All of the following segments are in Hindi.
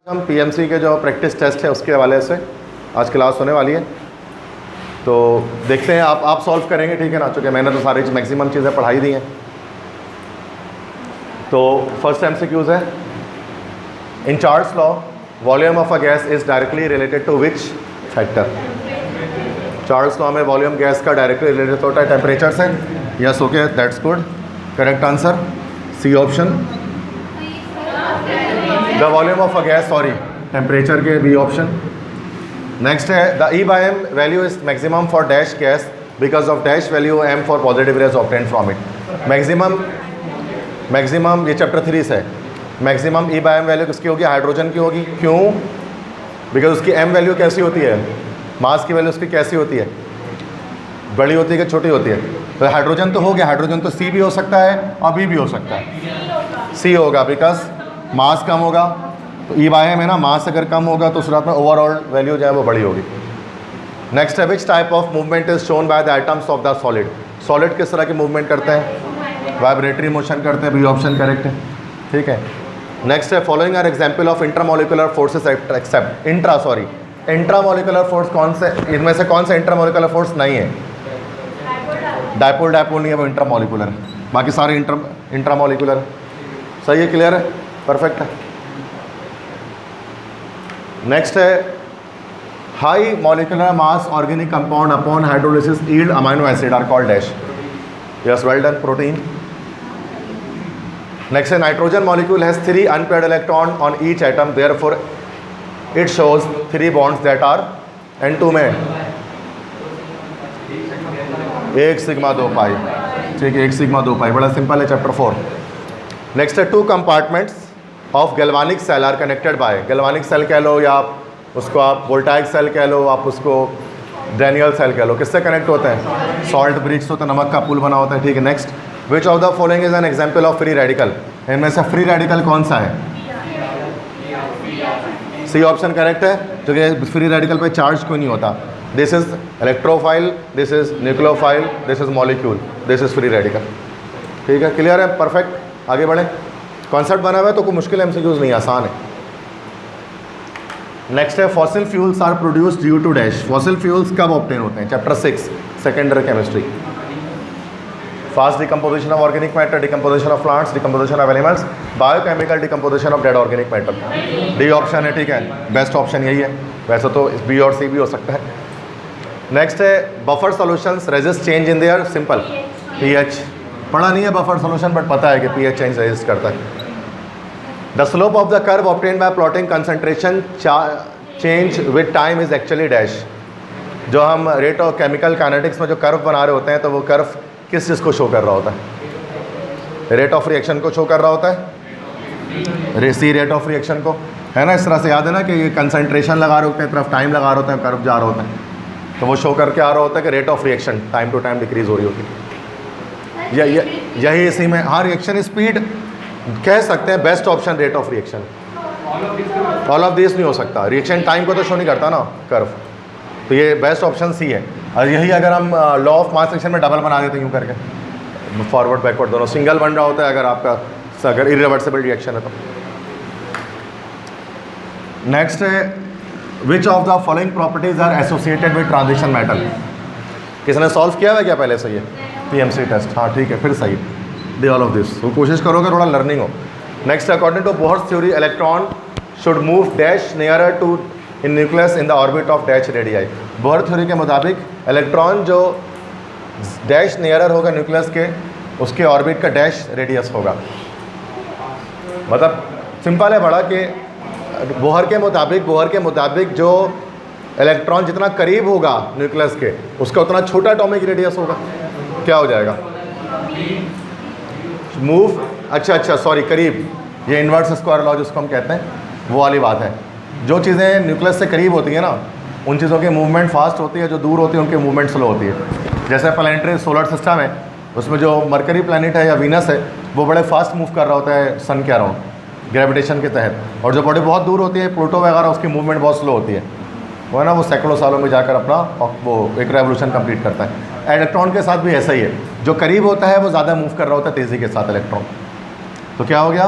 हम पीएमसी के जो प्रैक्टिस टेस्ट है उसके हवाले से आज क्लास होने वाली है, तो देखते हैं आप सॉल्व करेंगे, ठीक है ना, चूँकि मैंने तो सारी मैक्सिमम चीज़ें पढ़ाई दी हैं। तो फर्स्ट एमसीक्यूज है, in Charles law volume of a gas is directly related to which factor. Charles law में वॉल्यूम गैस का डायरेक्टली रिलेटेड होता है टेम्परेचर से। Yes, okay, that's good, correct answer C option. The volume of a gas, sorry, temperature के बी ऑप्शन। नेक्स्ट है the E by M value is maximum for dash gas because of dash value M for positive rays obtain from it. Maximum ये चैप्टर 3 से maximum e by M value किसकी होगी? हाइड्रोजन की होगी। क्यों? बिकॉज उसकी एम वैल्यू कैसी होती है, मास की वैल्यू उसकी कैसी होती है, बड़ी होती है कि छोटी होती है? तो हाइड्रोजन तो हो गया, हाइड्रोजन तो सी भी हो सकता है और बी भी हो सकता है। सी होगा बिकॉज मास कम होगा, तो ई बाय एम है ना, मास अगर कम होगा तो उस रात में ओवरऑल वैल्यू जो है वो बड़ी होगी। नेक्स्ट है which type of movement is shown by the atoms of the solid. Solid किस तरह की मूवमेंट करते हैं? वाइब्रेटरी मोशन करते हैं, बी ऑप्शन करेक्ट है, ठीक है। नेक्स्ट है following are example of intramolecular forces except intramolecular force कौन से, इनमें से कौन सा इंट्रामोलिकुलर फोर्स नहीं है? डायपोल नहीं है, वो इंट्रामोलिकुलर है, बाकी सारे इंट्रामोलिकुलर। सही है, क्लियर है, परफेक्ट है। नेक्स्ट है high molecular mass organic compound upon hydrolysis yield amino acid are called dash. Yes, well done, protein. Next है nitrogen molecule has 3 unpaired electron on each atom, therefore it shows 3 bonds that are N2 में 1 सिग्मा 2 पाई, ठीक है, 1 सिग्मा 2 पाई, बड़ा सिंपल है, चैप्टर 4। नेक्स्ट है 2 compartments of galvanic cell are connected by. Galvanic cell कह लो या आप उसको आप वोल्टाइक सेल कह लो, आप उसको डैनियल सेल कह लो, किससे कनेक्ट होते हैं? सॉल्ट ब्रिक्स होता है, नमक का पुल बना होता है, ठीक है। Next, which of the following is an example of free radical. इनमें से फ्री रेडिकल कौन सा है? सी ऑप्शन करेक्ट है, क्योंकि फ्री रेडिकल पे चार्ज क्यों नहीं होता? This is electrophile, this is nucleophile, this is molecule, this is free radical, ठीक है, क्लियर है, परफेक्ट। आगे बढ़ें, कॉन्सेप्ट बना हुआ है तो कोई मुश्किल एमसीक्यूज नहीं, आसान है। नेक्स्ट है fossil fuels are produced due to dash. Fossil fuels कब ऑब्टेन होते हैं? Chapter 6 secondary chemistry. Fast decomposition of organic matter, decomposition of plants, decomposition of animals, biochemical decomposition of dead organic matter. D option है, ठीक है, बेस्ट ऑप्शन यही है, वैसे तो बी और सी भी हो सकता है। नेक्स्ट है buffer solutions resist change in their, simple pH. पढ़ा नहीं है बफर सॉल्यूशन बट पता है कि पीएच चेंज रेजिस्ट करता है। The slope of the curve obtained by plotting concentration change with time is actually dash. जो हम रेट ऑफ केमिकल काइनेटिक्स में जो कर्व बना रहे होते हैं तो वो कर्व किस चीज़ को शो कर रहा होता है? रेट ऑफ रिएक्शन को शो कर रहा होता है, सी रेट ऑफ रिएक्शन को, है ना। इस तरह से याद है ना कि ये कंसंट्रेशन लगा रहे होते हैं, तरफ टाइम लगा रहे होते हैं, कर्व जा रहा होता है, तो वो शो करके आ रहा होता है कि rate of reaction time to time decrease हो रही होती है। यही इसी में, हाँ, रिएक्शन स्पीड कह सकते हैं, best option rate of reaction. All of this नहीं हो सकता, रिएक्शन टाइम को तो शो नहीं करता ना कर्व, तो ये बेस्ट ऑप्शन सी है। और यही अगर हम लॉ ऑफ मास सेक्शन में डबल बना देते यूँ करके, फॉरवर्ड बैकवर्ड दोनों, सिंगल बन रहा होता है अगर आपका, अगर इरिवर्सिबल रिएक्शन है तो। नेक्स्ट है which of the following properties are associated with transition metal. किसने सॉल्व किया हुआ क्या पहले से? ये पीएमसी टेस्ट, हाँ ठीक है, फिर सही, दे ऑल ऑफ दिस, तो कोशिश करोगे थोड़ा लर्निंग हो। Next, according to Bohr's theory electron should move dash nearer to in nucleus in the orbit of dash radii. Bohr theory के मुताबिक इलेक्ट्रॉन जो डैश नियरर होगा न्यूक्लियस के, उसके ऑर्बिट का डैश रेडियस होगा। मतलब सिंपल है बड़ा कि बोहर के मुताबिक जो इलेक्ट्रॉन जितना करीब होगा न्यूक्लियस के, उसका उतना छोटा एटॉमिक रेडियस होगा। क्या हो जाएगा? मूव, अच्छा सॉरी, करीब, ये इन्वर्स स्क्वायर लॉ जिसको हम कहते हैं, वो वाली बात है। जो चीज़ें न्यूक्लियस से करीब होती हैं ना, उन चीज़ों की मूवमेंट फास्ट होती है, जो दूर होती है उनकी मूवमेंट स्लो होती है। जैसे प्लैनेटरी सोलर सिस्टम है, उसमें जो मरकरी प्लैनेट है या वीनस है, वो बड़े फास्ट मूव कर रहा होता है सन के अराउंड ग्रेविटेशन के तहत, और जो बॉडी बहुत दूर होती है, प्लूटो वगैरह, उसकी मूवमेंट बहुत स्लो होती है, वो है ना, वो सैकड़ों सालों में जाकर अपना वो एक रेवोल्यूशन कंप्लीट करता है। इलेक्ट्रॉन के साथ भी ऐसा ही है, जो करीब होता है वो ज़्यादा मूव कर रहा होता है तेज़ी के साथ इलेक्ट्रॉन। तो क्या हो गया?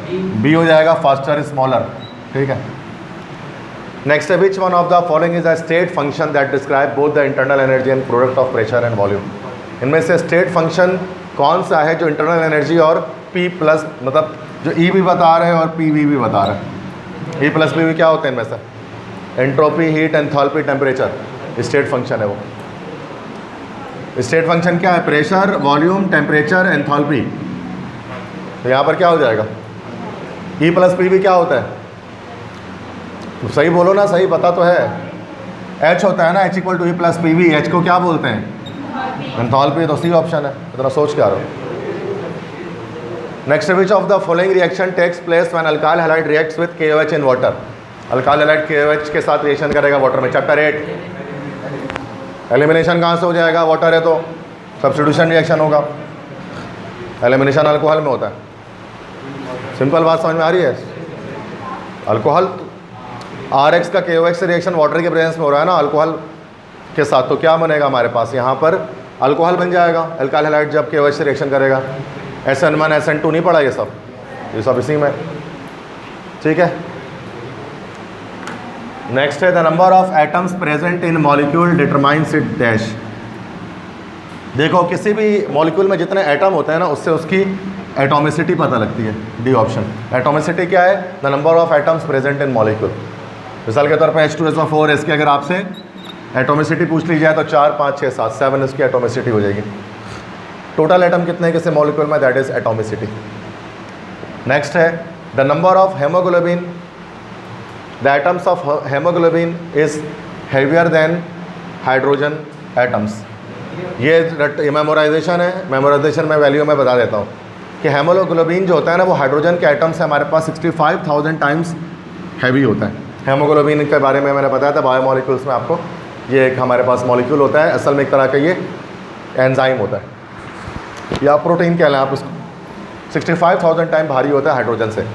बी हो जाएगा फास्टर स्मॉलर, ठीक है। नेक्स्ट है which one of the following is a state function that describe both the internal energy and product of pressure and volume. इनमें से स्टेट फंक्शन कौन सा है जो इंटरनल एनर्जी और पी प्लस, मतलब जो ई भी बता रहे हैं और पी वी भी बता रहे हैं। ई प्लस पी वी क्या होते हैं इनमें से? Entropy, heat, enthalpy, temperature, state function है वो। स्टेट फंक्शन क्या है? Pressure, volume, temperature, enthalpy. तो यहाँ पर क्या हो जाएगा? ई प्लस पी वी क्या होता है? तो सही बोलो ना, सही पता तो है। एच होता है ना, H equal to E plus P V. H को क्या बोलते हैं? एंथैल्पी। तो सी ऑप्शन है, इतना सोच के आ रहा हूँ। Next, which of the following reaction takes place when alkyl halide reacts with KOH in water. Alkyl halide KOH के साथ रिएक्शन करेगा वाटर में। चैप्टर 8। एलिमिनेशन कहाँ से हो जाएगा? वाटर है तो सब्स्टिट्यूशन रिएक्शन होगा। एलिमिनेशन अल्कोहल में होता है। सिंपल बात समझ में आ रही है? अल्कोहल RX का KOH से रिएक्शन वाटर के प्रेजेंस में हो रहा है ना अल्कोहल के साथ, तो क्या बनेगा हमारे पास? यहाँ पर अल्कोहल बन जाएगा अल्काइल हैलाइड जब KOH से रिएक्शन करेगा। SN1 SN2 नहीं पड़ा ये सब इसी में, ठीक है। नेक्स्ट है the number of atoms present in molecule determines it dash. देखो किसी भी मॉलिक्यूल में जितने एटम होते हैं ना उससे उसकी एटोमिसिटी पता लगती है। D option. एटोमिसिटी क्या है? The number of atoms present in molecule. मिसाल के तौर पर H2SO4 इसकी अगर आपसे एटोमिसिटी पूछ ली जाए तो 4 5 6 7 7 इसकी एटोमिसिटी हो जाएगी। टोटल एटम कितने हैं किसी मॉलिक्यूल में? That is atomicity. नेक्स्ट है the number of haemoglobin. The atoms of haemoglobin is heavier than hydrogen atoms. ये मेमोराइजेशन है। मेमोराइजेशन में वैल्यू में बता देता हूँ कि हेमोग्लोबिन जो होता है ना वो हाइड्रोजन के एटम से हमारे पास 65,000 टाइम्स हैवी होता है। हेमोग्लोबिन के बारे में मैंने बताया था बायोमोलिक्यूल्स में आपको। ये एक हमारे पास मॉलिक्यूल होता है, असल में एक तरह का ये एंजाइम होता है या प्रोटीन कह लें आप उसको। 65,000 टाइम भारी होता है हाइड्रोजन से।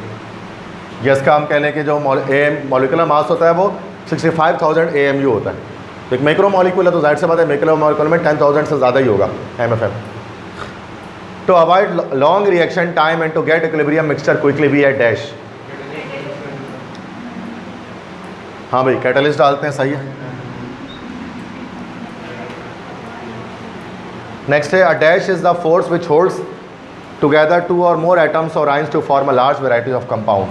गैस का हम कह लें कि जो मॉलिक्यूलर मास होता है वो 65,000 AMU होता है। तो एक मैक्रो मॉलिक्यूल है तो जाहिर से बात है मैक्रो मॉलिक्यूल में 10,000 से ज़्यादा ही होगा MFM। To avoid long reaction time and to get equilibrium mixture quickly we at dash. हाँ भाई कैटलिस्ट डालते हैं, सही है। नेक्स्ट है a dash is the force which holds together 2 or more atoms or ions to form a large variety of compound.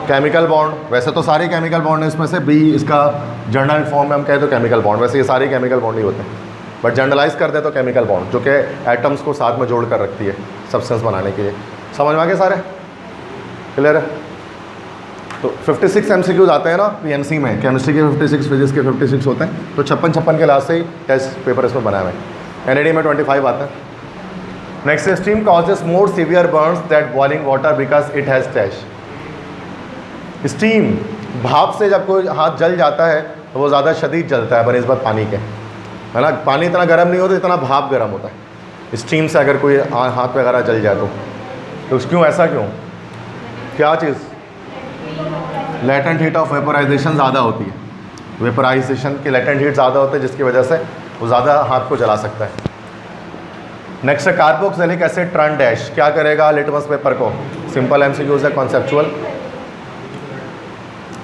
Chemical bond. वैसे तो सारे केमिकल बॉन्ड है इसमें से, बी इसका जनरल फॉर्म में हम कहें तो केमिकल बॉन्ड। वैसे ये सारे केमिकल बॉन्ड ही होते हैं बट जनरलाइज कर दे तो केमिकल बॉन्ड जो कि एटम्स को साथ में जोड़ कर रखती है सब्सटेंस बनाने के लिए। समझ में आ गए सारे? क्लियर है? तो 56 MCQs आते हैं ना PMC में। केमिस्ट्री के 56, फिजिक्स के 56 होते हैं, तो 56 के लास्ट से ही टेस्ट पेपर इसमें बनाए हुए हैं। NAD में 25 आते हैं। Next, steam causes more severe Burns that boiling water because it has dash. Steam, भाप से जब कोई हाथ जल जाता है तो वो ज़्यादा शदीद जलता है बनिस्बत पानी के, है ना। पानी इतना गर्म नहीं होता जितना भाप गर्म होता है। स्टीम से अगर कोई हाथ वगैरह जल जाए तो क्यों, ऐसा क्यों? क्या चीज़? लेटेंट हीट ऑफ वेपोराइजेशन ज़्यादा होती है। वेपोराइजेशन की लेटेंट हीट ज़्यादा होती है जिसकी वजह से वो ज़्यादा हाथ को जला सकता है। नेक्स्ट है कार्बोक्सिलिक एसिड टर्न डैश। क्या करेगा लिटमस पेपर को? सिंपल MCQs है, कॉन्सेप्चुअल।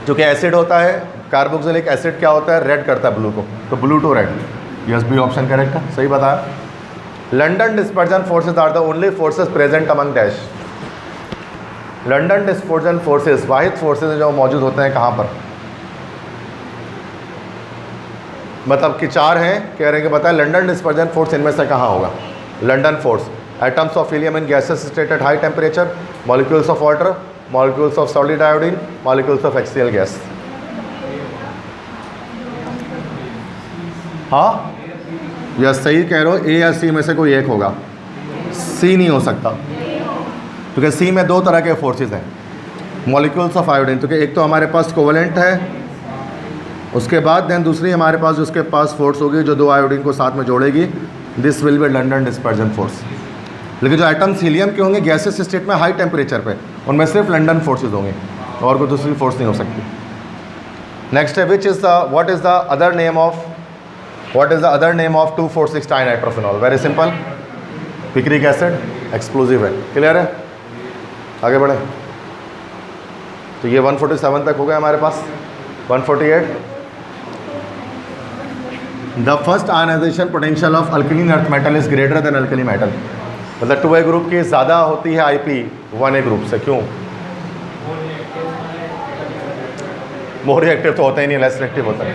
जो कि एसिड होता है, कार्बोक्सिलिक एसिड क्या होता है? रेड करता है ब्लू को, तो blue to red. Yes, B option correct है, सही बताया। London dispersion forces are the only forces present among dash. London dispersion forces वाहिद फोर्सेज जो मौजूद होते हैं कहाँ पर? मतलब कि 4 हैं, कह रहे हैं कि बताएं लंडन डिस्पर्जन फोर्स इनमें से कहाँ होगा? London force, atoms of helium in gases state at high temperature, molecules of water, molecules of solid iodine, molecules of HCl gas. हाँ यस, सही कह रहे हो। A या C में से कोई एक होगा, C नहीं हो सकता क्योंकि C में 2 तरह के फोर्सेस हैं। मॉलिक्यूल्स ऑफ आयोडीन, क्योंकि एक तो हमारे पास कोवेलेंट है, उसके बाद देन दूसरी हमारे पास उसके पास फोर्स होगी जो 2 आयोडीन को साथ में जोड़ेगी। This will be London dispersion force. लेकिन जो एटम्स हीलियम के होंगे गैसेस स्टेट में हाई टेम्परेचर पे, उनमें सिर्फ लंडन फोर्सेज होंगे और कोई दूसरी फोर्स नहीं हो सकती। नेक्स्ट है which is the what is the other name of 2,4,6 dinitrophenol. Very simple, picric acid. Explosive है, क्लियर है। आगे बढ़े। तो ये 147 तक हो गया हमारे पास। 148, the first ionisation potential of alkaline earth metal is greater than alkali metal. मतलब 2A ग्रुप की ज़्यादा होती है IP 1A ग्रुप से। क्यों? मोर रिएक्टिव तो होता ही नहीं, लेस रिएक्टिव होता है।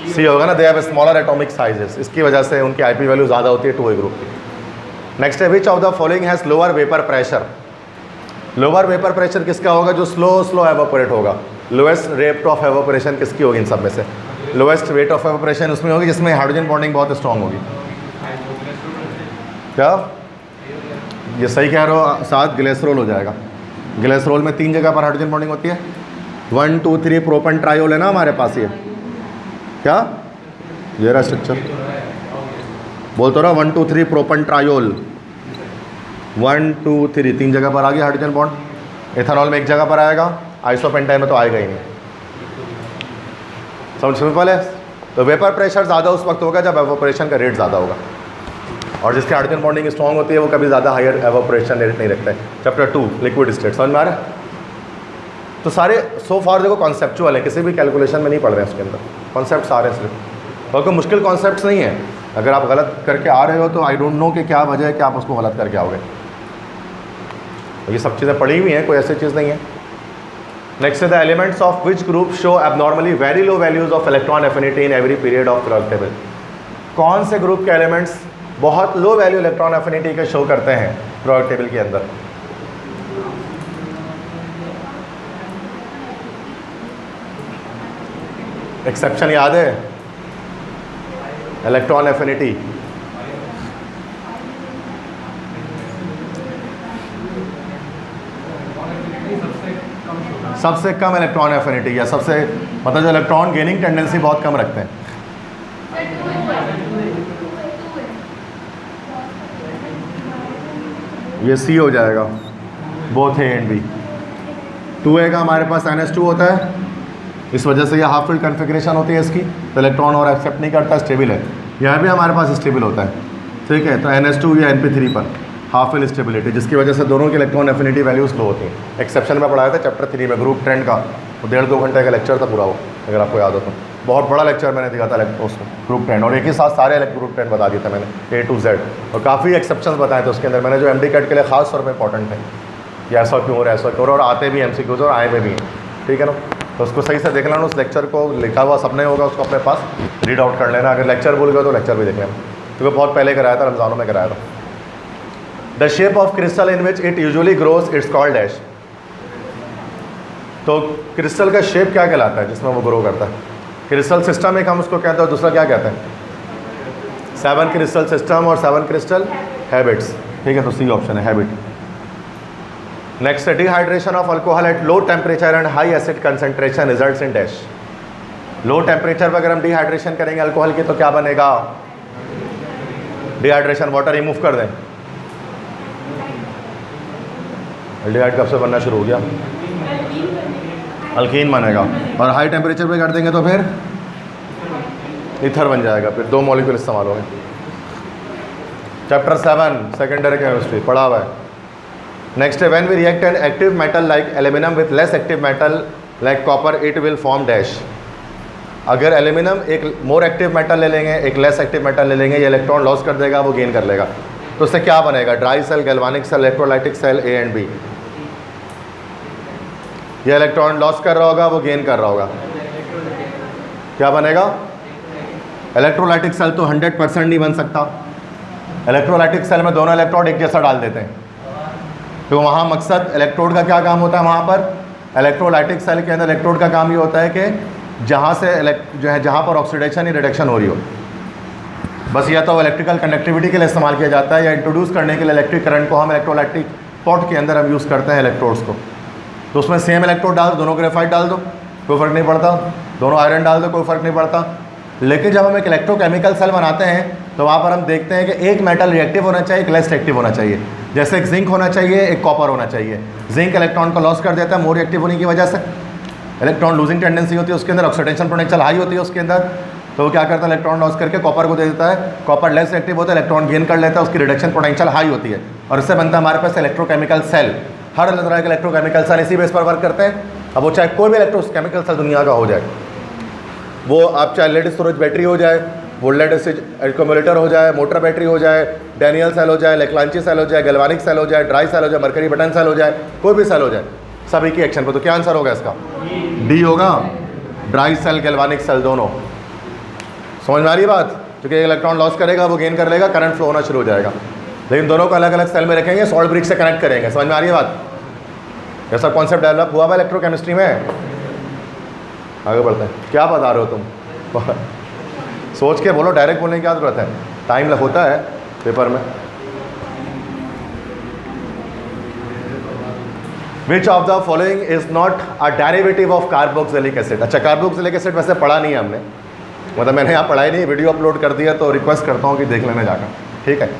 सी होगा ना, they have smaller atomic sizes, इसकी वजह से उनकी IP वैल्यू ज़्यादा होती है 2A ग्रुप की। नेक्स्ट है, which of the following has lower vapour pressure. Lower vapour pressure किसका होगा? जो स्लो एवोपरेट होगा। लोएस्ट रेट ऑफ एवोपरेशन किसकी होगी इन सब में से? लोएस्ट रेट ऑफ एवोपरेशन उसमें होगी जिसमें हाइड्रोजन बॉन्डिंग बहुत स्ट्रांग होगी। क्या ये सही कह रहे हो? 7 ग्लिसरॉल हो जाएगा। ग्लिसरॉल में 3 जगह पर हाइड्रोजन बॉन्डिंग होती है। 1 2 3 प्रोपन ट्रायोल है ना हमारे पास। ये क्या ये रहा स्ट्रक्चर, बोल तो रहा 1 2 3 प्रोपन ट्रायोल। 1 2 3 3 जगह पर आ गया हाइड्रोजन बॉन्ड। एथेनॉल में 1 जगह पर आएगा, आइसोपेंटाइन में तो आएगा ही नहीं। समझ सिंपल है। तो वेपर प्रेशर ज़्यादा उस वक्त होगा जब एवोपरेशन का रेट ज़्यादा होगा, और जिसकी हाइड्रोजन बॉन्डिंग स्ट्रॉन्ग होती है वो कभी ज़्यादा हायर एवोपरेशन रेट नहीं रखता है। चैप्टर 2 लिक्विड स्टेट समझ में आ रहा है। तो सारे सो फार देखो कॉन्सेप्चुअल है, किसी भी कैलकुलेशन में नहीं पढ़ रहे हैं उसके अंदर, कॉन्सेप्ट सारे सिर्फ, और कोई मुश्किल कॉन्सेप्ट्स नहीं है। अगर आप गलत करके आ रहे हो तो आई डोंट नो कि क्या वजह है कि आप उसको गलत करके आओगे। ये सब चीज़ें पढ़ी हुई हैं, कोई ऐसी चीज़ नहीं है। नेक्स्ट है, the elements of which group show abnormally very low values of electron affinity in every period of periodic table. कौन से ग्रुप के एलिमेंट्स बहुत लो वैल्यू इलेक्ट्रॉन एफिनिटी के शो करते हैं पीरियोडिक टेबल के अंदर? एक्सेप्शन याद है? इलेक्ट्रॉन एफिनिटी सबसे कम इलेक्ट्रॉन एफिनिटी, या सबसे मतलब जो इलेक्ट्रॉन गेनिंग टेंडेंसी बहुत कम रखते हैं। ये सी हो जाएगा, both A and B. 2A का हमारे पास NH2 होता है, इस वजह से ये हाफ फील्ड कन्फिग्रेशन होती है इसकी, तो इलेक्ट्रॉन और एक्सेप्ट नहीं करता, स्टेबल है। यहाँ भी हमारे पास स्टेबल होता है, ठीक है। तो NH2 या NP3 पर हाफ फील्ड स्टेबिलिटी, जिसकी वजह से दोनों की इलेक्ट्रॉन एफिनिटी वैल्यूज लो होती हैं। एक्सेप्शन में पढ़ाया था चैप्टर 3 में ग्रुप ट्रेंड का, वो 1.5-2 घंटे का लेक्चर था पूरा, वो अगर आपको याद हो तो। बहुत बड़ा लेक्चर मैंने दिया था उसमें ग्रुप ट्रेंड, और एक ही साथ सारे ग्रुप ट्रेंड बता दिए थे मैंने A to Z, और काफ़ी एक्सेप्शन बताए थे उसके अंदर मैंने, जो MD कैट के लिए खास तौर पर इंपॉर्टेंट है। ये ऐसा क्यों हो रहा है, ऐसा क्यों हो रहा है, और आते भी MCQs और आए में भी हैं, ठीक है ना। तो उसको सही से देख लेना, उस लेक्चर को लिखा हुआ सबने होगा, उसको अपने पास रीड आउट कर लेना। अगर लेक्चर भूल गए तो लेक्चर भी देख लेना, क्योंकि बहुत पहले कराया था, रमज़ानों में कराया था। The shape of crystal in which it usually grows it's called dash. तो क्रिस्टल का शेप क्या कहलाता है जिसमें वो ग्रो करता है? क्रिस्टल सिस्टम एक हम उसको कहते हैं, दूसरा क्या कहते हैं? 7 क्रिस्टल सिस्टम और 7 क्रिस्टल हैबिट्स, ठीक है। तो सी ऑप्शन है, habit. Next, dehydration of alcohol at low temperature and high acid concentration results in dash. Low temperature पर अगर हम डिहाइड्रेशन करेंगे अल्कोहल की तो क्या बनेगा? डिहाइड्रेशन, वाटर रिमूव कर दें, एल्डिहाइड कब से बनना शुरू हो गया? अल्कीन बनेगा। और हाई टेम्परेचर पे कर देंगे तो फिर ईथर बन जाएगा, फिर 2 मॉलिक्यूल इस्तेमाल होंगे। चैप्टर 7 सेकेंडरी केमिस्ट्री पढ़ा हुआ है। नेक्स्ट है, when we react an active metal like aluminium with less active metal like copper it will form dash. अगर एल्यूमिनियम एक मोर एक्टिव मेटल ले लेंगे, एक लेस एक्टिव मेटल ले लेंगे, ये इलेक्ट्रॉन लॉस कर देगा, वो गेन कर लेगा, तो उससे क्या बनेगा? Dry cell, galvanic cell, electrolytic cell, A and B। ये इलेक्ट्रॉन लॉस कर रहा होगा, वो गेन कर रहा होगा, क्या बनेगा? इलेक्ट्रोलाइटिक सेल तो 100% नहीं बन सकता। इलेक्ट्रोलाइटिक सेल में दोनों इलेक्ट्रोड एक जैसा डाल देते हैं, तो वहाँ मकसद इलेक्ट्रोड का क्या काम होता है? वहाँ पर इलेक्ट्रोलाइटिक सेल के अंदर इलेक्ट्रोड का काम ये होता है कि जहाँ से जो है जहाँ पर ऑक्सीडेशन या रिडक्शन हो रही हो, बस या तो इलेक्ट्रिकल कंडक्टिविटी के लिए इस्तेमाल किया जाता है, या इंट्रोड्यूस करने के लिए इलेक्ट्रिक करंट को हम इलेक्ट्रोलाइटिक पॉट के अंदर हम यूज़ करते हैं इलेक्ट्रोड्स को। तो उसमें सेम इलेक्ट्रोड डाल दो, दोनों ग्रेफाइट डाल दो, कोई फ़र्क नहीं पड़ता, दोनों आयरन डाल दो, कोई फ़र्क नहीं पड़ता। लेकिन जब हम एक इलेक्ट्रोकेमिकल सेल बनाते हैं तो वहाँ पर हम देखते हैं कि एक मेटल रिएक्टिव होना चाहिए, एक लेस रिएक्टिव होना चाहिए। जैसे एक जिंक होना चाहिए, एक कॉपर होना चाहिए। जिंक इलेक्ट्रॉन को लॉस कर देता है मोर रिएक्टिव होने की वजह से, इलेक्ट्रॉन लूजिंग टेंडेंसी होती है उसके अंदर, ऑक्सीडेशन पोटेंशियल हाई होती है उसके अंदर, तो वो क्या करता है? इलेक्ट्रॉन लॉस करके कॉपर को दे देता है। कॉपर लेस एक्टिव होता है, इलेक्ट्रॉन गेन कर लेता है, उसकी रिडक्शन पोटेंशियल हाई होती है, और इससे बनता है हमारे पास इलेक्ट्रोकेमिकल सेल। हर अलग तरह के इलेक्ट्रोकेमिकल सेल इसी बेस पर वर्क करते हैं। अब वो चाहे कोई भी इलेक्ट्रोकेमिकल सेल दुनिया का हो जाए, वो आप चाहे लेड स्टोरेज बैटरी हो जाए, वो लेड एक्यूमुलेटर हो जाए, मोटर बैटरी हो जाए, डैनियल सेल हो जाए, लेक्लांची सेल हो जाए, गैल्वानिक सेल हो जाए, ड्राई सेल हो जाए, मरकरी बटन सेल हो जाए, कोई भी सेल हो जाए, सभी की एक्शन पर। तो क्या आंसर होगा इसका? डी होगा, ड्राई सेल गैल्वानिक सेल दोनों। समझ में आ रही है बात? क्योंकि एक इलेक्ट्रॉन लॉस करेगा, वो गेन कर लेगा, करंट फ्लो होना शुरू हो जाएगा। लेकिन दोनों को अलग अलग सेल में रखेंगे, सॉल्ट ब्रिक से कनेक्ट करेंगे। समझ में आ रही है बात? ऐसा कॉन्सेप्ट डेवलप हुआ हुआ इलेक्ट्रोकेमिस्ट्री में। आगे बढ़ते हैं। क्या बता रहे हो तुम? सोच के बोलो, डायरेक्ट बोलने की क्या जरूरत है? टाइम होता है पेपर में। विच of the following is not a derivative of carboxylic acid? अच्छा, कार्बोक्सिलिक एसिड वैसे पढ़ा नहीं है हमने, मतलब मैंने यहाँ पढ़ाई नहीं, वीडियो अपलोड कर दिया, तो रिक्वेस्ट करता हूँ कि देख लेना जाकर, ठीक है?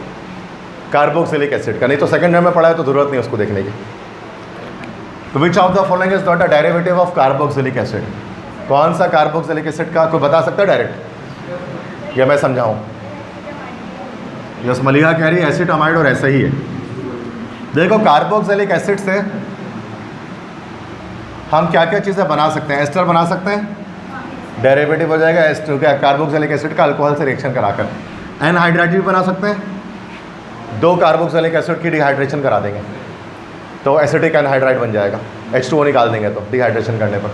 कार्बोक्सिलिक एसिड का, नहीं तो सेकंड ईयर में पढ़ा है तो जरूरत नहीं उसको देखने की। तो विच of the following is not a derivative of carboxylic acid? कौन सा कार्बोक्सिलिक एसिड का कोई बता सकता है डायरेक्ट, या मैं समझाऊं? यस, मलिहा कह रही है एसिटामाइड, और ऐसा ही है। देखो, कार्बोक्सिलिक एसिड से हम क्या क्या चीज़ें बना सकते हैं? एस्टर बना सकते हैं, डेरिवेटिव हो जाएगा एस्टर क्या, कार्बोक्सिलिक एसिड का अल्कोहल से रिएक्शन कराकर। एनहाइड्राइड भी बना सकते हैं, 2 कार्बोक्सिलिक एसिड की डिहाइड्रेशन करा देंगे तो एसिटिक एनहाइड्राइड बन जाएगा, H2O निकाल देंगे तो डिहाइड्रेशन करने पर।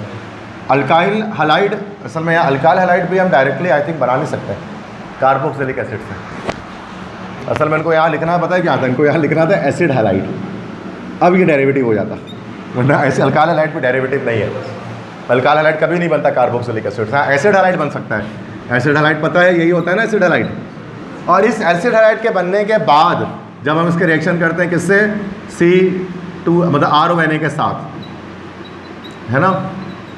अल्काइल हलाइड, असल में यहाँ अल्काइल हलाइड भी हम डायरेक्टली आई थिंक बना नहीं सकते कार्बोक्सिलिक एसिड से। असल में इनको यहाँ लिखना है, पता है क्या था? इनको यहाँ लिखना था एसिड हलाइड, अब ये डेरिवेटिव हो जाता, वरना ऐसे अल्काइल हलाइड भी डेरिवेटिव नहीं है। अल्काइल हलाइड कभी नहीं बनता कार्बोक्सिलिक एसिड से। हाँ, एसिड हलाइड बन सकता है। एसिड हलाइड पता है, यही होता है ना एसिड हलाइड। और इस एसिड हलाइड के बनने के बाद जब हम इसके रिएक्शन करते हैं किससे? C2 मतलब RONA के साथ, है ना?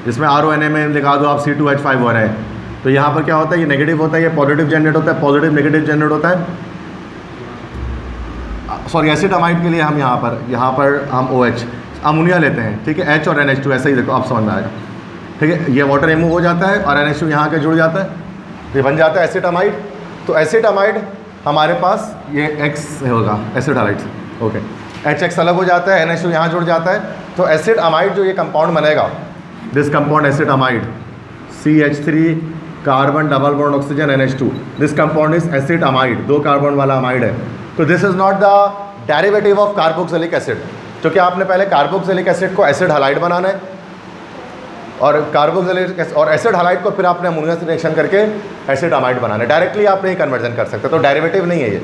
जिसमें RONA में लिखा दो आप C2H5 हो रहे हैं, तो यहाँ पर क्या होता है? ये नेगेटिव होता है, ये पॉजिटिव जनरेट होता है, पॉजिटिव नेगेटिव जनरेट होता है। सॉरी, एसिटामाइड के लिए हम यहाँ पर हम OH अमोनिया लेते हैं, ठीक है? H और NH2 ऐसे ही, देखो आप समझ में आएगा, ठीक है? ये वाटर रिमूव हो जाता है और NH2 यहाँ के जुड़ जाता है, तो ये बन जाता है एसिटामाइड। तो एसिटामाइड हमारे पास ये X होगा एसिड हलाइड से, ओके। HX अलग हो जाता है, NH2 यहाँ जुड़ जाता है, तो एसिड अमाइड जो ये कंपाउंड बनेगा, this compound acid amide, CH3 carbon double bond oxygen NH2, this compound is acid amide, 2 carbon वाला अमाइड है। तो this is not the derivative of carboxylic acid, क्योंकि आपने पहले कार्बोक्सिलिक एसिड को एसिड हलाइड बनाना है, और कार्बोक्सिलिक और एसिड हलाइड को फिर आपने अमोनिया से रिएक्शन करके एसिड अमाइड बनाना है। डायरेक्टली आप नहीं कन्वर्जन कर सकते, तो डेरिवेटिव नहीं है ये।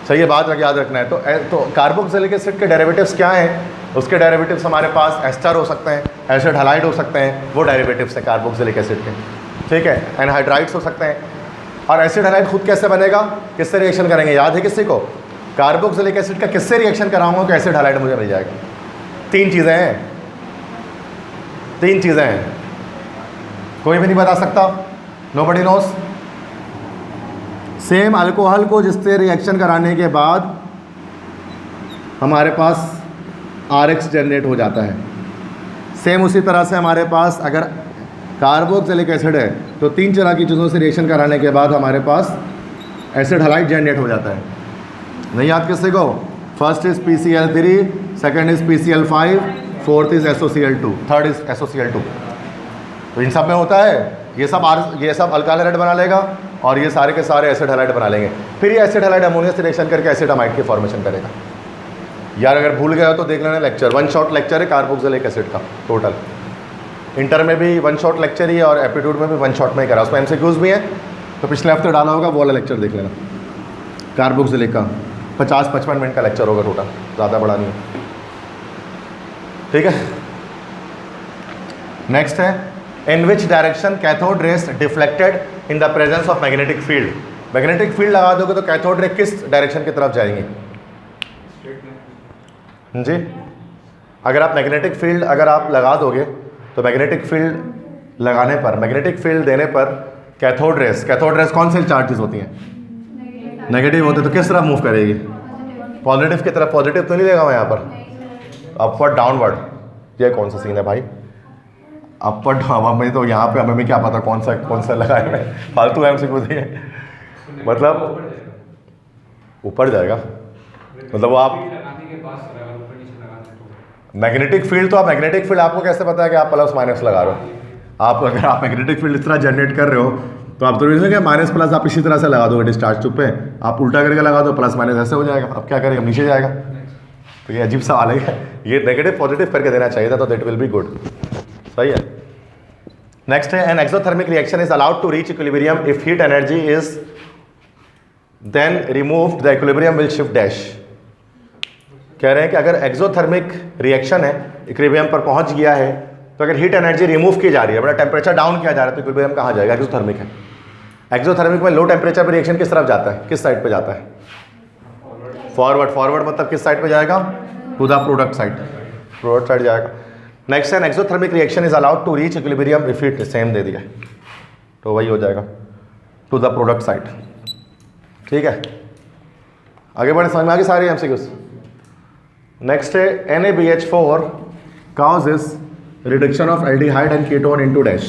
सही है बात, याद रखना है। तो कार्बोक्सिलिक एसिड के डेरिवेटिव्स क्या हैं? उसके डेरिवेटिव्स हमारे पास एस्टर हो सकते हैं, एसिड हलाइड हो सकते हैं, वो डेरिवेटिव्स हैं कार्बोक्सिलिक एसिड के, ठीक है? एनहाइड्राइड्स हो सकते हैं। और एसिड हलाइड खुद कैसे बनेगा, किससे रिएक्शन करेंगे? याद है किसी को? कार्बोक्सिलिक एसिड का किससे रिएक्शन कराऊंगा कि एसिड हलाइड मुझे मिल जाएगा? 3 चीज़ें हैं, 3 चीज़ें हैं, कोई भी नहीं बता सकता, नोबडी नोस। सेम अल्कोहल को जिससे रिएक्शन कराने के बाद हमारे पास RX जनरेट हो जाता है, सेम उसी तरह से हमारे पास अगर कार्बोक्सिलिक एसिड है तो 3 तरह की चीज़ों से रिएक्शन कराने के बाद हमारे पास एसिड हलाइड जनरेट हो जाता है। नहीं याद किससे को? First is PCl3, second is PCl5, fourth is SOCl2, third is SOCl2। तो इन सब में होता है ये सब अल्काइल हलाइड बना लेगा, और ये सारे के सारे एसिड हलाइड बना लेंगे। फिर ये एसिड हलाइड अमोनिया से रिएक्शन करके एसिड अमाइड की फॉर्मेशन करेगा। यार अगर भूल गए हो तो देख लेना लेक्चर, 1 शॉट लेक्चर है कार्बोक्सिलिक एसिड का टोटल। इंटर में भी 1 शॉट लेक्चर ही है, और एप्टीट्यूड में भी 1 शॉट में ही करा, उसमें MCQs भी हैं, तो पिछले हफ्ते डाला होगा वो वाला लेक्चर देख लेना। कार्बोक्सिलिक का 50-55 मिनट का लेक्चर होगा टोटल, ज़्यादा बड़ा नहीं है, ठीक है? नेक्स्ट है, in which direction cathode rays deflected in the presence of magnetic field? Magnetic field लगा दोगे तो कैथोड रे किस डायरेक्शन की तरफ जाएंगे? जी, अगर आप मैग्नेटिक फील्ड अगर आप लगा दोगे तो मैग्नेटिक फील्ड लगाने पर, मैग्नेटिक फील्ड देने पर कैथोड रेस कौन सी चार्जेस होती हैं? नेगेटिव होते, तो किस तरफ मूव करेगी? पॉजिटिव की तरफ। पॉजिटिव तो नहीं देगा मैं यहाँ पर, अपवर्ड डाउनवर्ड। ये कौन सा सीन है भाई? अपवर्ड हमें तो यहाँ पे हमें क्या पता कौन सा लगाए मैं, फालतू MCQ दिए। मतलब ऊपर जाएगा, मतलब वो आप मैग्नेटिक फील्ड, तो आप मैग्नेटिक फील्ड आपको कैसे पता है कि आप प्लस माइनस लगा रहे हो? आप अगर आप मैग्नेटिक फील्ड इस तरह जनरेट कर रहे हो तो आप तो नहीं माइनस प्लस आप इसी तरह से लगा दोगे डिस्चार्ज ट्यूब पे, आप उल्टा करके लगा दो प्लस माइनस ऐसे हो जाएगा, अब क्या करेंगे, नीचे जाएगा। तो ये अजीब सवाल है, ये नेगेटिव पॉजिटिव करके देना चाहिए था, तो दैट विल बी गुड। सही है। नेक्स्ट है, an exothermic reaction is allowed to reach equilibrium if heat energy is then removed the equilibrium will shift dash. कह रहे हैं कि अगर एक्सोथर्मिक रिएक्शन है, इक्विलिब्रियम पर पहुंच गया है, तो अगर हीट एनर्जी रिमूव की जा रही है, मतलब टेम्परेचर डाउन किया जा रहा है, तो इक्विलिब्रियम कहाँ जाएगा? एक्सोथर्मिक है। एक्सोथर्मिक में लो टेम्परेचर पर रिएक्शन किस तरफ जाता है, किस साइड पे जाता है? फॉरवर्ड। फॉरवर्ड मतलब किस साइड पे जाएगा? To the product side, product side जाएगा। नेक्स्ट है, exothermic reaction is allowed to reach equilibrium if heat, same दे दिया तो वही हो जाएगा, टू द प्रोडक्ट साइड। ठीक है, आगे बढ़े, समझ में आ गई सारी एमसीक्यूज। नेक्स्ट है, NaBH4 causes reduction of aldehyde and ketone into dash।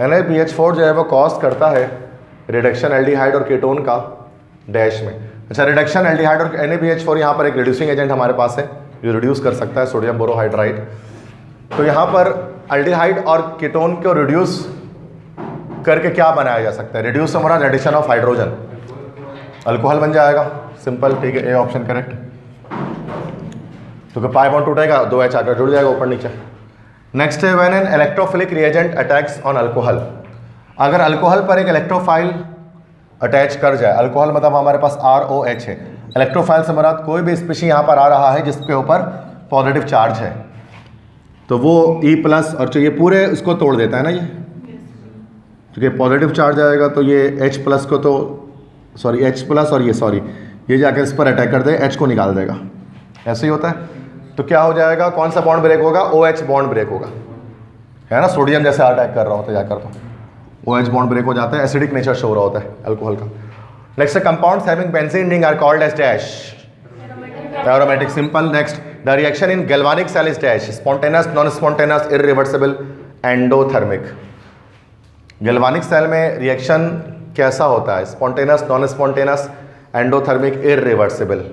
NaBH4 जो है वो कॉज करता है रिडक्शन एल्डिहाइड और केटोन का डैश में। अच्छा, रिडक्शन एल्डिहाइड और NaBH4 यहाँ पर एक रिड्यूसिंग एजेंट हमारे पास है जो रिड्यूस कर सकता है सोडियम बोरोहाइड्राइड। तो यहाँ पर एल्डिहाइड और केटोन को रिड्यूस करके क्या बनाया जा सकता है? रिड्यूस हमारा एडिशन ऑफ हाइड्रोजन, अल्कोहल बन जाएगा, सिंपल। ठीक है, ए ऑप्शन करेक्ट। तो पाई बॉन्ड टूटेगा, 2H आकर जुड़ जाएगा ऊपर नीचे। नेक्स्ट है, when N electrophilic reagent attacks on alcohol. अगर अल्कोहल पर एक इलेक्ट्रोफाइल अटैच कर जाए, अल्कोहल मतलब हमारे पास ROH है, इलेक्ट्रोफाइल से मराद कोई भी स्पीशी यहाँ पर आ रहा है जिसके ऊपर पॉजिटिव चार्ज है, तो वो E+ और जो ये पूरे उसको तोड़ देता है ना, ये क्योंकि पॉजिटिव चार्ज आएगा तो ये H+ को तो H+ और ये जाकर इस पर अटैक कर दे, H को निकाल देगा, ऐसे ही होता है। तो क्या हो जाएगा, कौन सा बॉन्ड ब्रेक होगा? OH बॉन्ड ब्रेक होगा, है ना, सोडियम जैसे अटैक कर रहा होता है जाकर, तो OH बॉन्ड ब्रेक हो जाता है, एसिडिक नेचर शो हो रहा होता है अल्कोहल का। नेक्स्ट है, compounds having benzene ring are called as dash, aromatic, simple. Next, the reaction in galvanic cell is dash, spontaneous, non spontaneous, irreversible, endothermic. Galvanic cell में रिएक्शन कैसा होता है? Spontaneous, non spontaneous, endothermic, irreversible.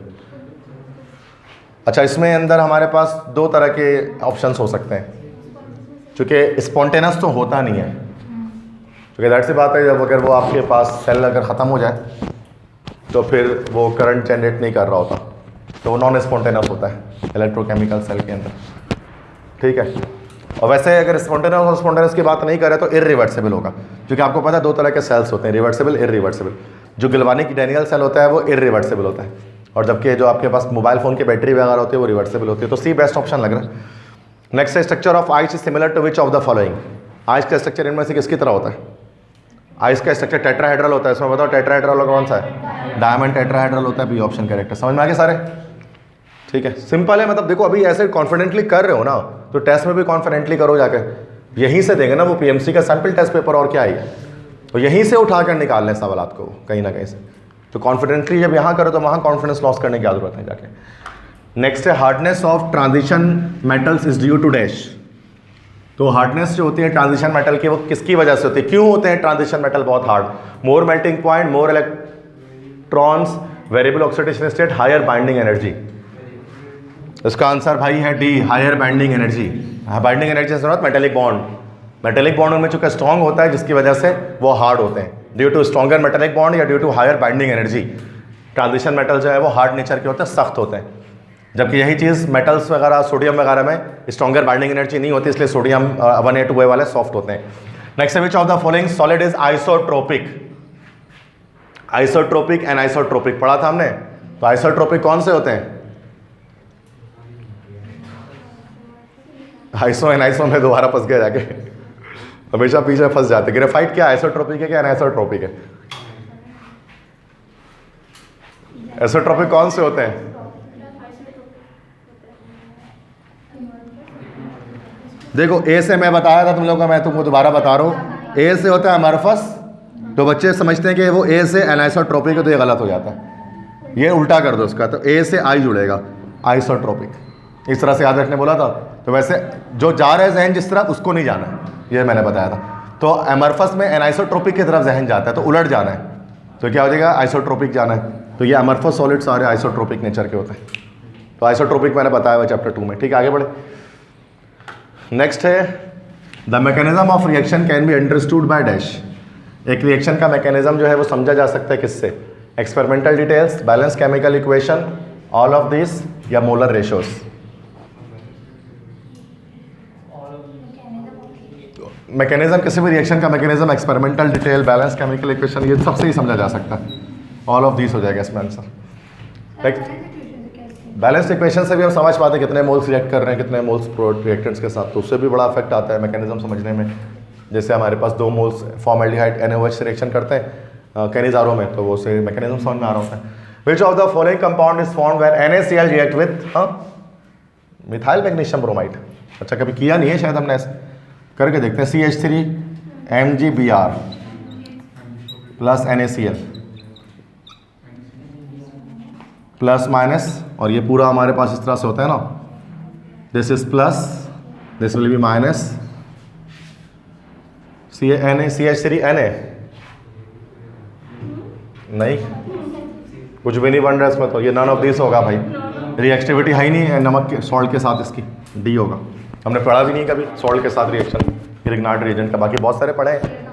अच्छा, इसमें अंदर हमारे पास दो तरह के ऑप्शंस हो सकते हैं, क्योंकि स्पॉन्टेनियस तो होता नहीं है, क्योंकि दैट सी बात है, जब अगर वो आपके पास सेल अगर ख़त्म हो जाए तो फिर वो करंट जनरेट नहीं कर रहा होता, तो वो नॉन स्पॉन्टेनियस होता है इलेक्ट्रोकेमिकल सेल के अंदर। ठीक है, और वैसे अगर स्पॉन्टेनियस और स्पॉन्टेनियस की बात नहीं करें तो इरिवर्सिबल होगा, क्योंकि आपको पता है दो तरह के सेल्स होते हैं, रिवर्सिबल, इरिवर्सिबल। जो गैल्वानिक डैनियल सेल होता है वो इरिवर्सिबल होता है, और जबकि जो आपके पास मोबाइल फ़ोन की बैटरी वगैरह होती है वो रिवर्सिबल होती है। तो सी बेस्ट ऑप्शन लग रहा है। नेक्स्ट है, structure of ice is similar to which of the following. Ice का स्ट्रक्चर इनमें से किसकी तरह होता है? आइस का स्ट्रक्चर टेट्राहेड्रल होता है। इसमें बताओ टेट्राहेड्रल कौन सा है? डायमंड टेट्राहेड्रल होता है, बी ऑप्शन करेक्ट है। समझ में आ गए सारे? ठीक है, सिंपल है। मतलब देखो, अभी ऐसे कॉन्फिडेंटली कर रहे हो ना, तो टेस्ट में भी कॉन्फिडेंटली करो जाकर, यहीं से देंगे ना वो PMC का सैम्पल टेस्ट पेपर, और क्या है, तो यहीं से उठा कर निकाल लें सवाल को कहीं ना कहीं से। तो कॉन्फिडेंटली जब यहाँ करो तो वहाँ कॉन्फिडेंस लॉस करने की क्या जरूरत है जाके। नेक्स्ट है, hardness of transition metals is due to dash. तो हार्डनेस जो होती है ट्रांजिशन मेटल की, वो किसकी वजह से होती है? क्यों होते हैं ट्रांजिशन मेटल बहुत hard? More melting point, more electrons, variable oxidation state, higher binding energy. इसका आंसर भाई है D, higher binding energy. Binding energy से मेटेलिक बॉन्ड, मेटेलिक बॉन्ड उनमें चूंकि स्ट्रॉन्ग होता है जिसकी वजह से वो हार्ड होते हैं, due to stronger metallic bond या due to higher binding energy. Transition metal जो है वो हार्ड नेचर के होते हैं, सख्त होते हैं, जबकि यही चीज़ मेटल्स वगैरह, सोडियम वगैरह में स्ट्रॉन्गर बाइंडिंग एनर्जी नहीं होती, इसलिए सोडियम 1A 2A वाले सॉफ्ट होते हैं। Next, which of the following solid is isotropic? Isotropic and isotropic पढ़ा था हमने। तो आइसोट्रोपिक कौन से होते हैं? आइसो एन आइसो में दोबारा फंस गया जाके, हमेशा पीछे फंस जाते। ग्रेफाइट क्या आइसोट्रोपिक है क्या एनाइसोट्रोपिक है? आइसोट्रोपिक कौन से होते हैं? देखो, ए से मैं बताया था तुम लोगों को, मैं तुमको दोबारा बता रहा हूँ। ए से होता है अमरफस, तो बच्चे समझते हैं कि वो ए से एनाइसोट्रोपिक है, तो ये गलत हो जाता है, ये उल्टा कर दो उसका, तो ए से आई जुड़ेगा, आइसोट्रोपिक। इस तरह से याद रखने बोला था। तो वैसे जो जा रहे जहन जिस तरफ, उसको नहीं जाना है, ये मैंने बताया था। तो एमरफस में एनाइसोट्रोपिक की तरफ जहन जाता है, तो उलट जाना है, तो क्या हो जाएगा? आइसोट्रोपिक जाना है। तो ये अमरफस सॉलिड सारे आइसोट्रोपिक नेचर के होते हैं। तो आइसोट्रोपिक मैंने बताया हुआ चैप्टर 2 में। ठीक है, आगे बढ़े। नेक्स्ट है the mechanism of reaction can be understood by dash. एक रिएक्शन का मैकेनिज्म जो है वो समझा जा सकता है किससे? Experimental details, balance chemical equation, all of this, या मोलर रेशियोज। मैकेनिज्म किसी भी रिएक्शन का mechanism, experimental detail, balance chemical equation, ये सबसे ही समझा जा सकता है। ऑल ऑफ दिस हो जाएगा इसमें आंसर। बैलेंस इक्वेशन से भी हम समझ पाते हैं कितने मोल्स रिएक्ट कर रहे हैं, कितने मोल्स रिएक्टेंट्स के साथ, तो उससे भी बड़ा इफेक्ट आता है मैकेनिज्म समझने में। जैसे हमारे पास 2 मोल्स फॉर्मल्डिहाइड NaOH से रिएक्शन करते हैं कैनिजारो में, तो वो से मैकेनिज्म समझ में आ रहा होता है। Which of the following compound is formed when NaCl react with methyl magnesium bromide. अच्छा, कभी किया नहीं है शायद हमने, ऐसे करके देखते हैं। CH3 MgBr plus NaCl plus minus, और ये पूरा हमारे पास इस तरह से होता है ना, this is plus, this will be minus, CH3 Na नहीं, कुछ भी नहीं बन रहा इसमें, तो ये नन ऑफ दिस होगा भाई। रिएक्टिविटी है ही नहीं है नमक के सॉल्ट के साथ, इसकी डी होगा। हमने पढ़ा भी नहीं कभी सॉल्ट के साथ रिएक्शन रिग्नार्ड रिएजेंट का, बाकी बहुत सारे पढ़े हैं।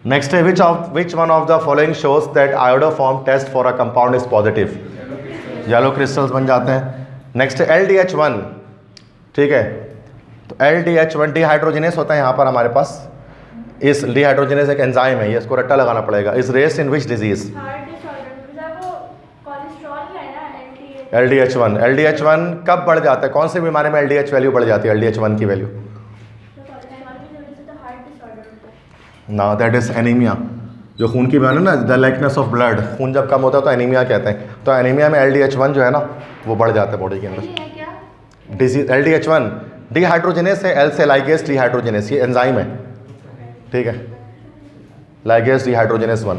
नेक्स्ट है which one of the following shows that iodoform test for a compound is positive. Yellow crystals बन जाते हैं। नेक्स्ट है LDH1। ठीक है, तो LDH1 डिहाइड्रोजिनेस होता है यहाँ पर हमारे पास। इस डिहाइड्रोजिनेस एक एंजाइम है, ये इसको रट्टा लगाना पड़ेगा। इस race in which disease? LDH1। LDH1 कब बढ़ जाता है, कौन सी बीमारी में LDH वैल्यू बढ़ जाती है, LDH1 की वैल्यू? ना, दैट इज एनीमिया। जो खून की बीमारी ना, द लाइकनेस ऑफ ब्लड, खून जब कम होता है तो एनीमिया कहते हैं। तो एनीमिया में LDH1 जो है ना वो बढ़ जाता है बॉडी के अंदर। डिजीज LDH1 डिहाइड्रोजिनेस है, L से लाइगेस डिहाइड्रोजिनेस, ये एंजाइम है। ठीक है, लाइगेस डिहाइड्रोजिनेस 1,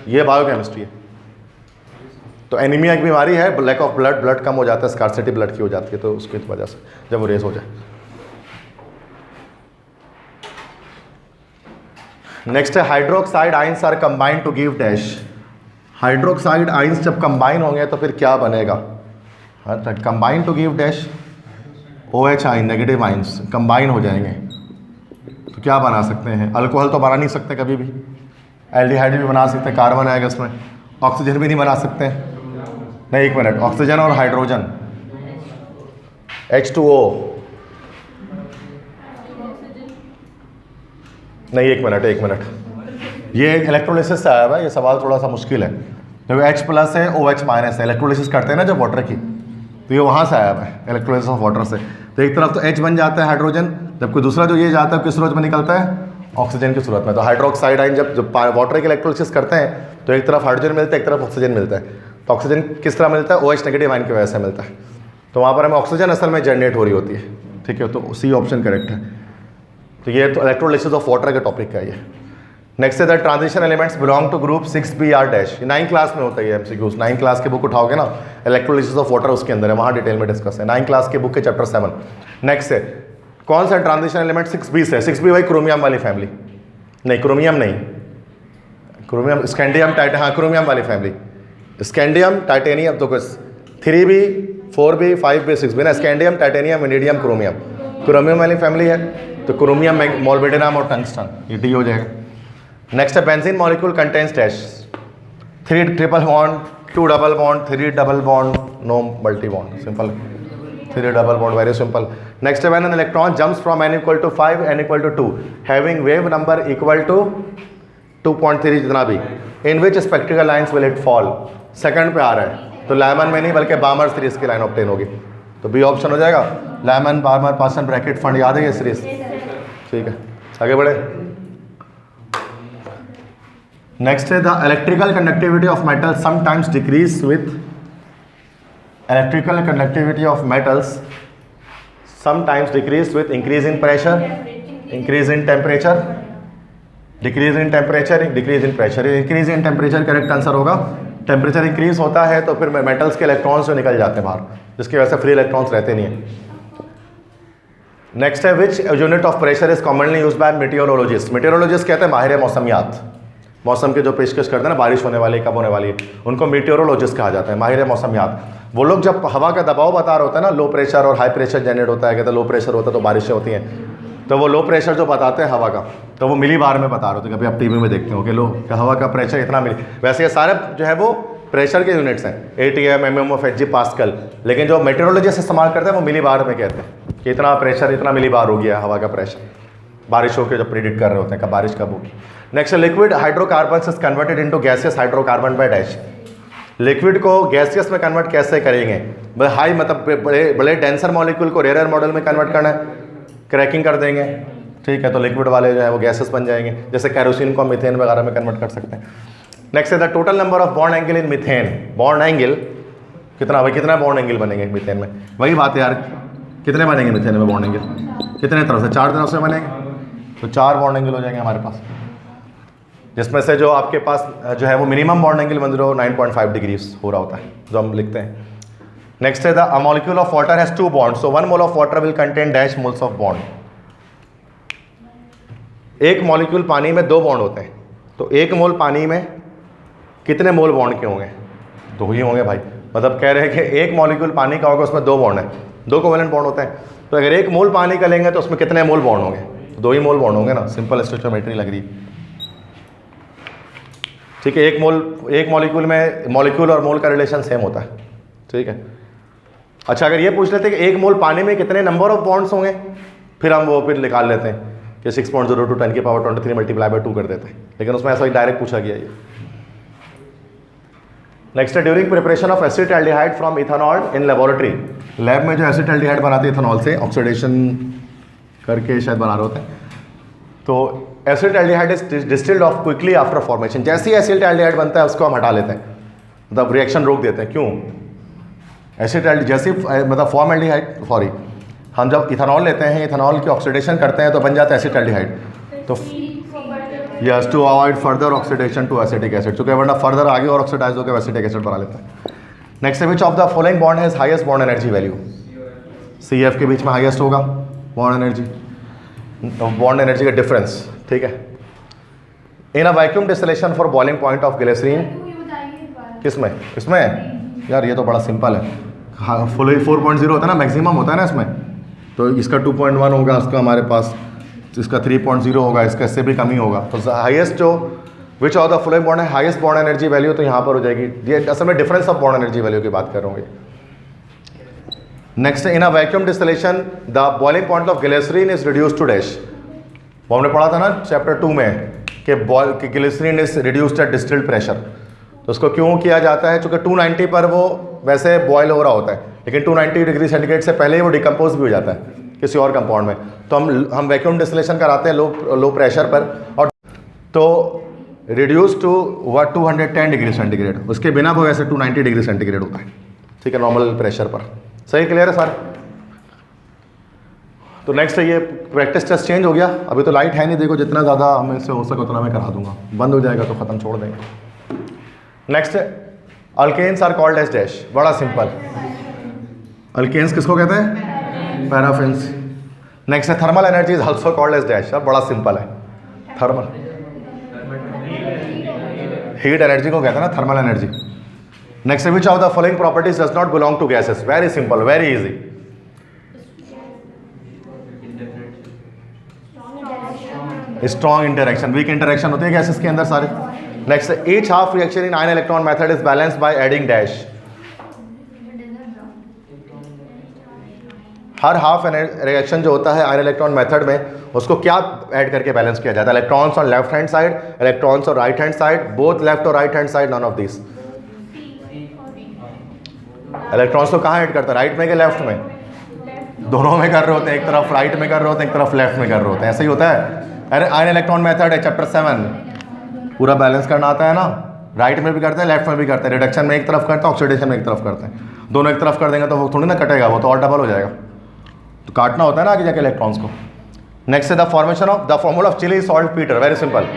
ये बायोकेमिस्ट्री है। तो एनीमिया की बीमारी है, लैक ऑफ ब्लड, ब्लड कम हो जाता है, स्कार्सिटी ब्लड की हो जाती है, तो उसकी वजह से जब वो रेस हो जाए। नेक्स्ट है hydroxide ions are combined to give dash. Hydroxide ions जब कंबाइन होंगे तो फिर क्या बनेगा? Combine to give dash, OH ion, negative ions combine हो जाएंगे तो क्या बना सकते हैं? अल्कोहल तो बना नहीं सकते कभी भी, एल्डिहाइड भी बना सकते हैं, कार्बन आएगा इसमें। ऑक्सीजन भी नहीं बना सकते नहीं, एक मिनट, ऑक्सीजन और हाइड्रोजन H2O नहीं, एक मिनट, ये इलेक्ट्रोलिसिस से आया हुआ है, ये सवाल थोड़ा सा मुश्किल है। जब H प्लस है OH माइनस है, इलेक्ट्रोलिसिस करते हैं ना जब वाटर की, तो ये वहाँ से आया हुआ है इलेक्ट्रोलिसिस ऑफ वाटर से। तो एक तरफ तो H बन जाता है हाइड्रोजन, जबकि दूसरा जो ये जाता है किस सूरत में निकलता है? ऑक्सीजन की सूरत में। तो हाइड्रोक्साइड आइन जब वाटर की इलेक्ट्रोलिसिस करते हैं तो एक तरफ हाइड्रोजन मिलता है, एक तरफ ऑक्सीजन मिलता है। तो ऑक्सीजन किस तरह मिलता है? OH नेगेटिव आइन की वजह से मिलता है। तो वहाँ पर हमें ऑक्सीजन असल में जनरेट हो रही होती है। ठीक है, तो सी ऑप्शन करेक्ट है। तो ये तो इलेक्ट्रोलिसिस ऑफ वाटर के टॉपिक का ये। नेक्स्ट है the transition elements belong to group 6Br dash. 9 class में होता है ये MCQs। 9 क्लास की बुक उठाओगे ना, इलेक्ट्रोलिसिस ऑफ वाटर उसके अंदर है, वहाँ डिटेल में डिस्कस है, 9 क्लास की बुक के चैप्टर 7। नेक्स्ट है कौन सा ट्रांजिशन एलिमेंट 6B से? 6B भाई क्रोमियम वाली फैमिली नहीं, क्रोमियम नहीं, क्रोमियम स्कैंडियम हाँ क्रोमियम वाली फैमिली, स्कैंडियम टाइटेनियम, तो कुछ 3B 4B 5B 6B ना, scandium titanium vanadium chromium, chromium वाली फैमिली है। तो क्रोमियम मोल्बिडेनम और टंगस्टन, ये डी हो जाएगा। नेक्स्ट है benzene molecule contains dash. 3 triple bond, 2 double bond, 3 double bond, no multi bond, simple 3 double bond, very simple. Next है when an electron jumps from n = 5 n = 2 having wave number equal to 2.3 जितना भी, in which spectrical lines will it fall. Second पे आ रहा है, तो लाइमन में नहीं बल्कि बामर सीरीज की लाइन ऑब्टेन होगी, तो बी ऑप्शन हो जाएगा। लाइमन बामर पासन ब्रैकेट फंड, याद है ये सीरीज? ठीक है, आगे बढ़े। नेक्स्ट है the electrical conductivity of metal sometimes decrease with, electrical conductivity of metals sometimes decrease with increase in pressure, increase in temperature, decrease in temperature, decrease in pressure. Increase in temperature correct answer होगा। टेम्परेचर इंक्रीज होता है तो फिर मेटल्स के इलेक्ट्रॉन्स जो निकल जाते हैं बाहर, जिसकी वजह से फ्री इलेक्ट्रॉन्स रहते नहीं हैं। नेक्स्ट है which unit of pressure is commonly used by meteorologist. Meteorologist कहते हैं माहिर मौसमियात। मौसम के जो पेशकश करते हैं ना, बारिश होने वाली कब होने वाली है, उनको मीटेरोलॉजिस्ट कहा जाता है, माहिर मौसमियात। वो लोग जब हवा का दबाव बता रहे होते हैं ना, लो प्रेशर और हाई प्रेशर जनरेट होता है, कहते हैं लो प्रेशर होता है तो बारिशें होती हैं, तो वो लो प्रेशर जो बताते हैं हवा का, तो वो मिली बार में बता रहे होते हैं। कभी आप टीवी में देखते हो कि लो कि हवा का प्रेशर इतना मिली, वैसे ये सारे जो है वो प्रेशर के यूनिट्स हैं, ATM, MM of Hg, pascal, लेकिन जो मेट्रोलॉजिस्ट इस्तेमाल करते हैं वो मिली बार में कहते हैं कि इतना प्रेशर, इतना मिली बार हो गया हवा का प्रेशर, बारिशों के जो प्रिडिक्ट कर रहे होते हैं कब बारिश कब होगी। Next, liquid hydrocarbon is converted into gaseous hydrocarbon by dash. Liquid को गैसियस में कन्वर्ट कैसे करेंगे? हाई मतलब बड़े डेंसर मॉलिक्यूल को रेयर मॉडल में कन्वर्ट करना है, क्रैकिंग कर देंगे, ठीक है, तो लिक्विड वाले जो है वो गैसेस बन जाएंगे, जैसे कैरोसिन को मीथेन वगैरह में कन्वर्ट कर सकते हैं। नेक्स्ट है the total number of bond angle in methane. Bond angle कितना भाई, कितना बॉन्ड एंगल बनेंगे मीथेन में? वही बात है यार, कितने बनेंगे मीथेन में बॉन्ड एंगल? कितने तरफ से? 4 तरफ से बनेंगे, तो 4 बॉन्ड एंगल हो जाएंगे हमारे पास, जिसमें से जो आपके पास जो है वो मिनिमम बॉन्ड एंगल बन रहा हो 9.5 डिग्रीज हो रहा होता है, जो हम लिखते हैं। नेक्स्ट है the molecule of water has 2 bond, so 1 mole of water will contain dash moles of bond. एक मॉलिक्यूल पानी में 2 बॉन्ड होते हैं, तो 1 मोल पानी में कितने मोल बॉन्ड के होंगे? 2 ही होंगे भाई, मतलब कह रहे हैं कि एक मॉलिक्यूल पानी का होगा, उसमें 2 बॉन्ड है, 2 कोवेलेंट बॉन्ड होते हैं, तो अगर 1 मोल पानी का लेंगे तो उसमें कितने मोल बॉन्ड होंगे? 2 ही मोल बॉन्ड होंगे ना, सिंपल स्टोइचोमेट्री लग रही है, ठीक है। एक मॉलिक्यूल में मॉलिक्यूल और मोल का रिलेशन सेम होता है, ठीक है। अच्छा, अगर ये पूछ लेते हैं कि 1 मोल पानी में कितने नंबर ऑफ बॉन्ड्स होंगे, फिर हम वो फिर निकाल लेते हैं कि 6.02 10 की पावर 23 मल्टीप्लाई बाय 2 कर देते हैं, लेकिन उसमें ऐसा ही डायरेक्ट पूछा गया ये। नेक्स्ट है during preparation of acetaldehyde from ethanol in laboratory. Lab में जो एसिटाल्डिहाइड बनाते हैं इथेनॉल से, ऑक्सीडेशन करके शायद बना रहे होते हैं, तो acetaldehyde is distilled of quickly after formation. जैसे ही एसिटाल्डिहाइड बनता है उसको हम हटा लेते हैं, मतलब रिएक्शन रोक देते हैं। क्यों? एसिटाल्डिहाइड जैसे मतलब फॉर्मल्डिहाइड, सॉरी, हम जब इथेनॉल लेते हैं, इथेनॉल की ऑक्सीडेशन करते हैं तो बन जाता है एसिटाल्डिहाइड, तो yes to avoid further oxidation to acetic acid, क्योंकि वरना फर्दर आगे और ऑक्सीडाइज होकर एसिटिक एसिड बना लेता है। Next, which of the following bond has highest bond energy value? CF के बीच में हाईएस्ट होगा बॉन्ड एनर्जी, बॉन्ड एनर्जी का डिफरेंस, ठीक है। In a vacuum distillation for boiling point of glycerine, किसमें? इसमें यार ये तो बड़ा सिंपल है, हाँ, फुल 4.0 होता है ना, मैक्सिमम होता है ना इसमें, तो इसका 2.1 होगा, इसका हमारे पास इसका 3.0 होगा, इसका इससे भी कम ही होगा। तो हाईएस्ट जो which of the following bond है हाईएस्ट बॉन्ड एनर्जी वैल्यू, तो यहाँ पर हो जाएगी, ये असल में difference of bond energy value की बात कर रहा हूँ। Next, in a vacuum distillation the boiling point of glycerine is reduce to dash. वो हमने पढ़ा था ना चैप्टर 2 में कि glycerine is reduced at distilled pressure. तो उसको क्यों किया जाता है? चूँकि 290 पर वो वैसे बॉयल हो रहा होता है, लेकिन 290 डिग्री सेंटीग्रेड से पहले ही वो डिकम्पोज भी हो जाता है किसी और कंपाउंड में, तो हम वैक्यूम डिस्टिलेशन कराते हैं लो प्रेशर पर, और तो रिड्यूस टू 210 डिग्री सेंटीग्रेड, उसके बिना वो वैसे 290 डिग्री सेंटीग्रेड होता है, ठीक है, नॉर्मल प्रेशर पर। सही क्लियर है सर? तो नेक्स्ट है ये प्रैक्टिस टेस्ट चेंज हो गया, अभी तो लाइट है नहीं, देखो जितना ज़्यादा हमें से हो सके उतना मैं करा दूंगा, बंद हो जाएगा तो ख़त्म छोड़ देंगे। Next, alkanes are called as dash. बड़ा सिंपल, अल्केन्स किसको कहते हैं? पैराफिन्स। नेक्स्ट है thermal energy is also called as dash. बड़ा सिंपल है, थर्मल हीट एनर्जी को कहते हैं ना, thermal energy. Next, which of the following properties does not belong to gases? Very simple, very easy. Strong interaction, weak interaction होती है गैसेस के अंदर सारे। Next, each half reaction in ion electron method is balanced by adding dash. Her half reaction जो होता है आयन इलेक्ट्रॉन मेथड में, उसको क्या ऐड करके बैलेंस किया जाता है? Electrons on left hand side, electrons on right hand side, both left और right hand side, none of this. Electrons को कहाँ ऐड करता है? राइट में कि लेफ्ट में? दोनों में कर रहे होते हैं, एक तरफ राइट में कर रहे होते हैं, एक तरफ लेफ्ट में कर रहे होते हैं, ऐसे ही होता है। अरे आयन इलेक्ट्रॉन मेथड है चैप्टर 7, पूरा बैलेंस करना आता है ना, राइट में भी करते हैं लेफ्ट में भी करते हैं, रिडक्शन में एक तरफ करते हैं, ऑक्सीडेशन में एक तरफ करते हैं, दोनों एक तरफ कर देंगे तो वो थोड़ी ना कटेगा, वो तो और डबल हो जाएगा, तो काटना होता है ना आगे जाके इलेक्ट्रॉन्स को। नेक्स्ट है the formation of the formula of Chile saltpetre. Very simple,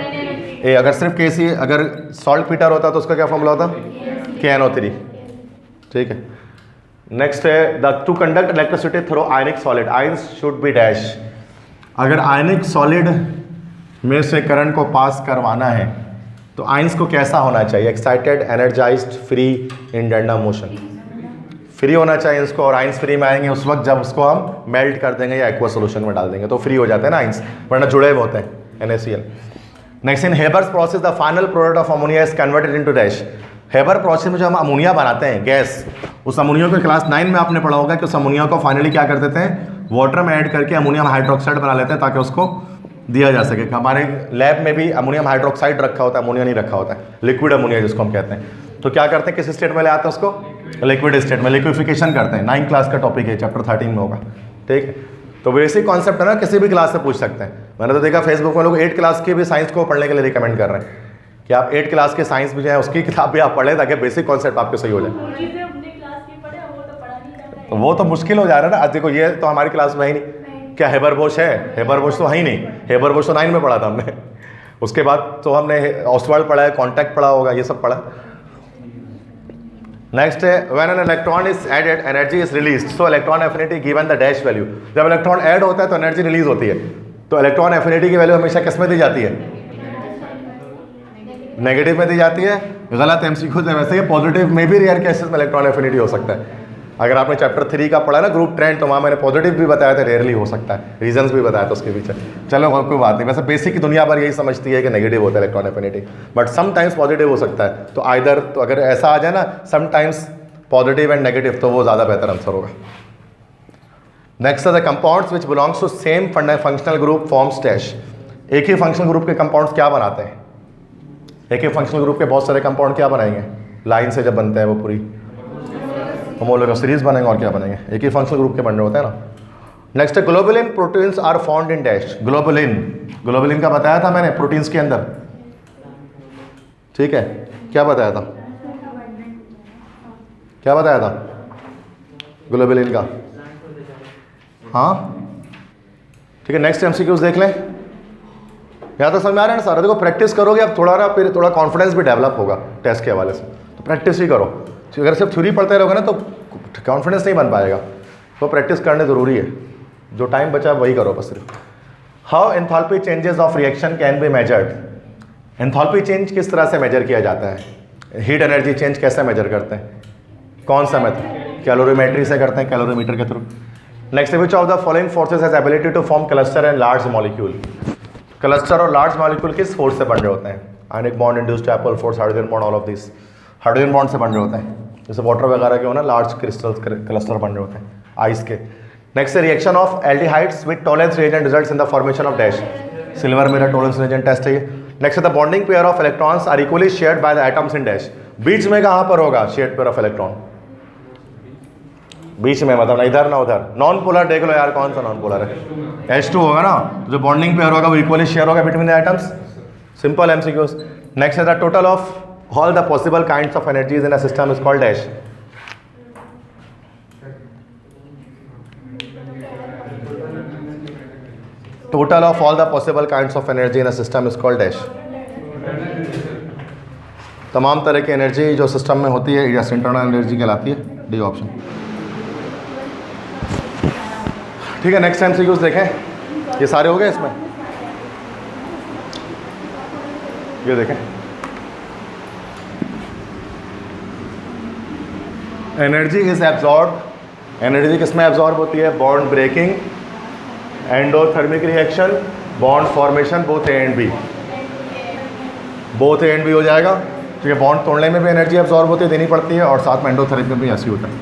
A अगर सिर्फ केसी अगर सॉल्ट पीटर होता तो उसका क्या फॉर्मूला होता? KNO3, ठीक है। नेक्स्ट है the two conduct electricity through ionic solid, ions should be dash. अगर आयनिक सॉलिड में से करंट को पास करवाना है तो आइंस को कैसा होना चाहिए? Excited, energised, free, in random motion. Free होना चाहिए इसको, और आइंस फ्री में आएंगे उस वक्त जब उसको हम मेल्ट कर देंगे या एक्वा सोल्यूशन में डाल देंगे तो फ्री हो जाते हैं ना आइंस, वरना जुड़े हुए होते हैं NaCl। Next, in Haber's process the final product of ammonia is converted into dash. Haber process में जो हम अमोनिया बनाते हैं गैस, उस अमोनिया को क्लास 9 में आपने पढ़ा होगा कि उस अमोनिया को फाइनली क्या कर देते हैं, वाटर में ऐड करके अमोनियम हाइड्रोक्साइड बना लेते हैं ताकि उसको दिया जा सके। हमारे लैब में भी अमोनियम हाइड्रोक्साइड रखा होता है, अमोनिया नहीं रखा होता है, लिक्विड अमोनिया जिसको हम कहते हैं। तो क्या करते हैं, किस स्टेट में ले आते हैं उसको, लिक्विड स्टेट में, लिक्विफिकेशन करते हैं। 9 क्लास का टॉपिक है, चैप्टर 13 में होगा, ठीक है। तो बेसिक कॉन्सेप्ट है ना, किसी भी क्लास से पूछ सकते हैं। मैंने तो देखा फेसबुक में लोग 8 क्लास की भी साइंस को पढ़ने के लिए रिकमेंड कर रहे हैं कि आप 8 क्लास के साइंस भी जो है उसकी किताब भी आप पढ़ें ताकि बेसिक कॉन्सेप्ट आपके सही हो जाए। तो वो तो मुश्किल हो जा रहा है ना। आज देखो ये तो हमारी क्लास में ही नहीं, क्या हेबर बोश है, हेबर बोश तो है ही नहीं। हेबर बोश तो 9 में पढ़ा था हमने, उसके बाद तो हमने ऑस्वाल्ड पढ़ा है, कॉन्टैक्ट पढ़ा होगा, ये सब पढ़ा। नेक्स्ट है, when an electron is added energy is released, so electron affinity given the dash value. जब इलेक्ट्रॉन ऐड होता है तो एनर्जी रिलीज होती है, तो इलेक्ट्रॉन एफिनिटी की वैल्यू हमेशा किस में दी जाती है, नेगेटिव में दी जाती है। गलत MCQ है वैसे, ये पॉजिटिव में भी रेयर केसेस में इलेक्ट्रॉन एफिनिटी हो सकता है। अगर आपने चैप्टर 3 का पढ़ा ना ग्रुप ट्रेंड, तो वहाँ मैंने पॉजिटिव भी बताया था, रेयरली हो सकता है, रीजंस भी बताया था उसके पीछे। चलो कोई बात नहीं, वैसे बेसिक दुनिया भर यही समझती है कि नेगेटिव होता है electron affinity, but sometimes positive हो सकता है। तो आइदर, तो अगर ऐसा आ जाए ना समटाइम्स पॉजिटिव एंड नेगेटिव, तो वो ज़्यादा बेहतर आंसर होगा। Next the compounds which belongs to same functional group forms dash. एक ही फंक्शनल ग्रुप के कंपाउंड्स क्या बनाते हैं, एक ही फंक्शनल ग्रुप के बहुत सारे कंपाउंड क्या बनाएंगे, लाइन से जब बनते हैं वो पूरी होमोलोगस सीरीज बनेंगे, और क्या बनेंगे, एक ही फंक्शनल ग्रुप के बन रहे होते हैं ना। नेक्स्ट है globulin proteins are found in dash. Globulin, globulin का बताया था मैंने प्रोटीन्स के अंदर, ठीक है, क्या बताया था, क्या बताया था ग्लोबुलिन का, हाँ ठीक है। नेक्स्ट MCQs देख लें, यहाँ तो समझ में आ रहा है ना सारा। देखो प्रैक्टिस करोगे अब थोड़ा ना, फिर थोड़ा कॉन्फिडेंस भी डेवलप होगा टेस्ट के हवाले से, तो प्रैक्टिस ही करो। अगर सिर्फ थ्योरी पढ़ते रहोगे ना तो कॉन्फिडेंस नहीं बन पाएगा, तो प्रैक्टिस करने ज़रूरी है। जो टाइम बचा वही करो बस सिर्फ। How enthalpy changes of reaction can be measured. Enthalpy change किस तरह से मेजर किया जाता है, हीट एनर्जी चेंज कैसे मेजर करते हैं, कौन सा मेथड, कैलोरीमेट्री से करते हैं, कैलोरीमीटर के थ्रू। Next, which of the following forces has ability to form cluster and large molecule. Cluster और लार्ज मॉलिक्यूल किस फोर्स से बन रहे होते हैं, ionic bond, induced dipole force, hydrogen bond, all of this hydrogen bond से बन रहे होते हैं। जैसे वाटर वगैरह के हो ना, लार्ज क्रिस्टल्स क्लस्टर बन रहे होते हैं आइस के। Next, reaction of aldehydes with Tollens reagent results in the formation of dash. Silver मेरा टॉलेंस रिएजेंट टेस्ट है ये। Next, the bonding pair of electrons are equally shared by the atoms in dash. बीच में कहाँ पर होगा शेयर्ड पेयर ऑफ इलेक्ट्रॉन, बीच में मतलब ना इधर ना उधर। नॉन पोलर देख लो यार, कौन सा नॉन पोलर है, H2 होगा ना, जो बॉन्डिंग पेयर होगा वो इक्वली शेयर होगा between the atoms. Simple MCQs। Next है the total of all the possible kinds of energies in a system is called dash. Total of all the possible kinds of energy in a system is called dash. तमाम तरह की एनर्जी जो सिस्टम में होती है या इंटरनल एनर्जी कहलाती है, डी ऑप्शन। ठीक है, नेक्स्ट MCQs देखें, ये सारे हो गए इसमें, ये देखें। एनर्जी इज एब्जॉर्ब, एनर्जी किस में एब्जॉर्ब होती है, bond breaking, endothermic reaction, bond formation, both A and B, both A and B हो जाएगा। ठीक है, बॉन्ड तोड़ने में भी एनर्जी एब्जॉर्ब होती है, देनी पड़ती है, और साथ में एंडोथर्मिक में भी ऐसी होता है।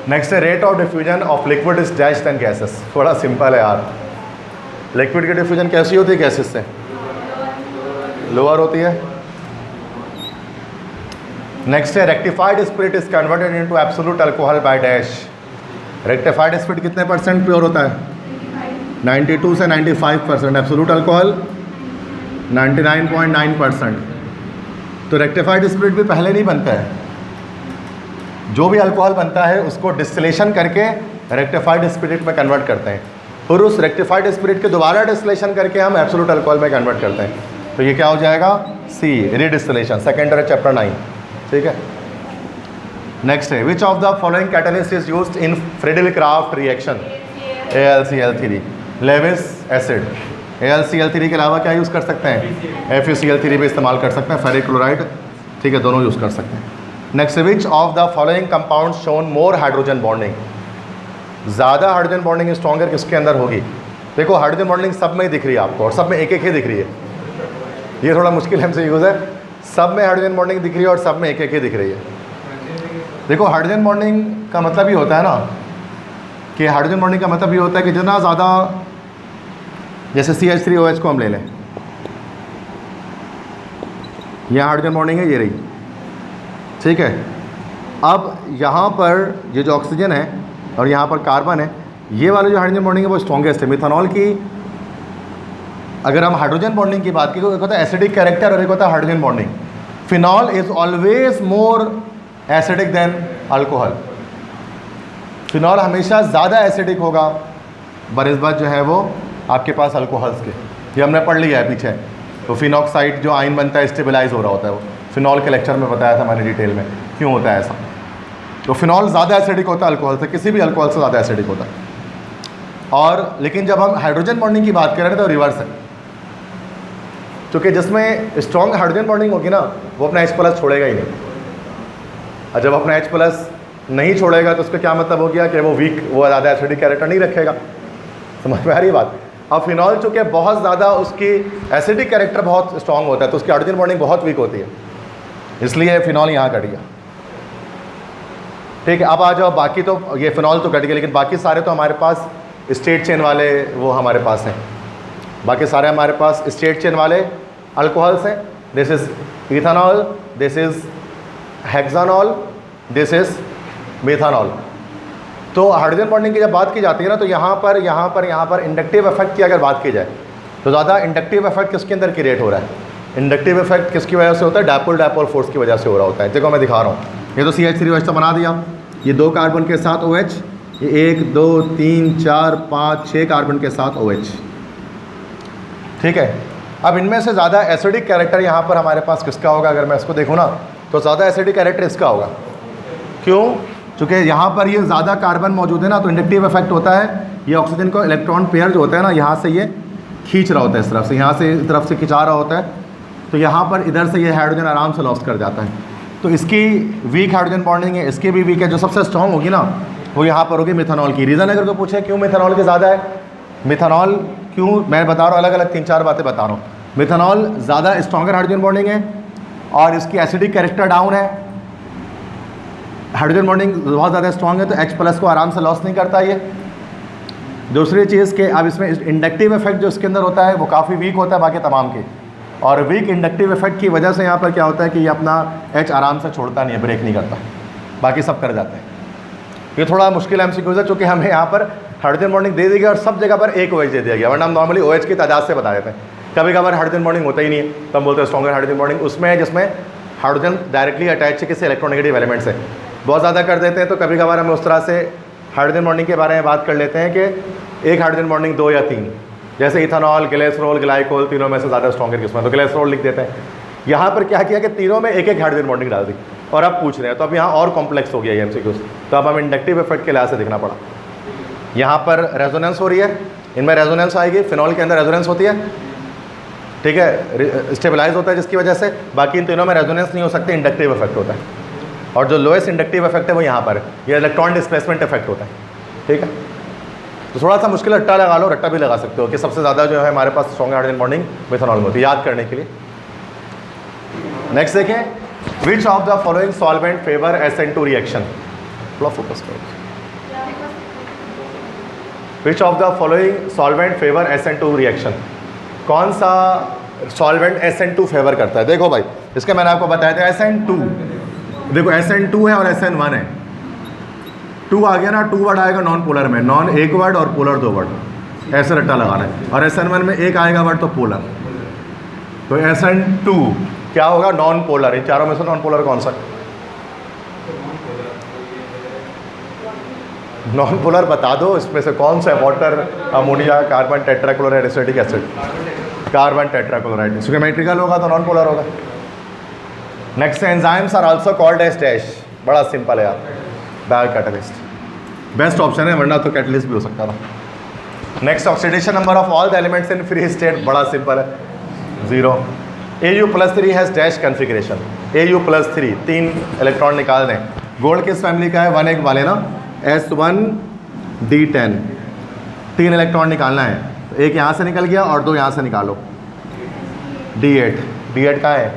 नेक्स्ट है rate of diffusion of liquid is dash then gases. थोड़ा सिंपल है यार, लिक्विड की डिफ्यूजन कैसी होती है गैसेस से, लोअर होती है। नेक्स्ट है rectified spirit is converted into absolute alcohol by dash. Rectified spirit कितने % प्योर होता है, 92 से 95%, एब्सोल्यूट अल्कोहल 99.9%। तो रेक्टिफाइड स्पिरिट भी पहले नहीं बनता है, जो भी अल्कोहल बनता है उसको डिस्टिलेशन करके रेक्टिफाइड स्पिरिट में कन्वर्ट करते हैं, फिर उस रेक्टिफाइड स्पिरिट के दोबारा डिस्टिलेशन करके हम एब्सोल्यूट अल्कोहल में कन्वर्ट करते हैं। तो ये क्या हो जाएगा, C, रीडिस्टिलेशन, सेकेंडरी चैप्टर 9। ठीक है, नेक्स्ट है which of the following catalyst is used in Friedel craft reaction, AlCl3, Lewis acid. AlCl3 के अलावा क्या यूज़ कर सकते हैं? FeCl3 भी इस्तेमाल कर सकते हैं, फेरिक क्लोराइड, ठीक है, दोनों यूज़ कर सकते हैं। Next, which of the following compound shown more hydrogen bonding? ज़्यादा हाइड्रोजन बॉन्डिंग स्ट्रॉन्गर किसके अंदर होगी? देखो हाइड्रोजन बॉन्डिंग सब में ही दिख रही है आपको और सब में एक एक ही दिख रही है, ये थोड़ा मुश्किल हमसे यूज़ है। सब में हाइड्रोजन बॉन्डिंग दिख रही है और सब में एक एक ही दिख रही है। देखो हाइड्रोजन बॉन्डिंग का मतलब ये होता है ना कि हाइड्रोजन बॉन्डिंग का मतलब ये होता है कि जितना ज़्यादा, जैसे CH3OH को हम ले लें, यह हाइड्रोजन बॉन्डिंग है, ये रही, ठीक है। अब यहाँ पर ये जो ऑक्सीजन है और यहाँ पर कार्बन है, ये वाली जो हाइड्रोजन बॉन्डिंग है वो स्ट्रॉन्गेस्ट है। मिथानॉल की अगर हम हाइड्रोजन बॉन्डिंग की बात करें, एक होता है एसिडिक कैरेक्टर और एक होता है hydrogen bonding. Phenol is always more acidic then alcohol. Phenol हमेशा ज़्यादा एसिडिक होगा बनिस्बत जो है वो आपके पास अल्कोहल्स के, ये हमने पढ़ लिया है पीछे। तो फिनॉक्साइड जो आयन बनता है स्टेबलाइज हो रहा होता है, वो फिनॉल के लेक्चर में बताया था मैंने डिटेल में क्यों होता है ऐसा। तो फिनॉल ज़्यादा एसिडिक होता है अल्कोहल से, किसी भी अल्कोहल से ज़्यादा एसिडिक होता है। और लेकिन जब हम हाइड्रोजन बॉन्डिंग की बात करें तो रिवर्स है, क्योंकि जिसमें स्ट्रॉन्ग हाइड्रोजन बॉन्डिंग होगी ना वो अपना H+ छोड़ेगा ही नहीं, और जब अपना H+ नहीं छोड़ेगा तो उसका क्या मतलब हो गया कि वो वीक, वो ज़्यादा एसिडिक कैरेक्टर नहीं रखेगा। समझ में आ रही बात? अब फिनॉल चूँकि बहुत ज़्यादा उसकी एसिडिक कैरेक्टर बहुत स्ट्रॉन्ग होता है तो उसकी हाइड्रोजन बॉन्डिंग बहुत वीक होती है, इसलिए फिनॉल यहाँ कट गया, ठीक है। अब आ जाओ, बाकी तो ये फिनॉल तो कट गया, लेकिन बाकी सारे तो हमारे पास स्ट्रेट चेन वाले वो हमारे पास हैं। बाकी सारे हमारे पास स्ट्रेट चेन वाले अल्कोहल्स हैं। This is ethanol, this is hexanol, this is methanol. तो हाइड्रोजन बॉन्डिंग की जब बात की जाती है ना तो यहाँ पर इंडक्टिव इफेक्ट की अगर बात की जाए तो ज़्यादा इंडक्टिव इफेक्ट किसके अंदर क्रिएट हो रहा है? इंडक्टिव इफेक्ट किसकी वजह से होता है? डायपोल फोर्स की वजह से हो रहा होता है। देखो मैं दिखा रहा हूँ, ये तो CH3OH तो बना दिया, ये 2 कार्बन के साथ OH, ये 1 2 3 4 5 6 कार्बन के साथ OH, ठीक है। अब इनमें से ज़्यादा एसिडिक कैरेक्टर यहाँ पर हमारे पास किसका होगा? अगर मैं इसको देखूँ ना तो ज़्यादा एसिडिक कैरेक्टर इसका होगा। क्यों? चूँकि यहाँ पर ये ज़्यादा कार्बन मौजूद है ना, तो इंडक्टिव इफेक्ट होता है, ये ऑक्सीजन को इलेक्ट्रॉन पेयर जो होता है ना, यहाँ से ये खींच रहा होता है इस तरफ से, यहाँ से इस तरफ से खिंचा रहा होता है, तो यहाँ पर इधर से ये हाइड्रोजन आराम से लॉस्ट कर जाता है। तो इसकी वीक हाइड्रोजन बॉन्डिंग है, इसकी भी वीक है। जो सबसे स्ट्रॉन्ग होगी ना वो यहाँ पर होगी मिथानॉल की। रीज़न अगर कोई पूछे क्यों मिथानॉल की ज़्यादा है, मिथानॉल क्यों, मैं बता रहा हूँ, अलग अलग 3-4 बातें बता रहा हूँ। मिथानॉल ज़्यादा स्ट्रॉन्गर हाइड्रोजन बॉन्डिंग है और इसकी एसिडिक कैरेक्टर डाउन है, हाइड्रोजन बॉन्डिंग बहुत ज़्यादा स्ट्रॉन्ग है, तो H+ को आराम से लॉस नहीं करता ये। दूसरी चीज़ कि अब इसमें इंडक्टिव इफेक्ट जो इसके अंदर होता है वो काफ़ी वीक होता है बाकी तमाम के, और वीक इंडक्टिव इफेक्ट की वजह से यहाँ पर क्या होता है कि ये अपना H आराम से छोड़ता नहीं है, ब्रेक नहीं करता, बाकी सब कर जाते हैं। ये थोड़ा मुश्किल MCQ है, चूँकि हमें यहाँ पर हाइड्रोजन बॉन्डिंग दे दी गई और सब जगह पर एक OH दे दिया गया, वरना हम नॉर्मली OH की तादाद से बता देते हैं। कभी कभार हाइड्रोजन बॉन्डिंग होता ही नहीं है तो हम बोलते हैं स्ट्रॉन्गर हाइड्रोजन बॉन्डिंग। उसमें जिसमें हाइड्रोजन डायरेक्टली अटैच है किसी इलेक्ट्रोनेगेटिव एलिमेंट से, बहुत ज़्यादा कर देते हैं तो कभी कभार हम उस तरह से हाइड्रोजन बॉन्डिंग के बारे में बात कर लेते हैं कि एक हाइड्रोजन बॉन्डिंग 2 या 3, जैसे इथेनॉल, ग्लिसरॉल, ग्लाइकोल, तीनों में से ज़्यादा स्ट्रॉन्गर किस्म है तो ग्लिसरॉल लिख देते हैं। यहाँ पर क्या किया कि तीनों में एक एक हाइड्रोजन बॉन्डिंग डाल दी और अब पूछ रहे हैं, तो अब यहाँ और कॉम्प्लेक्स हो गया ये MCQ, तो अब हम इंडक्टिव इफेक्ट के लिहाज से देखना पड़ा। यहाँ पर रेजोनेंस हो रही है, इनमें रेजोनेंस आएगी, फिनॉल के अंदर रेजोनेंस होती है, ठीक है, स्टेबलाइज होता है जिसकी वजह से, बाकी इन तीनों में रेजोनेंस नहीं हो सकते, इंडक्टिव इफेक्ट होता है। और जो लोएस्ट इंडक्टिव इफेक्ट है वो यहाँ पर है, ये इलेक्ट्रॉन डिस्प्लेसमेंट इफेक्ट होता है, ठीक है। तो थोड़ा सा मुश्किल रट्टा लगा लो, रट्टा भी लगा सकते हो कि सबसे ज़्यादा जो है हमारे पास स्ट्रॉन्ग हाइड्रोजन बॉन्डिंग मिथेनॉल में होती है, याद करने के लिए। नेक्स्ट देखें, विच of the following solvent favour SN2 reaction, थोड़ा फोकस करो। विच of the following solvent favour SN2 reaction, कौन सा सॉल्वेंट SN2 फेवर करता है? देखो भाई, इसके मैंने आपको बताया था SN2, देखो SN2 है और SN1 है। 2 आ गया ना, 2 वर्ड आएगा नॉन पोलर में, नॉन 1 वर्ड और पोलर 2 वर्ड, ऐसे रट्टा लगाना है। और SN1 में 1 आएगा वर्ड तो पोलर, तो SN2 क्या होगा? Non polar. इन चारों में से नॉन पोलर कौन सा? नॉन पोलर बता दो, इसमें से कौन सा है? Water, ammonia, carbon tetrachloride, acetic acid, carbon tetrachloride. इसमें मेट्रिकल होगा तो नॉन पोलर होगा। Next, enzymes are also called as dash, बड़ा सिंपल है यार, बायो कैटलिस्ट बेस्ट ऑप्शन है, वरना तो कैटलिस्ट भी हो सकता था। Next oxidation number of all the elements in free state, बड़ा सिंपल है, 0। Au+3 has dash configuration, Au+3 3 electron निकाल दें। गोल्ड किस फैमिली का है, 1 1 वाले ना, S1D10 3 इलेक्ट्रॉन निकालना है, एक यहाँ से निकल गया और 2 यहाँ से निकालो, D8 का है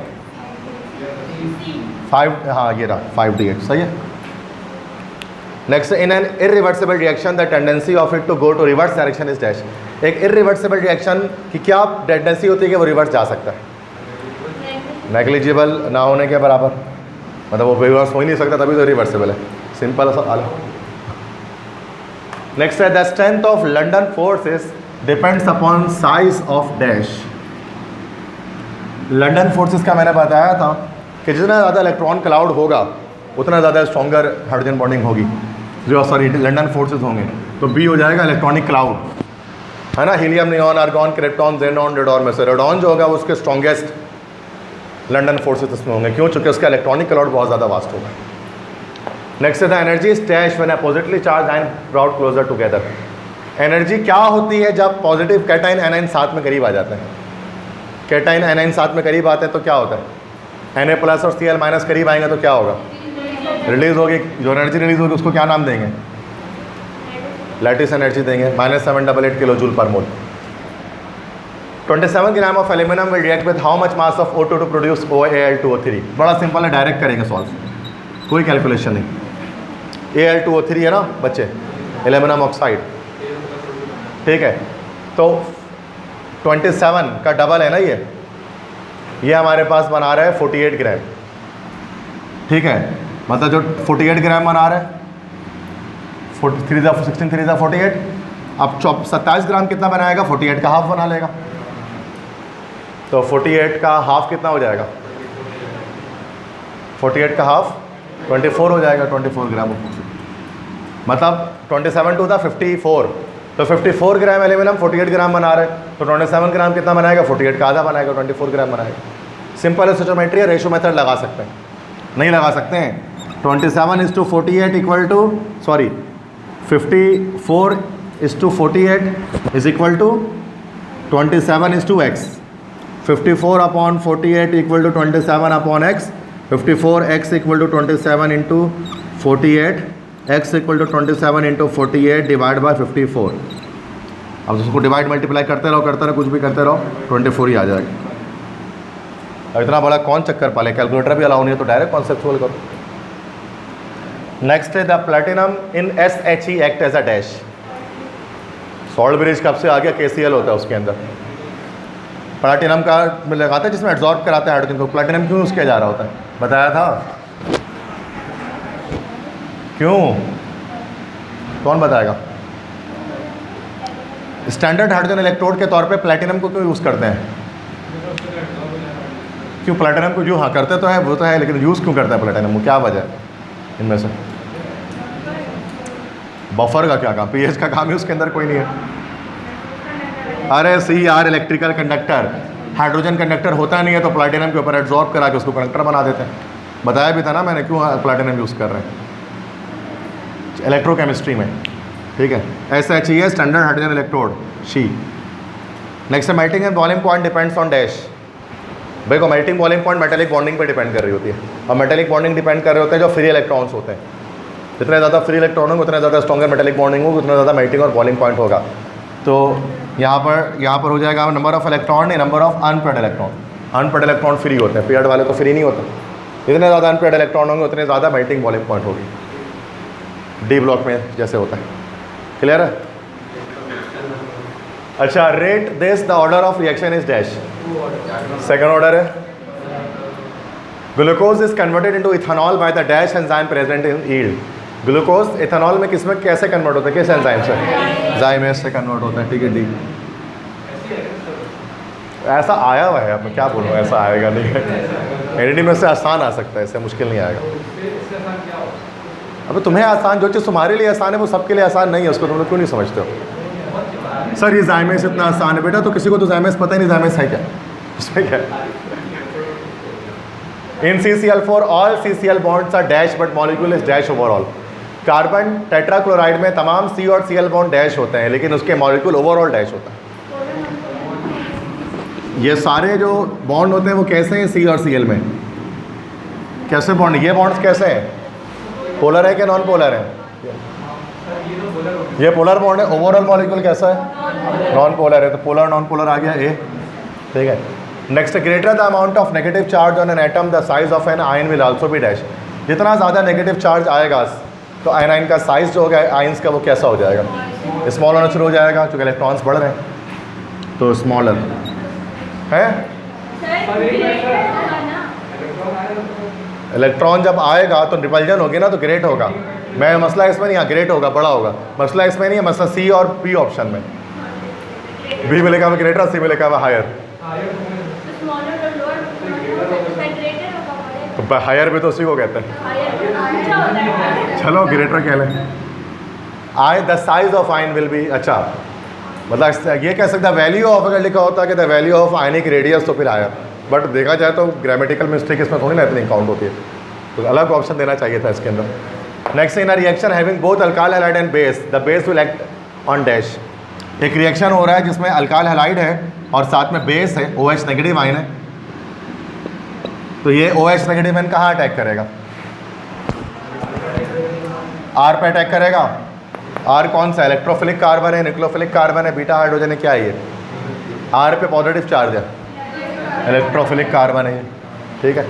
5, हाँ ये रहा 5D8, सही है। Next, in an irreversible reaction the tendency of it to go to reverse direction is dash. एक इरिवर्सिबल रिएक्शन की क्या टेंडेंसी होती है कि वो रिवर्स जा सकता है, नेग्लिजिबल ना होने के बराबर, मतलब वो रिवर्स हो ही नहीं सकता, तभी तो रिवर्सिबल है, सिंपल सा। नेक्स्ट है the strength of London forces depends upon size of dash. London forces का मैंने बताया था कि जितना ज़्यादा इलेक्ट्रॉन क्लाउड होगा उतना ज़्यादा स्ट्रॉन्गर हाइड्रोजन बॉन्डिंग होगी, जो सॉरी लंडन फोर्सेस होंगे, तो बी हो जाएगा इलेक्ट्रॉनिक क्लाउड, है ना। Helium, neon, argon, krypton, xenon, radon में से रेडॉन जो होगा वो उसके स्ट्रॉन्गेस्ट लंडन फोर्सेस इसमें होंगे, क्यों, चूँकि उसका इलेक्ट्रॉनिक क्लाउड बहुत ज़्यादा वास्ट होगा। नेक्स्ट है the energy is dash when oppositely charge ion brought closer together. Energy क्या होती है जब पॉजिटिव कैटाइन एनाइन साथ में करीब आ जाते हैं, कैटाइन एनाइन साथ में करीब आते हैं तो क्या होता है, Na+ और Cl- करीब आएंगे तो क्या होगा, रिलीज होगी, जो एनर्जी रिलीज होगी उसको क्या नाम देंगे, लैटिस एनर्जी देंगे, -788 kilo joule per mole. 27 gram of aluminium will react with how much mass of O2 to produce OAl2O3। बड़ा सिंपल है, डायरेक्ट करेंगे सॉल्व, कोई कैलकुलेशन नहीं। Al2O3 है ना बच्चे, एल्यूमिनियम ऑक्साइड, ठीक है। तो 27 का डबल है ना, ये हमारे पास बना रहा है 48 ग्राम, ठीक है, मतलब जो 48 ग्राम बना रहा है, 3 16 3 48, अब 27 ग्राम कितना बनाएगा, 48 का हाफ बना लेगा, तो 48 का हाफ कितना हो जाएगा, 48 का हाफ 24 हो जाएगा, 24 ग्राम, मतलब 27 टू था 54, तो 54 ग्राम एल्यूमिनियम 48 ग्राम बना रहे हैं, तो 27 ग्राम कितना बनाएगा, 48 का आधा बनाएगा, 24 ग्राम बनाएगा। सिंपल है, स्टोइचोमेट्री है, रेशो मेथड लगा सकते हैं, नहीं लगा सकते हैं। 27:48 equal to, sorry 54:48 is equal to 27:x, 54/48 equal to 27/x, 54x equal to 27 into 48, x equal to 27 into 48 divide by 54। अब उसको डिवाइड मल्टीप्लाई करते रहो, कुछ भी करते रहो, 24 ही आ जाएगा। अब इतना बड़ा कौन चक्कर पाले, कैलकुलेटर भी अलाउ नहीं है, तो डायरेक्ट कॉन्सेप्चुअल करो। नेक्स्ट है the platinum in SHE act as a dash. Salt bridge कब से आ गया, KCl होता है उसके अंदर, प्लेटिनम का लगाते हैं जिसमें एब्जॉर्ब कराते हैं हाइड्रोजन को। प्लेटिनम क्यों यूज़ किया जा रहा होता है, बताया था, क्यों, कौन बताएगा। स्टैंडर्ड हाइड्रोजन इलेक्ट्रोड के तौर पे प्लेटिनम को क्यों यूज़ करते हैं, क्यों प्लेटिनम को, जो हाँ करते तो है, वो तो है, लेकिन यूज़ क्यों करते हैं प्लेटिनम को, क्या वजह है इनमें से। बफर का क्या काम, पीएच का काम है, उसके अंदर कोई नहीं है। अरे CR electrical conductor, hydrogen conductor होता नहीं है तो प्लेटिनम के ऊपर एब्जॉर्ब करा के उसको कंडक्टर बना देते हैं। बताया भी था ना मैंने क्यों प्लेटिनम यूज़ कर रहे हैं इलेक्ट्रोकेमिस्ट्री में, ठीक है। SHE है standard hydrogen electrode, SHE. Next है melting and boiling point depends on dash. भाई को melting boiling point metallic bonding पे डिपेंड कर रही होती है, और मेटेलिक बॉन्डिंग डिपेंड कर रहे होते हैं जो फ्री इलेक्ट्रॉन्स होते हैं। जितने ज़्यादा फ्री इलेक्ट्रॉन होंगे उतना ज़्यादा स्ट्रॉन्गर मेटेलिक बॉन्डिंग होगी, उतना ज़्यादा मेल्टिंग और बॉइलिंग पॉइंट होगा। तो यहाँ पर हो जाएगा नंबर ऑफ इलेक्ट्रॉन नहीं, number of unpaired electron. Unpaired electron free होते हैं, पेड वाले तो फ्री नहीं होते। जितने ज़्यादा अनपेड इलेक्ट्रॉन होंगे उतने ज़्यादा मेल्टिंग बॉइलिंग पॉइंट होगी, डी ब्लॉक में जैसे होता है। क्लियर है। अच्छा, rate this the order of reaction is dash. Second order है, glucose is converted into ethanol by the dash enzyme present in yield. Glucose ethanol में किसमें कैसे कन्वर्ट होता है, किस एंजाइम से, जाइमेस से कन्वर्ट होता है, ठीक है, डी। ऐसा आया हुआ है, अब मैं क्या बोलूँ, ऐसा आएगा नहीं है, एनडी में से आसान आ सकता है, इससे मुश्किल नहीं आएगा। अब तुम्हें आसान, जो चीज़ तुम्हारे लिए आसान है वो सबके लिए आसान नहीं है, उसको तुम लोग क्यों नहीं समझते हो। सर ये जाइमेस इतना आसान है, बेटा तो किसी को तो जाइमेस पता ही नहीं जाइमेस है क्या, उसमें क्या। इन CCl4 all CCl bonds are dash but molecule is dash overall। Carbon tetrachloride में तमाम C और Cl बॉन्ड डैश होते हैं, लेकिन उसके मॉलिक्यूल ओवरऑल डैश होता है। ये सारे जो बॉन्ड होते हैं वो कैसे हैं C और Cl में, कैसे बॉन्ड, ये बॉन्ड्स कैसे हैं, पोलर है कि नॉन पोलर है? ये पोलर बॉन्ड है। ओवरऑल मॉलिक्यूल कैसा है, नॉन पोलर है, तो पोलर नॉन पोलर आ गया ए, ठीक है। Next, greater the amount of negative charge on an atom the size of an ion will also be dash. जितना ज़्यादा नेगेटिव चार्ज आएगा तो आयन का साइज जो होगा आयन्स का वो कैसा हो जाएगा, स्मॉल होना शुरू हो जाएगा, क्योंकि इलेक्ट्रॉन्स बढ़ रहे हैं तो स्मॉलर है। इलेक्ट्रॉन जब आएगा तो रिपल्जन होगी ना, तो ग्रेट होगा। मैं मसला इसमें नहीं, ग्रेट होगा, बड़ा होगा, मसला इसमें नहीं है, मसला सी और पी ऑप्शन में। बी में लिखा हुआ ग्रेटर, सी में लिखा हुआ हायर, तो हायर भी तो उसी को कहते हैं। चलो ग्रेटर कह लें। The size of ion will be, अच्छा मतलब ये कह सकते हैं वैल्यू ऑफ, अगर लिखा होता है कि the value of ionic radius तो फिर हायर, बट देखा जाए तो ग्रामेटिकल मिस्टेक इसमें थोड़ी ना इतनी काउंट होती है, तो अलग ऑप्शन देना चाहिए था इसके अंदर। Next, in a reaction having both alkyl halide and base, the base will act on dash. एक रिएक्शन हो रहा है जिसमें अल्काइल हैलाइड है और साथ में बेस है, OH नेगेटिव आयन है, तो ये OH नेगेटिव आयन कहाँ अटैक करेगा, R पे अटैक करेगा। R कौन सा, इलेक्ट्रोफिलिक कार्बन है, न्यूक्लियोफिलिक कार्बन है, बीटा हाइड्रोजन है, क्या है ये, R पे पॉजिटिव चार्ज है, इलेक्ट्रोफिलिक कार्बन है ये, ठीक है।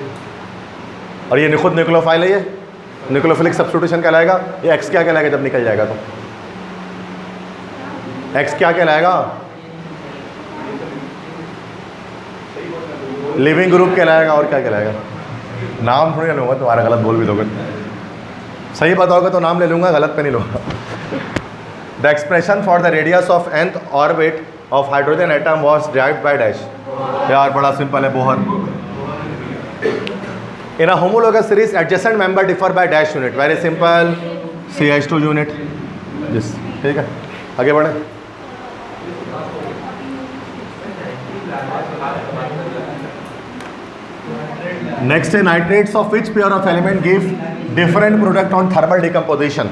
और ये खुद न्यूक्लियोफाइल है, ये न्यूक्लियोफिलिक सब्स्टिट्यूशन कहलाएगा। ये X क्या कहलाएगा जब निकल जाएगा, तो X क्या कहलाएगा, लिविंग ग्रुप कहलाएगा। और क्या कहलाएगा, नाम थोड़ी लूँगा, तुम्हारा गलत बोल भी दोगे, सही बताओगे तो नाम ले लूँगा, गलत पे नहीं लूँगा। The expression for the radius of nth orbit of hydrogen atom was derived by dash. यार बड़ा सिंपल है, Bohr. In a homologous series adjacent member differ by dash unit, very simple, CH2 unit, yes, ठीक है। आगे बढ़े। नेक्स्ट है nitrates of which pair of element give different product on thermal decomposition.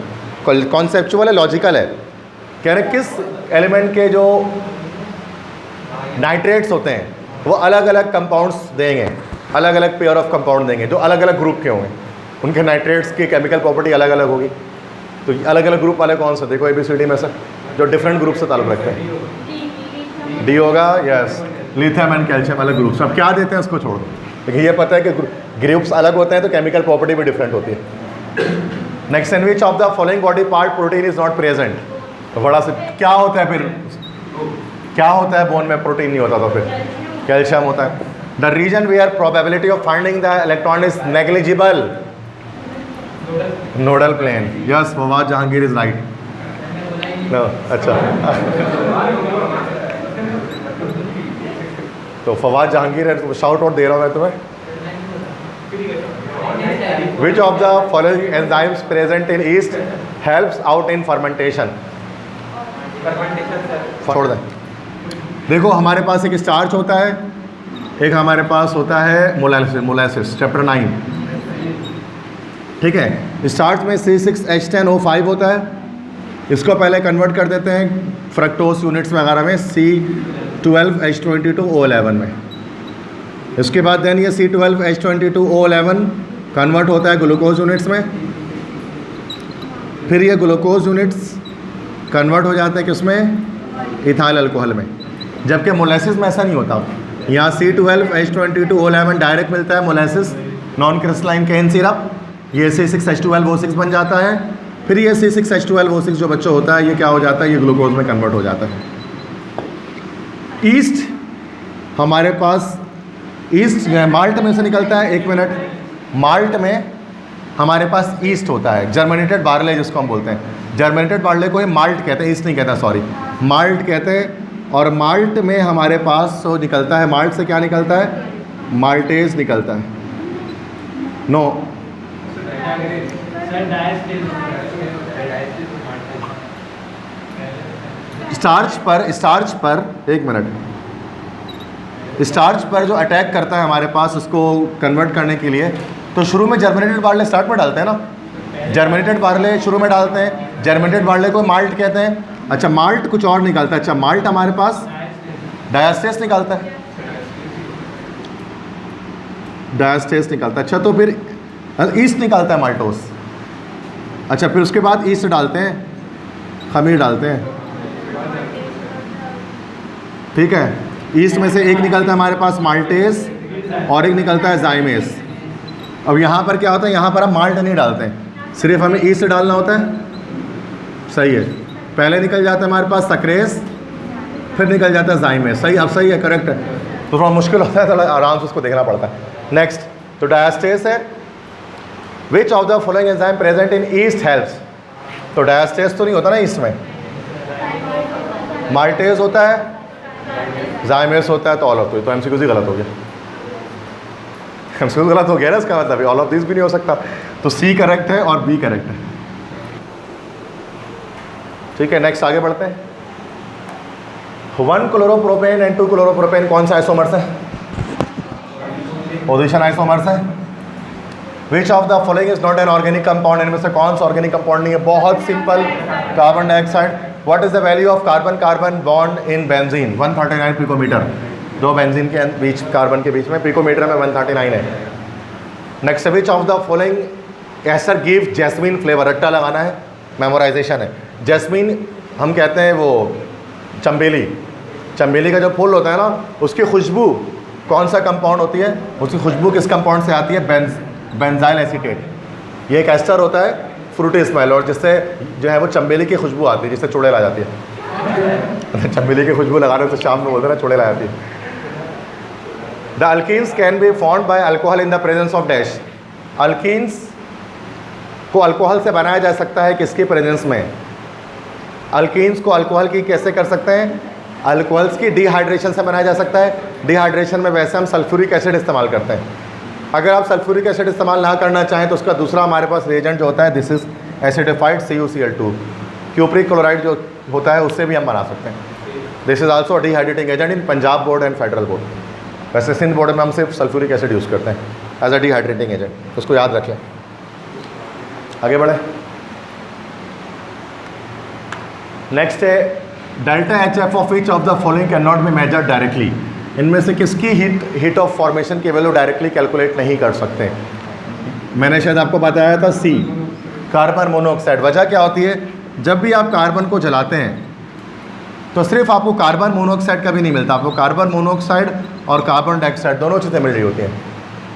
Conceptual है, लॉजिकल है, कह रहे किस एलिमेंट के जो नाइट्रेट्स होते हैं वो अलग अलग कंपाउंड्स देंगे, अलग अलग पेयर ऑफ कंपाउंड देंगे जो अलग अलग ग्रुप के होंगे, उनके नाइट्रेट्स की केमिकल प्रॉपर्टी अलग अलग होगी। तो अलग अलग ग्रुप वाले कौन से, देखो ABCD में से जो डिफरेंट ग्रुप से ताल्लुक रखते हैं, D होगा, यस, लिथियम एंड कैल्शियम अलग ग्रुप्स। अब क्या देते हैं उसको छोड़ दो, लेकिन ये पता है कि ग्रुप्स अलग होते हैं तो केमिकल प्रॉपर्टी भी डिफरेंट होती है। Next, in which of the following body part protein is not present. तो बड़ा से क्या होता है, फिर क्या होता है बोन में, प्रोटीन नहीं होता तो फिर कैल्शियम होता है। The region where probability of finding the electron is negligible, nodal plane, yes, Fawad Jahangir is right. No, अच्छा तो फवाद जहांगीर है, तो शाउट आउट दे रहा हूँ मैं तुम्हें। विच of the following enzymes present in east helps out in fermentation. छोड़ दें, देखो हमारे पास एक स्टार्च होता है, एक हमारे पास होता है मोलासिस, चैप्टर 9, ठीक है। स्टार्च में C6H10O5 होता है, इसको पहले कन्वर्ट कर देते हैं फ्रक्टोज यूनिट्स वगैरह में C12H22O11 में। इसके बाद देन ये C12H22O11 कन्वर्ट होता है ग्लूकोज यूनिट्स में, फिर ये ग्लूकोज यूनिट्स कन्वर्ट हो जाते हैं किसमें, इथाइल अल्कोहल में। जबकि मोलासिस में ऐसा नहीं होता, यहाँ C12H22O11 डायरेक्ट मिलता है मोलासिस, नॉन क्रिस्टलाइन केन सिरप, ये C6H12O6 बन जाता है, फिर ये C6H12O6 जो बच्चा होता है ये क्या हो जाता है, ये ग्लूकोज में कन्वर्ट हो जाता है। ईस्ट हमारे पास, ईस्ट माल्ट में से निकलता है, एक मिनट, माल्ट में हमारे पास ईस्ट होता है, जर्मिनेटेड बार्ले जिसको हम बोलते हैं, जर्मिनेटेड बार्ले को ये माल्ट कहते हैं, ईस्ट नहीं कहता, सॉरी, माल्ट कहते हैं। और माल्ट में हमारे पास जो निकलता है, माल्ट से क्या निकलता है, माल्टेज निकलता है, नो स्टार्च पर एक मिनट, स्टार्च पर जो अटैक करता है हमारे पास उसको कन्वर्ट करने के लिए, तो शुरू में जर्मिनेटेड बार्ले स्टार्ट में डालते हैं ना, जर्मिनेटेड बार्ले शुरू में डालते हैं, जर्मिनेटेड बार्ले को माल्ट कहते हैं। अच्छा, माल्ट कुछ और निकलता है। अच्छा, माल्ट हमारे पास डायस्टेस निकलता है, डायस्टेस निकलता है। अच्छा, तो फिर ईस्ट निकलता है माल्टोस। अच्छा, फिर उसके बाद ईस्ट डालते हैं, खमीर डालते हैं, ठीक है। ईस्ट में से एक निकलता है हमारे पास माल्टेस और एक निकलता है जाइमेस। अब यहाँ पर क्या होता है, यहाँ पर हम माल्ट नहीं डालते हैं, सिर्फ हमें ईस्ट डालना होता है, सही है। पहले निकल जाता है हमारे पास सक्रेस, फिर निकल जाता है जाइमेस। सही, अब सही है, करेक्ट है। तो थोड़ा मुश्किल होता है, थोड़ा आराम से उसको देखना पड़ता है। नेक्स्ट, तो डायस्टेस है। Which of the following enzyme present in east helps. तो डायस्टेस तो नहीं होता ना ईस्ट में, माल्टेज होता है, जाइमेस होता है, तो ऑल ऑफ तो एमसीक्यू गलत हो गया, एमसीक्यू गलत हो गया ना, इसका मतलब ऑल ऑफ दिस भी नहीं हो सकता। तो सी करेक्ट है और बी करेक्ट है, ठीक है। नेक्स्ट आगे बढ़ते हैं। 1 क्लोरोप्रोपेन एंड 2 क्लोरोप्रोपेन कौन सा आइसोमर्स है, पोजीशन आइसोमर्स है। Which of the following is not an organic compound, इनमें से कौन सा ऑर्गेनिक कंपाउंड नहीं है, बहुत simple, carbon dioxide. What is the value of carbon carbon bond in benzene, 139 picometre. दो बेंजीन के बीच, कार्बन के बीच में पिकोमीटर में 139 है। Next, which of the following Acer give jasmine flavour, रट्टा लगाना है, मेमोराइजेशन है। जैस्मीन हम कहते हैं वो चंबेली, चंबेली का जो फूल होता है ना, उसकी खुशबू कौन सा कंपाउंड होती है, उसकी खुशबू किस कंपाउंड से आती है, बेंजाइल एसीटेट। ये एक एस्टर होता है, फ्रूटी स्मेल, और जिससे जो है वो चंबेली की खुशबू आती है, जिससे चुड़ैल आ जाती है। चंबेली की खुशबू लगाने से शाम में बोलते हैं ना, चुड़ैल आ जाती है। The alkenes can be formed by alcohol in the presence of dash. Alkenes को अल्कोहल से बनाया जा सकता है किसकी प्रेजेंस में, अल्कीन्स को अल्कोहल की कैसे कर सकते हैं, अल्कोहल्स की डिहाइड्रेशन से बनाया जा सकता है। डिहाइड्रेशन में वैसे हम सल्फ्यूरिक एसिड इस्तेमाल करते हैं। अगर आप सल्फ्यूरिक एसिड इस्तेमाल ना करना चाहें तो उसका दूसरा हमारे पास रिएजेंट जो होता है, this is acidified CuCl2, cupric chloride जो होता है, उससे भी हम बना सकते हैं। This is also dehydrating agent in Punjab board and federal board. वैसे सिंध बोर्ड में हम सिर्फ सल्फ्यूरिक एसिड यूज़ करते हैं एज अ डिहाइड्रेटिंग एजेंट, उसको याद रखें। आगे बढ़े। नेक्स्ट है delta HF of which of the following can not be measured directly. इनमें से किसकी हीट ऑफ फॉर्मेशन की वैल्यू डायरेक्टली कैलकुलेट नहीं कर सकते। मैंने शायद आपको बताया था, सी, कार्बन मोनोऑक्साइड। वजह क्या होती है, जब भी आप कार्बन को जलाते हैं तो सिर्फ आपको कार्बन मोनोऑक्साइड का भी नहीं मिलता, आपको कार्बन मोनोऑक्साइड और कार्बन डाइऑक्साइड दोनों चीज़ें मिल रही होती हैं।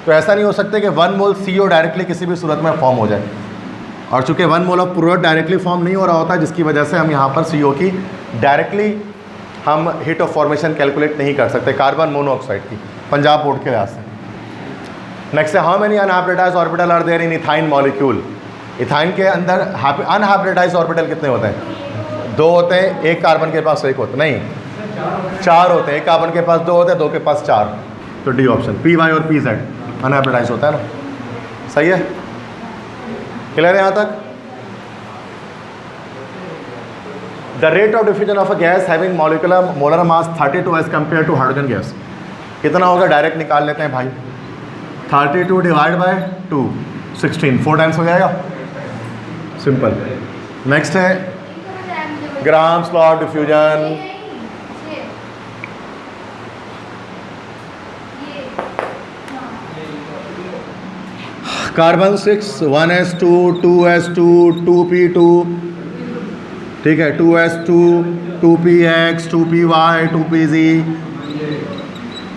तो ऐसा नहीं हो सकता कि 1 मोल CO डायरेक्टली किसी भी सूरत में फॉर्म हो जाए, और चूँकि 1 mole of product directly form नहीं हो रहा होता, जिसकी वजह से हम यहाँ पर CO की डायरेक्टली हम हीट ऑफ फॉर्मेशन कैलकुलेट नहीं कर सकते कार्बन मोनोऑक्साइड की, पंजाब बोर्ड के लिहाज से। नेक्स्ट है, how many unhybridised orbital are there in ethyne molecule. Ethyne के अंदर अनहाइब्रिडाइज्ड ऑर्बिटल कितने होते हैं, 2 होते हैं, एक कार्बन के पास 1 होता नहीं, 4 होते हैं, एक कार्बन के पास 2 होते हैं, 2 के पास 4। तो डी ऑप्शन, PY और PZ अनहाइब्रिडाइज्ड होता है ना, सही है। क्लियर है यहाँ तक। The rate of diffusion of a gas having molecular molar mass 32 as compare to hydrogen gas, कितना होगा, डायरेक्ट निकाल लेते हैं भाई। 32 डिवाइड बाय 2, 16, 4 टाइम्स हो जाएगा, सिंपल। नेक्स्ट है grams law of diffusion. Carbon 6, 1s2, 2s2, 2p2, ठीक है, 2s2, 2px, 2py, 2pz।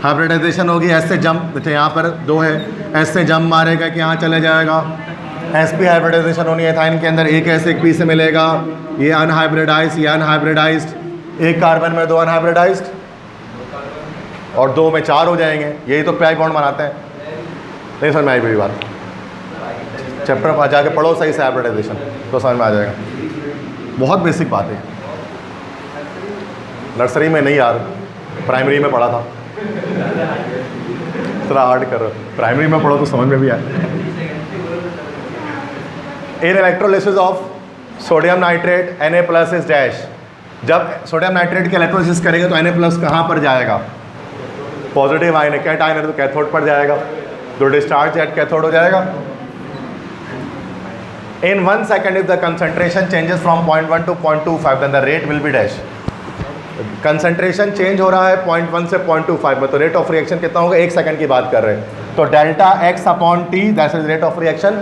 Hybridisation होगी, एस से जंप, अच्छा यहाँ पर 2 है, एस से जंप मारेगा कि यहाँ चले जाएगा। sp हाइब्रिडाइजेशन होनी है इथाइन के अंदर, एक एस एक पी से मिलेगा, ये अनहाइब्रिडाइज, ये अनहाइब्रिडाइज्ड, एक कार्बन में 2 अनहाइब्रिडाइज्ड और 2 में 4 हो जाएंगे, यही तो पाई बॉन्ड बनाते हैं। नहीं समझ में आई मेरी बात, चैप्टर पर जाके पढ़ो सही से हाइब्रिडाइजेशन, तो समझ में आ जाएगा। बहुत बेसिक बात है, नर्सरी में नहीं यार, प्राइमरी में पढ़ा था। थोड़ा हार्ड करो, प्राइमरी में पढ़ो तो समझ में भी आए। In electrolysis of sodium nitrate Na+ is dash. जब सोडियम नाइट्रेट की इलेक्ट्रोलिसिस करेंगे तो Na+ कहाँ पर जाएगा, पॉजिटिव आयन है, कैट आयन है तो कैथोड पर जाएगा, तो डिस्चार्ज एट कैथोड हो जाएगा। In 1 second, if the concentration changes from 0.1 to 0.25, then the rate will be dash. Concentration change हो रहा है 0.1 से 0.25 में, तो रेट ऑफ रिएक्शन कितना होगा? 1 सेकंड की बात कर रहे हैं, तो delta x upon T that is rate of reaction.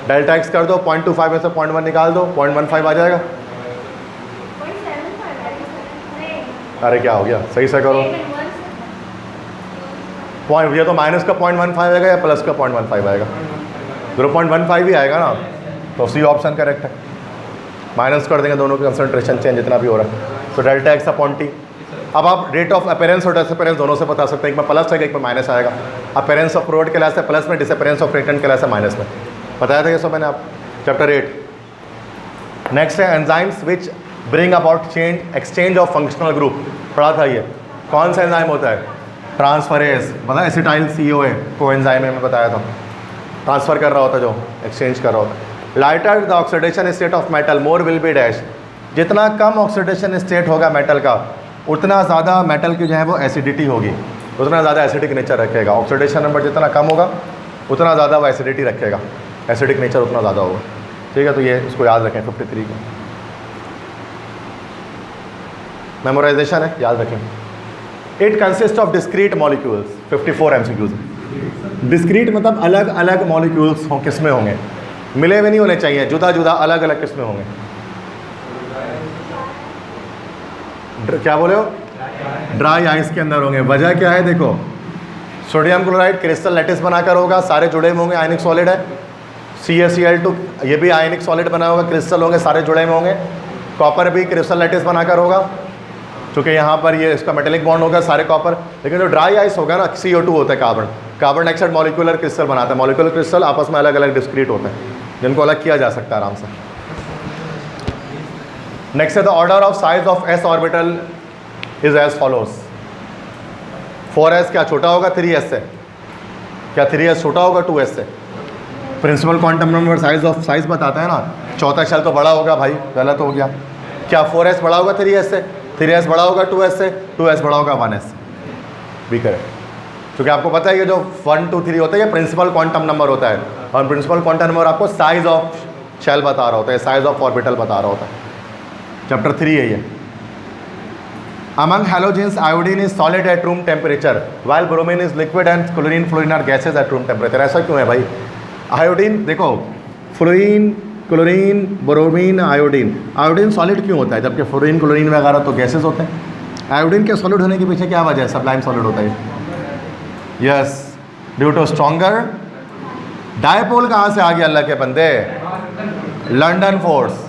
Delta x कर दो, 0.25 में से 0.1 निकाल दो, 0.15 आ जाएगा. अरे क्या हो गया, सही से करो. पॉइंट ये तो माइनस का 0.15 आएगा या प्लस का 0.15 आएगा? 0.15 ही आएगा ना, तो सी ऑप्शन करेक्ट है. माइनस कर देंगे दोनों की कंसंट्रेशन चेंज जितना भी हो रहा है, तो डेल्टा एक्स अपॉन टी. अब आप रेट ऑफ अपेरेंस और डिसअपेरेंस दोनों से बता सकते हैं, एक में प्लस है एक में माइनस आएगा. अपेरेंस ऑफ प्रोडक्ट क्लास है प्लस में, डिसअपेरेंस ऑफ रिएक्टेंट क्लास है माइनस में. बताया था ये सब मैंने आप चैप्टर 8. नेक्स्ट है enzymes which bring about change exchange of functional group. पढ़ा था ये. कौन सा एंजाइम होता है? ट्रांसफरेज. पता है एसिटाइल CoA को एंजाइम में बताया था, ट्रांसफ़र कर रहा होता है, जो एक्सचेंज कर रहा होता है. Lighter the oxidation state of metal more will be dash. जितना कम ऑक्सीडेशन स्टेट होगा मेटल का, उतना ज़्यादा मेटल की जो है वो एसिडिटी होगी, उतना ज़्यादा एसिडिक नेचर रखेगा. ऑक्सीडेशन नंबर जितना कम होगा उतना ज़्यादा वो एसिडिटी रखेगा, एसिडिक नेचर उतना ज़्यादा होगा. ठीक है, तो ये इसको याद रखें. 53 को मेमोराइजेशन है, याद रखें. It consist of discrete molecules. 54 MCQs. Discrete मतलब अलग अलग मॉलिक्यूल्स हों, किसमें होंगे? मिले हुए नहीं होने चाहिए, जुदा जुदा अलग अलग किस्में होंगे. क्या बोले हो? ड्राई आइस के अंदर होंगे. वजह क्या है? देखो, सोडियम क्लोराइड क्रिस्टल लैटिस बनाकर होगा, सारे जुड़े हुए होंगे, आयनिक सॉलिड है. CaCl2 ये भी आयनिक सॉलिड बना होगा, क्रिस्टल होंगे, सारे जुड़े हुए होंगे. कॉपर भी क्रिस्टल लैटिस बनाकर होगा, क्योंकि यहाँ पर ये इसका मेटेलिक बॉन्ड होगा, सारे कॉपर. लेकिन जो ड्राई आइस होगा ना, CO2 होता है, कार्बन डाइऑक्साइड मॉलिक्यूलर क्रिस्टल बनाता है. मॉलिक्यूलर क्रिस्टल आपस में अलग अलग डिस्क्रीट होते हैं, जिनको अलग किया जा सकता है आराम से. नेक्स्ट है the order of size of S orbital is as follows. 4s क्या छोटा होगा 3s से? क्या 3s छोटा होगा 2s से? प्रिंसिपल क्वांटम नंबर साइज बताता है ना. चौथा शेल तो बड़ा होगा भाई, गलत हो गया. क्या 4s बड़ा होगा 3s से? 3s बड़ा होगा 2s से? 2s बड़ा होगा 1s से. भी करेक्ट, क्योंकि आपको पता है ये जो 1, 2, 3 होता है ये प्रिंसिपल क्वांटम नंबर होता है, और प्रिंसिपल क्वांटम नंबर आपको साइज ऑफ शेल बता रहा होता है, साइज ऑफ ऑर्बिटल बता रहा होता है. चैप्टर 3 है ये. Among halogens iodine is solid at room temperature while bromine is liquid and chlorine fluorine are gases at room temperature. ऐसा क्यों है भाई? आयोडीन देखो, fluorine, chlorine, bromine, iodine solid क्यों होता है, जबकि फ्लोरीन, क्लोरीन वगैरह तो गैसेज होते हैं. आयोडीन के सॉलिड होने के पीछे क्या वजह है? सब्लाइम सॉलिड होता है. Yes, due to stronger dipole. कहाँ से आ गया अल्लाह के बंदे? London force.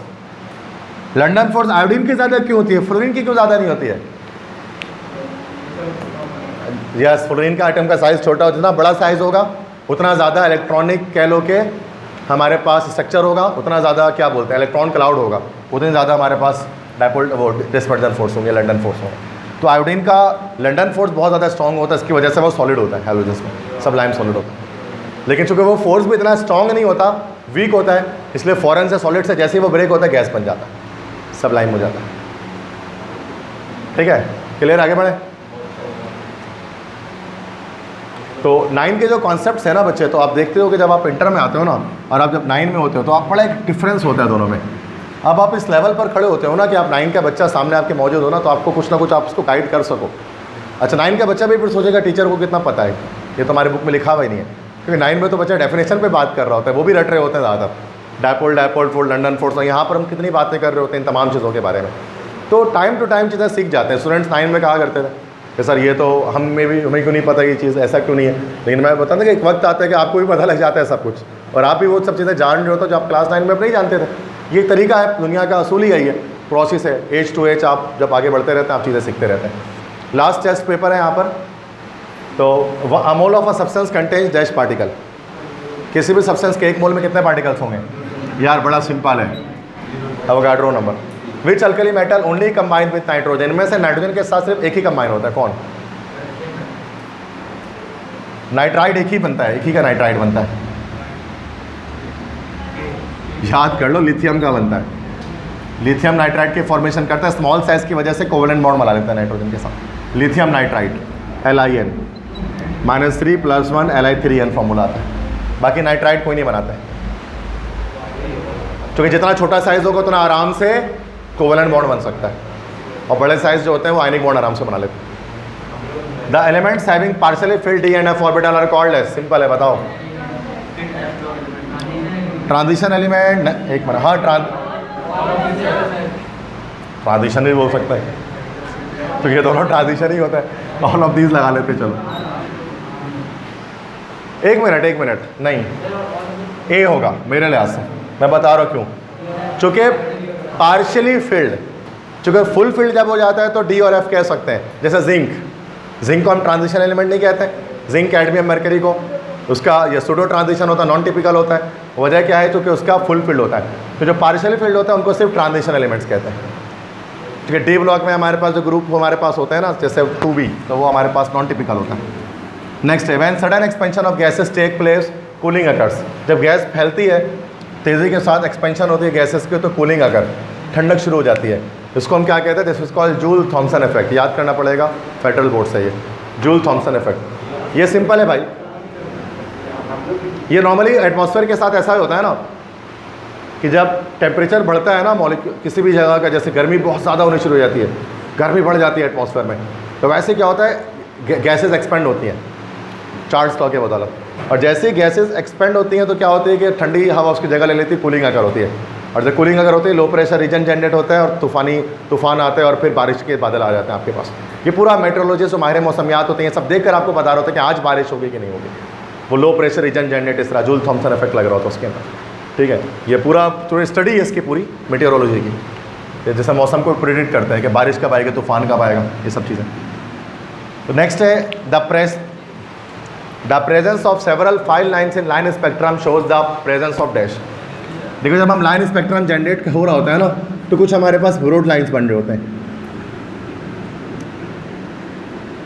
London force iodine की ज़्यादा क्यों होती है, फ्लोरीन की क्यों ज़्यादा नहीं होती है? यस, फ्लोरीन का आइटम का साइज़ छोटा होता है, जितना बड़ा साइज़ होगा उतना ज़्यादा इलेक्ट्रॉनिक कह लो कि हमारे पास स्ट्रक्चर होगा, उतना ज़्यादा क्या बोलते हैं इलेक्ट्रॉन क्लाउड होगा, उतनी ज़्यादा हमारे पास डायपोल वो डिस्पर्जन फोर्स होंगे, लंदन फोर्स होंगे. तो आयोडीन का लंदन फोर्स बहुत ज़्यादा स्ट्रॉन्ग होता है, इसकी वजह से वो सॉलिड होता है, हैलोजेंस में सबलाइम सॉलिड होता है. लेकिन चूँकि वो फोर्स भी इतना स्ट्रॉन्ग नहीं होता, वीक होता है, इसलिए फॉरेन से सॉलिड से जैसे ही वो ब्रेक होता है गैस बन जाता है, सबलाइम हो जाता है. ठीक है, क्लियर? आगे बढ़े. तो 9 के जो कॉन्सेप्ट्स है ना बच्चे, तो आप देखते हो कि जब आप इंटर में आते हो ना, और आप जब 9 में होते हो तो आप बड़ा एक डिफरेंस होता है दोनों में. अब आप इस लेवल पर खड़े होते हो ना कि आप 9 का बच्चा सामने आपके मौजूद हो ना, तो आपको कुछ ना कुछ आप उसको गाइड कर सको. अच्छा, 9 का बच्चा भी फिर सोचेगा टीचर को कितना पता है, ये तो हमारी बुक में लिखा हुआ ही नहीं है, क्योंकि 9 में तो बच्चा डेफिनेशन पे बात कर रहा होता है, वो भी रट रहे होते हैं ज़्यादा. डायपोल फोर्स, लंदन फोर्स, यहाँ पर हम कितनी बातें कर रहे होते हैं इन तमाम चीज़ों के बारे में. तो टाइम टू टाइम चीज़ें सीख जाते हैं. स्टूडेंट्स 9 में कहा करते थे कि सर ये तो हमें क्यों नहीं पता ये चीज़, ऐसा क्यों नहीं है. लेकिन मैं बताता कि एक वक्त आता है कि आपको भी पता लग जाता है सब कुछ, और आप भी वो सब चीज़ें जान रहे हो, तो जो आप क्लास 9 में नहीं जानते थे. ये तरीका है, दुनिया का असूल ही है, ये प्रोसेस है. एज टू एज आप जब आगे बढ़ते रहते हैं आप चीज़ें सीखते रहते हैं. लास्ट टेस्ट पेपर है यहाँ पर. तो a mole of a substance contains dash particle. किसी भी सब्सटेंस के 1 मोल में कितने पार्टिकल्स होंगे? यार बड़ा सिंपल है, Avogadro number. Which alkali metal only combine with nitrogen. इनमें से नाइट्रोजन के साथ सिर्फ एक ही कंबाइन होता है. कौन? नाइट्राइड एक ही बनता है, एक ही का नाइट्राइड बनता है. याद कर लो, लिथियम का बनता है. लिथियम नाइट्राइड के फॉर्मेशन करता है, स्मॉल साइज की वजह से कोवेलेंट बॉन्ड बना लेता है नाइट्रोजन के साथ. Lithium nitride LiN -3 +1 Li3N formula आता है. बाकी नाइट्राइड कोई नहीं बनाता है. क्योंकि जितना छोटा साइज होगा उतना आराम से कोवेलेंट बॉन्ड बन सकता है, और बड़े साइज जो होते हैं वो आयनिक बॉन्ड आराम से बना लेते हैं। The elements having partially filled d and f orbital are called as, simple है, बताओ। ट्रांजिशन एलिमेंट, एक मिनट, हाँ ट्रांजिशन भी बोल सकता है, तो ये दोनों ट्रांजिशन ही होता है, ऑल ऑफ दीज लगा लेते। चलो एक मिनट, नहीं ए होगा मेरे लिहाज से, मैं बता रहा हूँ क्यों। चूँकि पार्शियली फिल्ड, चूँकि फुल फील्ड जब हो जाता है तो डी और एफ कह सकते हैं। जैसे जिंक को हम ट्रांजिशन एलिमेंट नहीं कहते, जिंक कैडमियम मरकरी को, उसका ये सूडो ट्रांजिशन होता है, नॉन टिपिकल होता है। वजह क्या है, क्योंकि उसका फुल फील्ड होता है। तो जो पार्शियली फील्ड होता है उनको सिर्फ ट्रांजिशन एलिमेंट्स कहते हैं। ठीक है, डी ब्लॉक में हमारे पास जो ग्रुप हमारे पास होते हैं ना, जैसे 2b, तो वो हमारे पास नॉन टिपिकल होता है। नेक्स्ट है when sudden expansion of gases take place cooling occurs, जब गैस फैलती है तेज़ी के साथ एक्सपेंशन होती है गैसेस की, तो कूलिंग अकर, ठंडक शुरू हो जाती है। इसको हम क्या कहते हैं, this is called joule Thompson effect. याद करना पड़ेगा फेडरल बोर्ड से, ये जूल थॉम्सन इफेक्ट। ये सिंपल है भाई, ये नॉर्मली एटमॉस्फेयर के साथ ऐसा ही होता है ना कि जब टेम्परेचर बढ़ता है ना मॉलिक्यूल किसी भी जगह का, जैसे गर्मी बहुत ज़्यादा होनी शुरू हो जाती है, गर्मी बढ़ जाती है एटमॉस्फेयर में, तो वैसे क्या होता है, गैसेस एक्सपेंड होती हैं चार्ल्स लॉ के बदौलत। और जैसे ही गैसेस एक्सपेंड होती हैं तो क्या होती है कि ठंडी हवा उसकी जगह ले लेती है, कूलिंग अगर होती है। और जब कूलिंग अगर होती है, लो प्रेशर रीजन जनरेट होता है और तूफान आते हैं और फिर बारिश के बादल आ जाते हैं आपके पास। ये पूरा मेट्रोलॉजिस्ट और माहिर मौसमियात होते हैं, सब देख कर आपको बता रहे होते हैं कि आज बारिश होगी कि नहीं होगी। वो लो प्रेशर रीजन जनरेट, इस तरह जूल थॉम्सन इफेक्ट लग रहा होता है उसके अंदर। ठीक है, ये पूरा थोड़ी स्टडी है इसकी पूरी मेटेरोलॉजी की, जैसे मौसम को प्रिडिक्ट करते हैं कि बारिश कब आएगी, तूफान कब आएगा, ये सब चीज़ें। तो नेक्स्ट है the presence of several fine lines in line spectrum shows the presence of dash. देखो जब हम लाइन स्पेक्ट्रम जनरेट हो रहा होता है ना, तो कुछ हमारे पास ब्रॉड लाइन्स बन रहे होते हैं।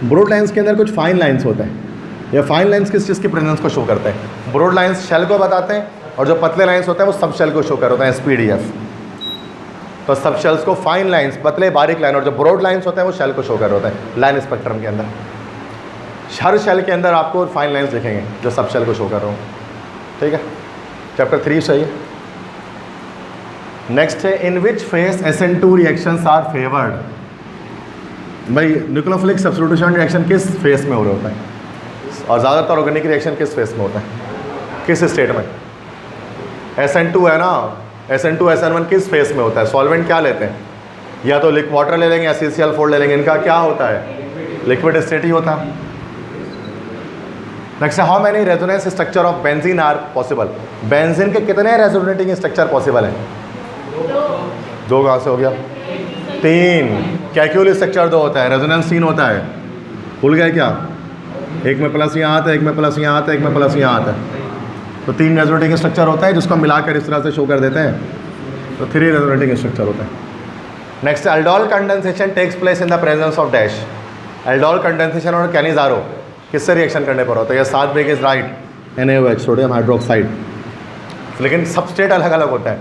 ब्रॉड लाइन्स के अंदर कुछ फाइन लाइन्स होते हैं। ये फाइन लाइन्स किस चीज़ की प्रेजेंस को शो करते हैं? ब्रॉड लाइन्स शेल को बताते हैं, और जो पतले लाइन्स होते हैं वो सब शेल को शो कर होते हैं, SPDF। तो सब शेल्स को फाइन लाइन्स, पतले बारीक लाइन, और जो ब्रॉड लाइन्स होते हैं वो शेल को शो कर होते हैं लाइन स्पेक्ट्रम के अंदर। हर शेल के अंदर आपको फाइन लाइन्स दिखेंगे जो सब शेल को शो कर रहे हो। ठीक है, चैप्टर 3 सही है। नेक्स्ट है in which phase SN2 reactions are favoured. भाई न्यूक्लियोफिलिक सब्स्टिट्यूशन रिएक्शन किस फेस में हो रहा होता है, और ज़्यादातर ऑर्गेनिक रिएक्शन किस फेस में होता है, किस स्टेट में? SN2 है ना, SN2 SN1 किस फेस में होता है? सॉल्वेंट क्या लेते हैं, या तो वाटर ले लेंगे या CCl4 ले लेंगे, इनका क्या होता है, लिक्विड स्टेट ही होता है। Next how many resonance structure of benzene are possible. Benzene के कितने रेजोनेटिंग स्ट्रक्चर पॉसिबल हैं? 2 कहाँ से हो गया? 3। कैक्यूल स्ट्रक्चर 2 होता है, रेजोनेंस 3 होता है, भूल गए क्या? एक में प्लस यहाँ आता है, एक में प्लस यहाँ आता है, एक में प्लस यहाँ आता है, तो 3 रेजोनेटिंग स्ट्रक्चर होता है जिसको मिलाकर इस तरह से शो कर देते हैं, तो 3 रेजोनेटिंग स्ट्रक्चर होता है। Next aldol condensation takes place in the presence of dash. Aldol condensation और कैनिजारो किससे रिएक्शन करने पर होता है? ये 7 बेग is right, NaOH sodium hydroxide, लेकिन सबस्टेट अलग अलग होता है।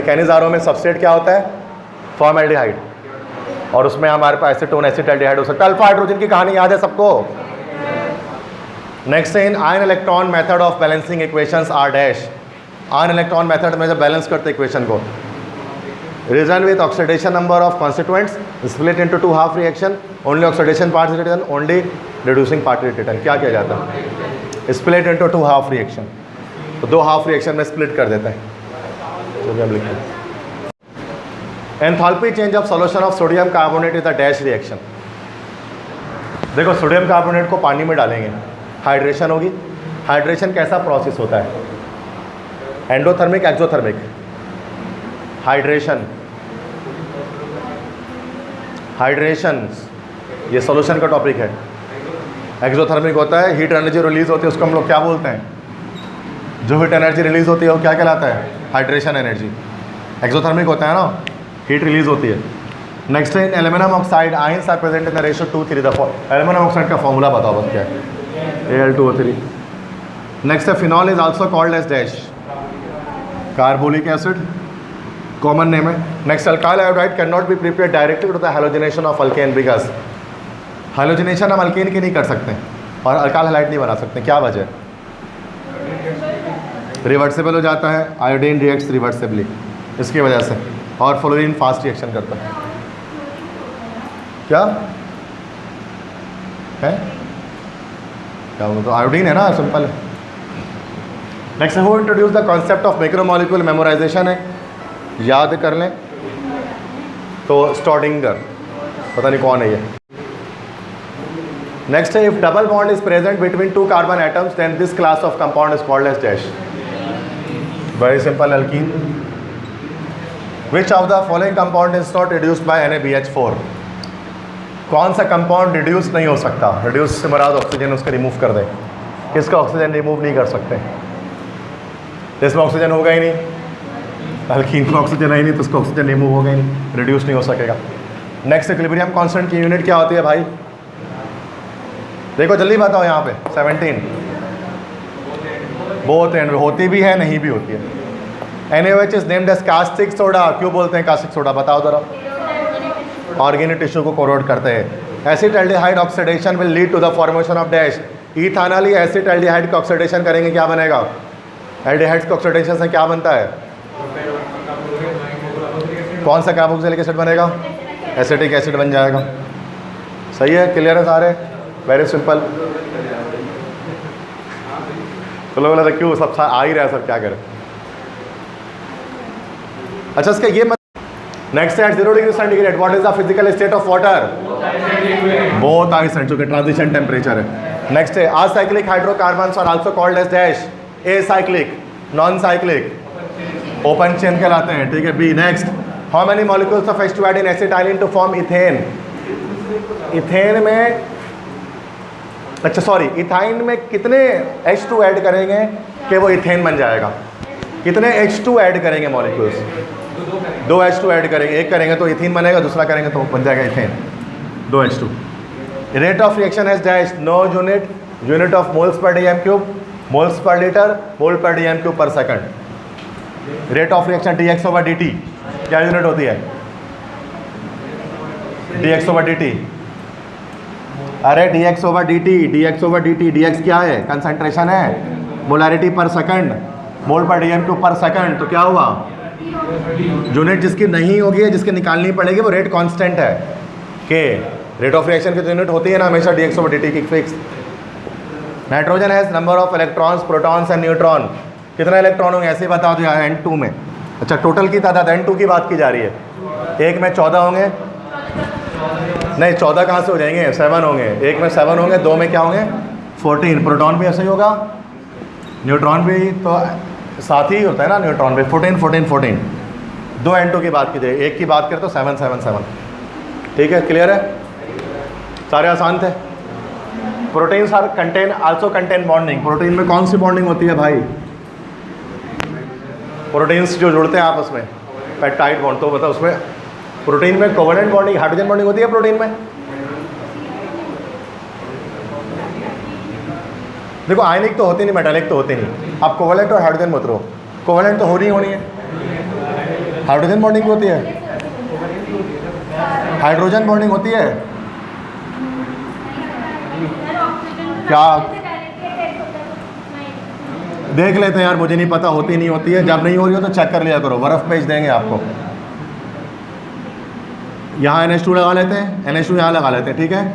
कैनिजारो में सबस्टेट क्या होता है? फॉर्मल्डिहाइड, और उसमें हमारे पास एसीटोन एसिटाल्डिहाइड हो सकता है। अल्फा हाइड्रोजन की कहानी याद है सबको? Next in ion electron method of balancing equations are dash. Ion electron method में जब बैलेंस करते इक्वेशन को, reason with oxidation number of constituents, split into 2 half reaction, only oxidation part is written, only reducing part is written. क्या किया जाता है? स्प्लिट इनटू 2 हाफ रिएक्शन, तो 2 हाफ रिएक्शन में स्प्लिट कर देता है। जो भी हम लिखते हैं enthalpy change of solution of sodium carbonate is the dash reaction. देखो सोडियम कार्बोनेट को पानी में डालेंगे, हाइड्रेशन होगी। हाइड्रेशन कैसा प्रोसेस होता है? Endothermic, exothermic. हाइड्रेशन ये सॉल्यूशन का टॉपिक है। एक्सोथर्मिक होता है, हीट एनर्जी रिलीज होती है, उसको हम लोग क्या बोलते हैं? जो हीट एनर्जी रिलीज होती है वो क्या कहलाता है? Hydration energy. एक्सोथर्मिक होता है ना, हीट रिलीज होती है। नेक्स्ट है aluminium oxide ions are present in the ratio 2:3। Aluminium oxide का फॉर्मूला बताओ बस क्या है? Al2O3। नेक्स्ट है phenol is also called as dash, carbolic acid, common name है। Next alkyl iodide can not be prepared directly to the halogenation of alkane, because halogenation हम अल्केन की नहीं कर सकते और अल्काइल हैलाइड नहीं बना सकते। क्या वजह? रिवर्सिबल हो जाता है, आयोडीन रिएक्ट्स रिवर्सिबली। इसकी वजह से, और फ्लोरीन फास्ट रिएक्शन करता है। क्या है, क्या वो तो आयोडीन है ना, सिंपल है। Next, who introduce the concept of macromolecule memorisation है, याद कर लें तो स्टॉडिंगर, पता नहीं कौन है ये। नेक्स्ट है, if double bond is present between two carbon atoms then this class of compound is called as dash. Very simple, alkene. Which of the following compound is not reduced by NaBH4। कौन सा कंपाउंड रिड्यूस नहीं हो सकता? रिड्यूस से मराद ऑक्सीजन उसका रिमूव कर दे। किसका ऑक्सीजन रिमूव नहीं कर सकते? जिसमें ऑक्सीजन होगा ही नहीं, एल्कीन में ऑक्सीजन है ही नहीं, तो उसका ऑक्सीजन रिमूव होगा ही नहीं, रिड्यूस नहीं हो सकेगा। नेक्स्ट, इक्विलिब्रियम कांस्टेंट की यूनिट क्या होती है भाई? देखो जल्दी बताओ, यहाँ पे 17 बहुत एंड होती भी है, नहीं भी होती है। NaOH is named as caustic soda. क्यों बोलते हैं कास्टिक सोडा, बताओ जरा? ऑर्गेनिक टिश्यू को कोरोड करते हैं। Acetaldehyde oxidation will lead to the formation of dash. Ethanol acetaldehyde का ऑक्सीडेशन करेंगे, क्या बनेगा? एल्डिहाइड्स का ऑक्सीडेशन से क्या बनता है? कौन सा कार्बोक्सिलिक एसिड बनेगा? एसिटिक एसिड बन जाएगा। सही है, क्लियर है सारे? Very simple. तो लोग बोला क्यों सब आ ही रहा है, सब क्या करें? अच्छा, इसका ये नेक्स्ट है, 0 degree centigrade what is the physical state of water? बहुत हाई सेंटीग्रेड, ट्रांजिशन टेम्परेचर है। नेक्स्ट है, acyclic hydrocarbons are also called as dash. Acyclic, non cyclic, open chain कहलाते हैं, ठीक है। B, next, how many molecules of H2 add in acetylene to form ethane? Ethane में, अच्छा सॉरी, इथाइन में कितने H2 ऐड करेंगे कि वो इथेन बन जाएगा? कितने H2 ऐड करेंगे मॉलिक्यूल्स? 2 H2 ऐड करेंगे, एक करेंगे तो इथीन बनेगा, दूसरा करेंगे तो बन जाएगा ethane. 2 H2। Rate of reaction has dash, no unit, unit of moles per dm³, moles per litre, मोल पर dm³ पर second. Rate of reaction dx/dt क्या यूनिट होती है? dx/dt। अरे dx/dt, dx क्या है? कंसंट्रेशन है, मोलैरिटी पर सेकंड, मोल पर dm³ पर सेकंड। तो क्या हुआ? यूनिट जिसकी नहीं होगी, जिसकी निकालनी पड़ेगी, वो रेट कांस्टेंट है। के रेट ऑफ रिएक्शन की यूनिट होती है ना हमेशा dx/dt की fix. Nitrogen has number of electrons, protons and neutron. कितने इलेक्ट्रॉन होंगे ऐसे ही बता दो यार। N2 में, अच्छा टोटल की तादाद N2 की बात की जा रही है। एक में 14 होंगे, नहीं 14 कहाँ से हो जाएंगे? 7 होंगे। एक में 7 होंगे, 2 में क्या होंगे? 14। प्रोटॉन भी ऐसे ही होगा, न्यूट्रॉन भी तो साथ ही होता है ना, न्यूट्रॉन भी 14। 2 N2 की बात की जाए, एक की बात करें तो 7। ठीक है, क्लियर है? सारे आसान थे। Proteins are contain also contain bonding. Protein में कौन सी बॉन्डिंग होती है भाई? प्रोटीन्स जो जुड़ते हैं आपस में, पेप्टाइड बॉन्ड। तो बताओ उसमें प्रोटीन में कोवेलेंट बॉन्डिंग, हाइड्रोजन बॉन्डिंग होती है प्रोटीन में? देखो आयनिक तो होती नहीं, मेटालिक तो होती नहीं। अब कोवेलेंट और हाइड्रोजन मत रहो, कोवेलेंट तो होनी है, हाइड्रोजन बॉन्डिंग होती है, हाइड्रोजन बॉन्डिंग होती है क्या? देख लेते हैं यार, मुझे नहीं पता होती नहीं होती है। जब नहीं हो रही हो तो चेक कर लिया करो, बर्फ़ भेज देंगे आपको। यहाँ NH2 लगा लेते हैं, NH2 यहाँ लगा लेते हैं, ठीक है।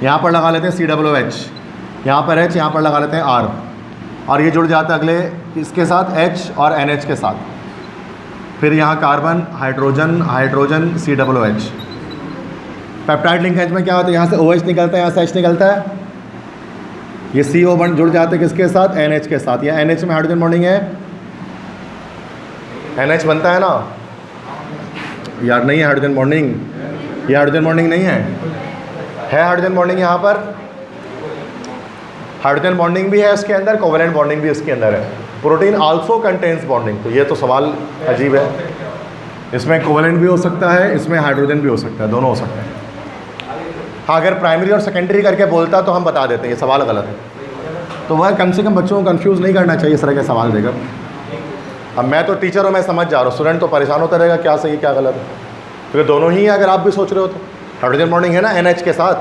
यहाँ पर लगा लेते हैं COOH, यहाँ पर H, यहाँ पर लगा लेते हैं R, और ये जुड़ जाता है अगले इसके साथ H और NH के साथ। फिर यहाँ carbon, hydrogen, hydrogen, COOH। Peptide linkage में क्या होता है? यहाँ से OH निकलता है, यहाँ से H निकलता है, ये CO बन जुड़ जाते हैं किसके साथ? NH के साथ। या NH में हाइड्रोजन बॉन्डिंग है, NH बनता है ना यार, नहीं है हाइड्रोजन बॉन्डिंग, ये हाइड्रोजन बॉन्डिंग नहीं है हाइड्रोजन बॉन्डिंग यहाँ पर, हाइड्रोजन बॉन्डिंग भी है इसके अंदर, कोवेलेंट बॉन्डिंग भी इसके अंदर है। Protein also contains bonding. तो ये तो सवाल अजीब है, इसमें कोवेलेंट भी हो सकता है, इसमें हाइड्रोजन भी हो सकता है, दोनों हो सकते हैं। हाँ, अगर प्राइमरी और सेकेंडरी करके बोलता तो हम बता देते हैं, ये सवाल गलत है। तो वह कम से कम बच्चों को कंफ्यूज नहीं करना चाहिए इस तरह के सवाल देकर। अब मैं तो टीचर हूँ, मैं समझ जा रहा हूँ, स्टूडेंट तो परेशान होता रहेगा क्या सही क्या गलत है, क्योंकि दोनों ही है। अगर आप भी सोच रहे हो तो हाइड्रोजन बॉन्डिंग है ना NH के साथ,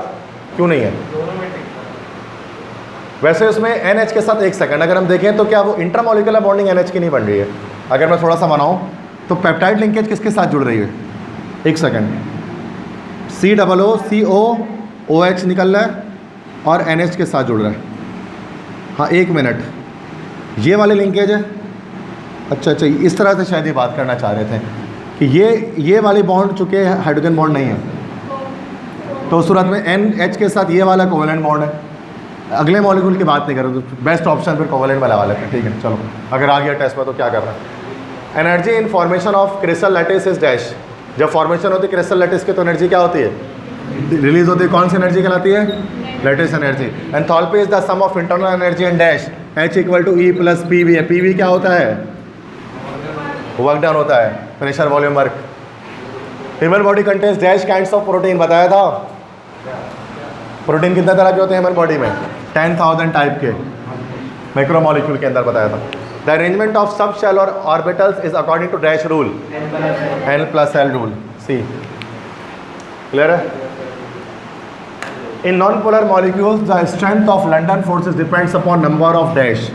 क्यों नहीं है? वैसे उसमें NH के साथ, एक सेकंड, अगर हम देखें तो क्या वो इंट्रामोलिकुलर बॉन्डिंग NH की नहीं बन रही है? अगर मैं थोड़ा सा बनाऊँ तो पेप्टाइड लिंकेज किसके साथ जुड़ रही है? एक सेकेंड, COOH निकल रहा है और NH के साथ जुड़ रहा है। हाँ, एक मिनट, ये वाले लिंकेज है। अच्छा, इस तरह से शायद ये बात करना चाह रहे थे कि ये वाली बॉन्ड चूँकि हाइड्रोजन बॉन्ड नहीं है, तो उस सूरत में NH के साथ ये वाला कोवेलेंट बॉन्ड है। अगले मॉलिक्यूल की बात नहीं कर रहे, तो बेस्ट ऑप्शन फिर कोवेलेंट वाला लेते हैं। ठीक है, चलो, अगर आ गया टेस्ट में तो क्या कर रहा है। Energy in formation of crystal lattice is dash. जब फॉर्मेशन होती है क्रिस्टल लैटिस की तो एनर्जी क्या होती है? रिलीज होती है। कौन सी एनर्जी कहलाती है? Lattice energy. Enthalpy is the sum of internal energy and dash. H = E + PV है। PV क्या होता है? वर्क डन होता है, pressure volume work. Human body contains dash kinds of protein, बताया था। प्रोटीन कितने तरह के होते हैं ह्यूमन बॉडी में? 10,000 टाइप के मैक्रोमोलिक्यूल के अंदर बताया था। The arrangement of sub shell और orbitals is according to dash rule, N+L rule. See clear है? In non polar molecules the strength of London forces depends upon number of dash.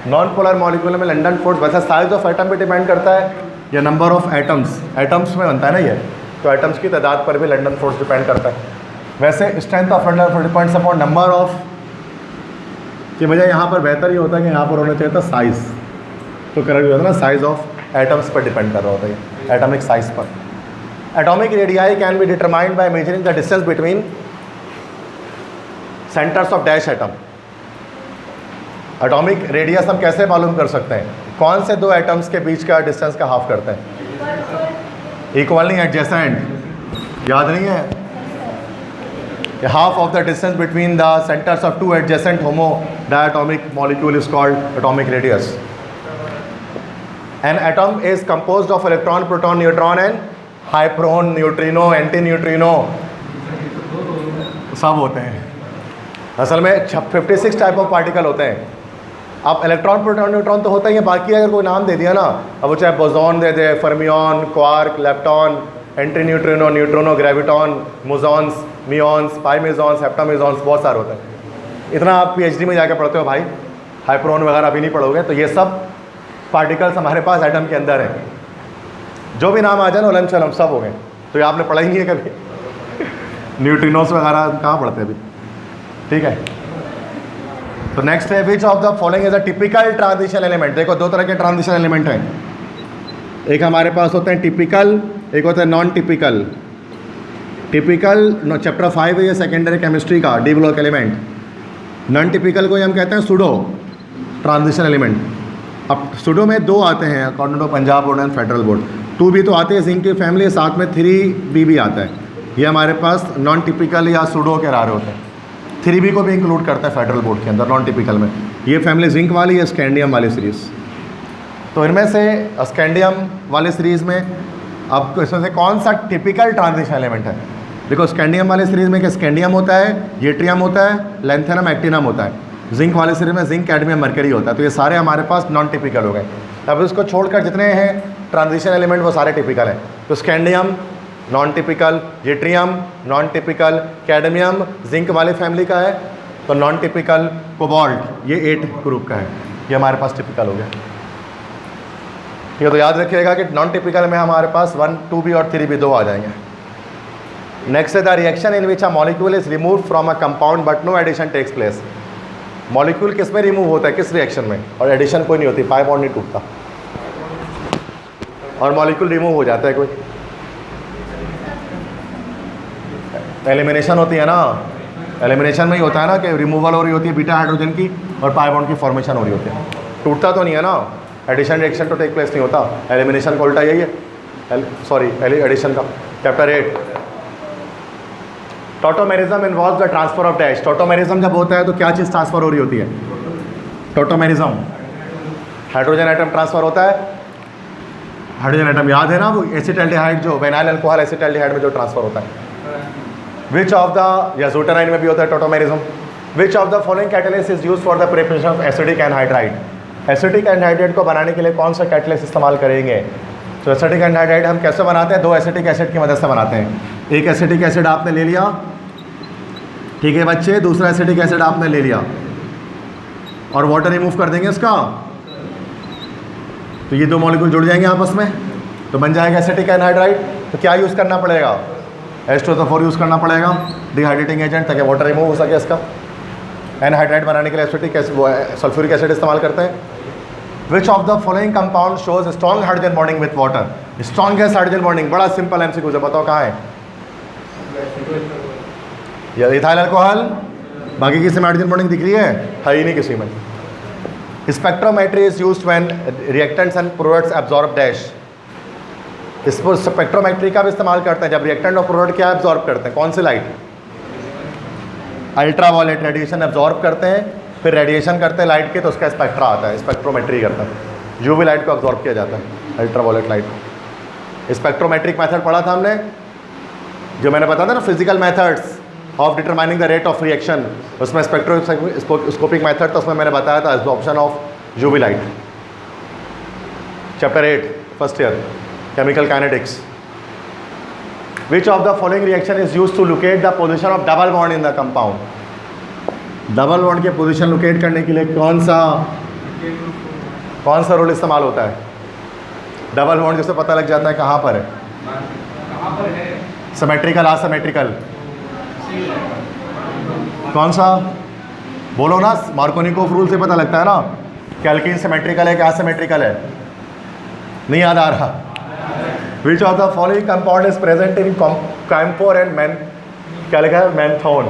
Non polar molecule में लंडन फोर्स वैसे साइज ऑफ एटम पे डिपेंड करता है या नंबर ऑफ एटम्स, एटम्स में बनता है ना ये, तो एटम्स की तादाद पर भी लंडन फोर्स डिपेंड करता है। वैसे strength of London force depends upon number of, कि बजाय यहाँ पर बेहतर ये होता है कि यहाँ पर होना चाहिए था साइज़, तो करेक्ट होता है ना, साइज ऑफ एटम्स पर डिपेंड कर रहा होता है, एटॉमिक साइज पर। Atomic radii can be determined by measuring the distance between centres of dash atom. Atomic radius हम कैसे मालूम कर सकते हैं? कौन से दो एटम्स के बीच का डिस्टेंस का हाफ करते हैं? इक्वली एडजेसेंट, याद नहीं है? Half of the distance between the centres of two adjacent homo diatomic molecule is called atomic radius. An atom is composed of electron, proton, neutron and hyperon, neutrino, anti neutrino सब होते हैं। असल में 56 टाइप ऑफ पार्टिकल होते हैं। अब इलेक्ट्रॉन, प्रोटॉन, न्यूट्रॉन तो होता ही है, बाकी अगर कोई नाम दे दिया ना, अब वो चाहे बोसॉन दे दे, fermion, quark, lepton, anti neutrino, neutrino, graviton, mesons, muons, pi mesons, हेप्टामेजॉन्स, बहुत सारे होते हैं। इतना आप PhD में जाकर पढ़ते हो भाई, हाइप्रोन वगैरह अभी नहीं पढ़ोगे। तो ये सब पार्टिकल्स हमारे पास एटम के अंदर हैं। जो भी नाम आ जाए ना उलम चलम सब हो गए, तो ये आपने पढ़ा ही नहीं है कभी। न्यूट्रिनोस वगैरह कहाँ पढ़ते हैं अभी? ठीक है, तो नेक्स्ट है which of the following is a typical transition element. देखो, दो तरह के ट्रांजिशन एलिमेंट हैं। एक हमारे पास होते हैं टिपिकल, एक होता है नॉन टिपिकल। टिपिकल चैप्टर 5 है ये सेकेंडरी केमिस्ट्री का, d block element. Non typical को हम कहते हैं सूडो ट्रांजिशन एलिमेंट। अब सूडो में दो आते हैं according to Punjab board and federal board. 2 भी तो आते हैं जिंक की फैमिली, साथ में 3B भी आता है। ये हमारे पास नॉन टिपिकल या सूडो के रहे होते हैं। 3B को भी इंक्लूड करता है फेडरल बोर्ड के अंदर नॉन टिपिकल में। ये फैमिली जिंक वाली है, स्कैंडियम वाली सीरीज़। तो इनमें से स्कैंडियम वाले सीरीज़ में अब इसमें से कौन सा टिपिकल ट्रांजिशन एलिमेंट है? देखो, स्कैंडियम वाले सीरीज़ में क्या स्कैंडियम होता है, येट्रियम होता है, लैंथेनम, एक्टिनम होता है। जिंक वाले सीरीज में जिंक, कैडमियम, मरकरी होता है। तो ये सारे हमारे पास नॉन टिपिकल हो गए। अब इसको छोड़कर जितने हैं ट्रांजिशन एलिमेंट वो सारे टिपिकल हैं। तो scandium non typical, yttrium non typical, cadmium zinc वाली फैमिली का है, तो नॉन टिपिकल, कोबाल्ट ये 8 ग्रुप का है। ये हमारे पास टिपिकल हो गया। ठीक है, तो याद रखिएगा कि नॉन टिपिकल में हमारे पास 1, 2B और 3B 2 आ जाएंगे। नेक्स्ट है the reaction in which a molecule is remove from a compound but no addition takes place. Molecule किस में रिमूव होता है, किस रिएक्शन में, और एडिशन कोई नहीं होती, 5 बॉन्ड नहीं टूटता और मॉलिक्यूल रिमूव हो जाता है। कोई एलिमिनेशन होती है ना, एलिमिनेशन में ही होता है ना कि रिमूवल हो रही होती है बीटा हाइड्रोजन की और पाई बॉन्ड की फॉर्मेशन हो रही होती है। टूटता तो नहीं है ना, एडिशन रिएक्शन तो टेक प्लेस नहीं होता। एलिमिनेशन का उल्टा यही है, सॉरी एडिशन का। Chapter 8 tautomerism involve the transfer of dash. Tautomerism जब होता है तो क्या चीज़ ट्रांसफर हो रही होती है? टॉटोमेरिज्म, हाइड्रोजन एटम ट्रांसफर होता है। हाइड्रोजन एटम याद है ना, वो एसिटाल्डिहाइड जो वेनाइल अल्कोहल एसिटाल्डिहाइड में जो ट्रांसफर होता है। विच ऑफ द, या ज़ूटेनाइन में भी होता है tautomerism. Which of the following catalyst is use for the preparation of acidic anhydride. Acidic anhydride को बनाने के लिए कौन सा कैटलिस्ट इस्तेमाल करेंगे? तो एसिडिक एनहाइड्राइड हम कैसे बनाते हैं? 2 एसिटिक एसिड की मदद से बनाते हैं। एक एसिटिक एसिड आपने ले लिया, ठीक है बच्चे, दूसरा एसिटिक एसिड आपने ले लिया और वाटर रिमूव कर देंगे इसका, तो ये 2 मॉलिक्यूल जुड़ जाएंगे आपस में। तो बन जाएगा एसिटिक एनहाइड्राइड। तो क्या यूज़ करना पड़ेगा, H2SO4 यूज़ करना पड़ेगा डिहाइड्रेटिंग एजेंट, ताकि वाटर रिमूव हो सके इसका। एनहाइड्राइड बनाने के लिए एसिटिक सल्फ्यूरिक एसिड इस्तेमाल करते हैं। विच of the following compound shows strong hydrogen bonding with water, strongest hydrogen bonding, बड़ा सिंपल एमसीक्यू है, बताओ कहाँ है, ये इथाइल अल्कोहल। बाकी किसी में हाइड्रोजन बॉन्डिंग दिख रही है ही नहीं किसी में। Spectrometry is used when reactants and products absorb dash, इसको स्पेक्ट्रोमेट्री का भी इस्तेमाल करते हैं जब रिएक्टेंट और प्रोडक्ट क्या एब्जॉर्ब करते हैं, कौन सी लाइट, अल्ट्रावायलेट रेडिएशन एब्जॉर्ब करते हैं, फिर रेडिएशन करते हैं लाइट के, तो उसका स्पेक्ट्रा आता है, स्पेक्ट्रोमेट्री करता है। यूवी लाइट को एब्जॉर्ब किया जाता है, अल्ट्रावायलेट लाइट को। स्पेक्ट्रोमेट्रिक मेथड पढ़ा था हमने, जो मैंने बताया था ना physical methods of determining the rate of reaction, उसमें स्पेक्ट्रोस्कोपिक मेथड, तो उसमें मैंने बताया था absorption of UV light, chapter 8 first year chemical kinetics. Which of the following reaction is used to locate the position of double bond in the compound, double bond के पोजीशन लोकेट करने के लिए कौन सा रूल इस्तेमाल होता है, डबल बॉन्ड जिससे पता लग जाता है कहाँ पर है, सिमेट्रिकल असिमेट्रिकल, कौन सा, बोलो ना, मार्कोनिकोफ रूल से पता लगता है ना कि एल्कीन सिमेट्रिकल है क्या असिमेट्रिकल है, नहीं याद आ रहा। विच of the following compound is present in camphor and man, क्या लिखा है, मैंथोन,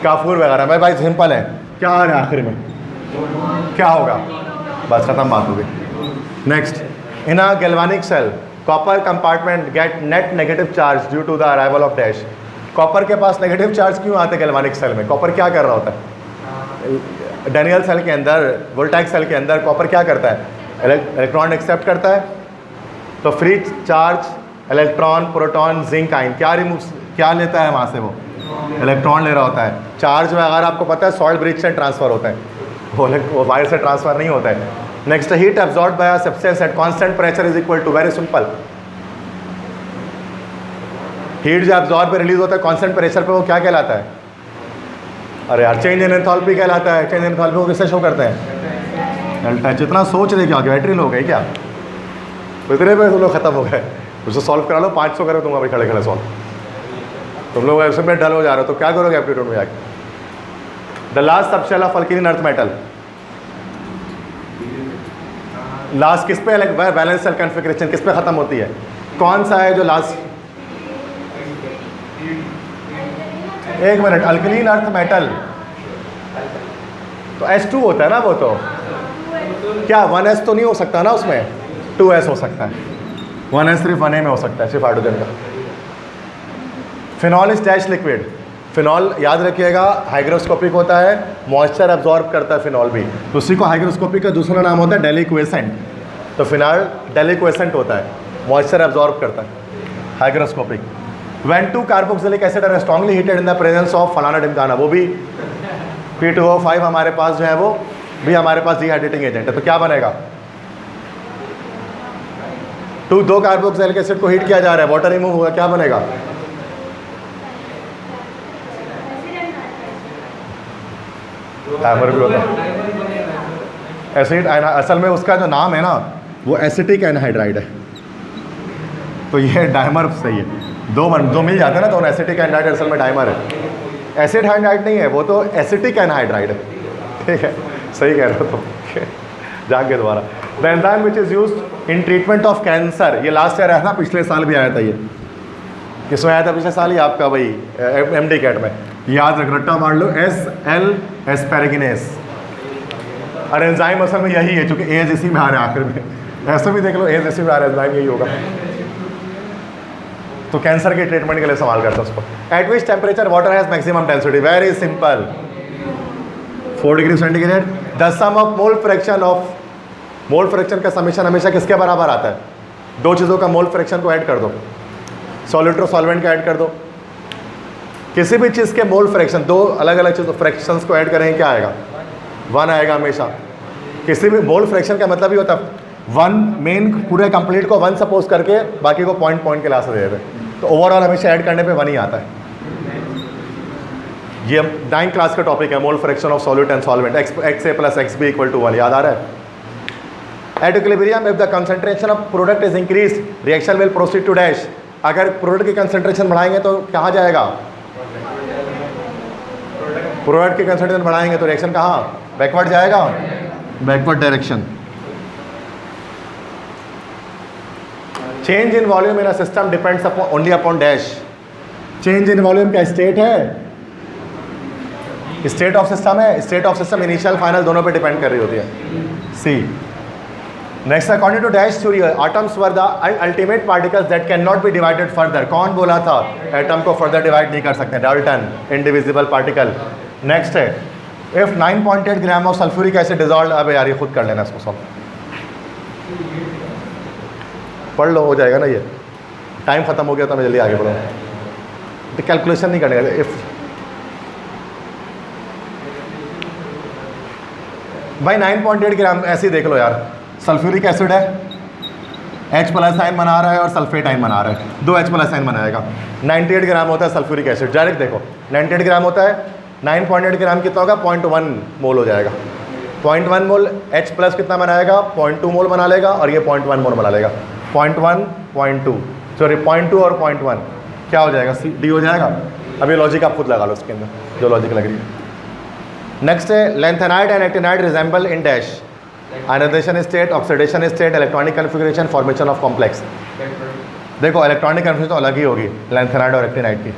काफूर वगैरह। भाई भाई सिंपल है, क्या आ रहा है आखिर में, क्या होगा, बस खत्म बात हो गई। Next, in a galvanic cell copper compartment get net negative charge due to the arrival of dash, copper के पास नेगेटिव चार्ज क्यों आते हैं गैल्वानिक सेल में, कॉपर क्या कर रहा होता है, डैनियल सेल के अंदर, वोल्टैक सेल के अंदर कॉपर क्या करता है, इलेक्ट्रॉन एक्सेप्ट करता है, तो free charge electron proton zinc ion क्या लेता है वहाँ से, वो इलेक्ट्रॉन ले रहा होता है। चार्ज में अगर आपको पता है सॉल्ट ब्रिज से ट्रांसफर होता है, वो वायर से ट्रांसफर नहीं होता है। Next, heat absorb by a substance at constant pressure is equal to, very simple, heat जो एब्जॉर्ब पे रिलीज होता है कांस्टेंट प्रेशर पे, वो क्या कहलाता है, अरे यार चेंज इन एंथैल्पी कहलाता है। चेंज इन एंथैल्पी को किससे शो करते हैं, डेल्टा। जितना सोच रहे क्या बैटरी लोग है क्या, इतने पे तुम लोग खत्म हो गए, उसको सॉल्व करा लो, 500 करो तुम अभी खड़े खड़े सॉल्व, तुम लोग ऐसे में डल हो जा रहे हो, तो क्या करोगे एप्टीट्यूड में जाके। The last subshell of alkyne earth metal, last किस पे, बैलेंस सेल कॉन्फ़िगरेशन किस पे खत्म होती है, कौन सा है जो लास्ट, एक मिनट, अल्कलीन अर्थ मेटल तो H2 होता है ना, वो तो क्या 1S तो नहीं हो सकता ना, उसमें 2S हो सकता है, 1S सिर्फ 1A में हो सकता है, सिर्फ हाइड्रोजन का। Phenol is dash liquid, phenol याद रखिएगा हाइग्रोस्कोपिक होता है, मॉइस्चर एब्जॉर्ब करता है फिनॉल भी, तो उसी को हाइग्रोस्कोपिक का दूसरा नाम होता है डेलिक्वेसेंट, तो फिनॉल डेलिक्वेसेंट होता है, मॉइस्चर एब्जॉर्ब करता है, hygroscopic. When two carboxylic acid are strongly heated in the presence of फलाना ढिमकाना, वो भी P2O5 हमारे पास जो है वो भी हमारे पास डिहाइड्रेटिंग एजेंट है, तो क्या बनेगा, दो कार्बोक्सिलिक एसिड को हीट किया जा रहा है, वाटर रिमूव होगा, क्या बनेगा, डायमर भी होता है एसिड। असल में उसका जो नाम है ना वो एसिटिक एनहाइड्राइड है, तो ये डायमर सही है, दो मिल जाते हैं ना, तो एसिटिक एनहाइड्राइड असल में डायमर है, एसिड हाइड्राइड नहीं है, वो तो एसिटिक एनहाइड्राइड है, ठीक है, सही कह रहे हो तो जाके दोबारा। The enzyme which is used in treatment of cancer, ये लास्ट ईयर आया था, पिछले साल भी आया था, ये किसमें आया था पिछले साल ही आपका भाई MD कैट में, याद रख, रट्टा मार लो, SL एस्पेरेगिनेस, और एंजाइम असल में यही है, चूँकि एज इसी में आ रहा है आखिर में, ऐसे भी देख लो एज इसी में आ रहा है, एंजाइम यही होगा, तो कैंसर के ट्रीटमेंट के लिए इस्तेमाल करता है उसको। At which temperature water has maximum density, very simple, 4 degree centigrade. The sum of mole fraction of, mole fraction का समीशन हमेशा किसके बराबर आता है, दो चीज़ों का मोल फ्रैक्शन को ऐड कर दो, सॉलिड और सॉल्वेंट का ऐड कर दो, किसी भी चीज़ के मोल फ्रैक्शन, दो अलग अलग चीज़ों फ्रैक्शंस को ऐड करेंगे, क्या आएगा, 1 आएगा हमेशा। किसी भी मोल फ्रैक्शन का मतलब ही होता है 1 मेन पूरे कंप्लीट को 1 सपोज करके बाकी को पॉइंट के लास्ट दे देते, तो ओवरऑल हमेशा ऐड करने पे 1 ही आता है। ये 9th क्लास का टॉपिक है, mole fraction of solute and solvent, XA + XB = 1, याद आ रहा है। At equilibrium if the concentration of product is increase reaction will proceed to dash. अगर प्रोडक्ट की कंसंट्रेशन बढ़ाएंगे तो कहाँ जाएगा, प्रोडक्ट की कंसंट्रेशन बढ़ाएंगे तो रिएक्शन कहाँ, बैकवर्ड जाएगा, backward direction. Change in volume in a system depends only upon dash. Change in volume क्या स्टेट है, स्टेट ऑफ सिस्टम है, state of system initial final दोनों पे डिपेंड कर रही होती है। See next, according to dash theory atoms were the ultimate particles that can not be divided further. कौन बोला था एटम को फर्दर डिवाइड नहीं कर सकते, डाल्टन, इनडिविजिबल पार्टिकल। नेक्स्ट है if 9.8 gram of sulphuric acid dissolve, अब यार ये खुद कर लेना इसको, सब पढ़ लो, हो जाएगा ना, ये टाइम खत्म हो गया तो मैं जल्दी आगे बढ़ूँ, तो कैलकुलेशन नहीं करने का। इफ भाई 9.8 ग्राम ऐसे ही देख लो यार, सल्फ्यूरिक एसिड है, H प्लस आयन बना रहा है और सल्फेट आयन बना रहा है, 2 H प्लस आयन बनाएगा। 98 ग्राम होता है सल्फ्यूरिक एसिड, डायरेक्ट देखो 98 ग्राम होता है, 9.8 ग्राम कितना होगा, 0.1 मोल हो जाएगा। 0.1 मोल H प्लस कितना बनाएगा, 0.2 मोल बना लेगा, और ये 0.1 मोल बना लेगा। 0.1 0.2 सॉरी 0.2 और 0.1 क्या हो जाएगा, डी हो जाएगा। अभी लॉजिक आप खुद लगा लो उसके अंदर जो लॉजिक लग रही है। नेक्स्ट है lanthanide and actinide resemble in dash, ionization state, oxidation state, electronic configuration, formation of complex. देखो इलेक्ट्रॉनिक कन्फिग्रेशन तो अलग ही होगी लैंथेनाइड और एक्टिनाइड की,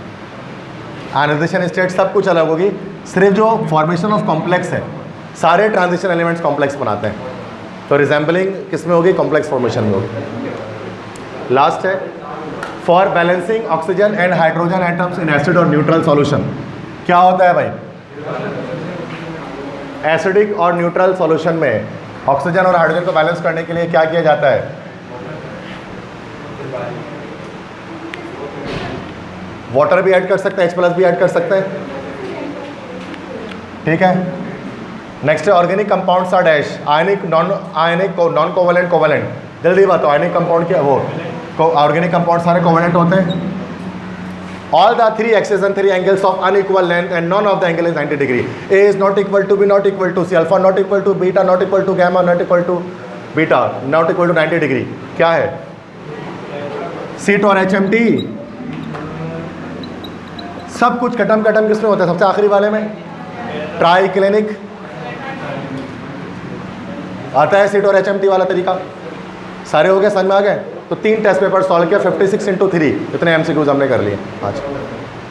आयनाइजेशन स्टेट सब कुछ अलग होगी, सिर्फ जो फॉर्मेशन ऑफ कॉम्प्लेक्स है, सारे ट्रांजिशन एलिमेंट्स कॉम्प्लेक्स बनाते हैं, तो रिजेंबलिंग किस में होगी, कॉम्प्लेक्स फॉर्मेशन में होगी। लास्ट है for balancing oxygen and hydrogen atoms in acid और न्यूट्रल सॉल्यूशन। क्या होता है भाई, एसिडिक और न्यूट्रल सॉल्यूशन में ऑक्सीजन और हाइड्रोजन को बैलेंस करने के लिए क्या किया जाता है, वाटर भी ऐड कर सकते हैं, H प्लस भी ऐड कर सकते हैं, ठीक है। नेक्स्ट है organic compounds are dash, ionic, non covalent, covalent. जल्दी बताओ आयनिक कंपाउंड क्या, वो ऑर्गेनिक कंपाउंड सारे कोवेलेंट होते हैं। All the 3 axes and 3 angles of unequal length and none of the angle is 90 degree. A is not equal to B, not equal to C, alpha not equal to beta, not equal to gamma, not equal to beta, not equal to 90 degree. क्या है, सीट और HMT, सब कुछ कटम कटम किसमें होता है, सबसे आखिरी वाले में ट्राई क्लिनिक आता है, सीट और HMT वाला तरीका। सारे हो गए, समझ में आ गए। तो 3 टेस्ट पेपर सॉल्व किया, 56 × 3, इतने MCQs हमने कर लिए आज।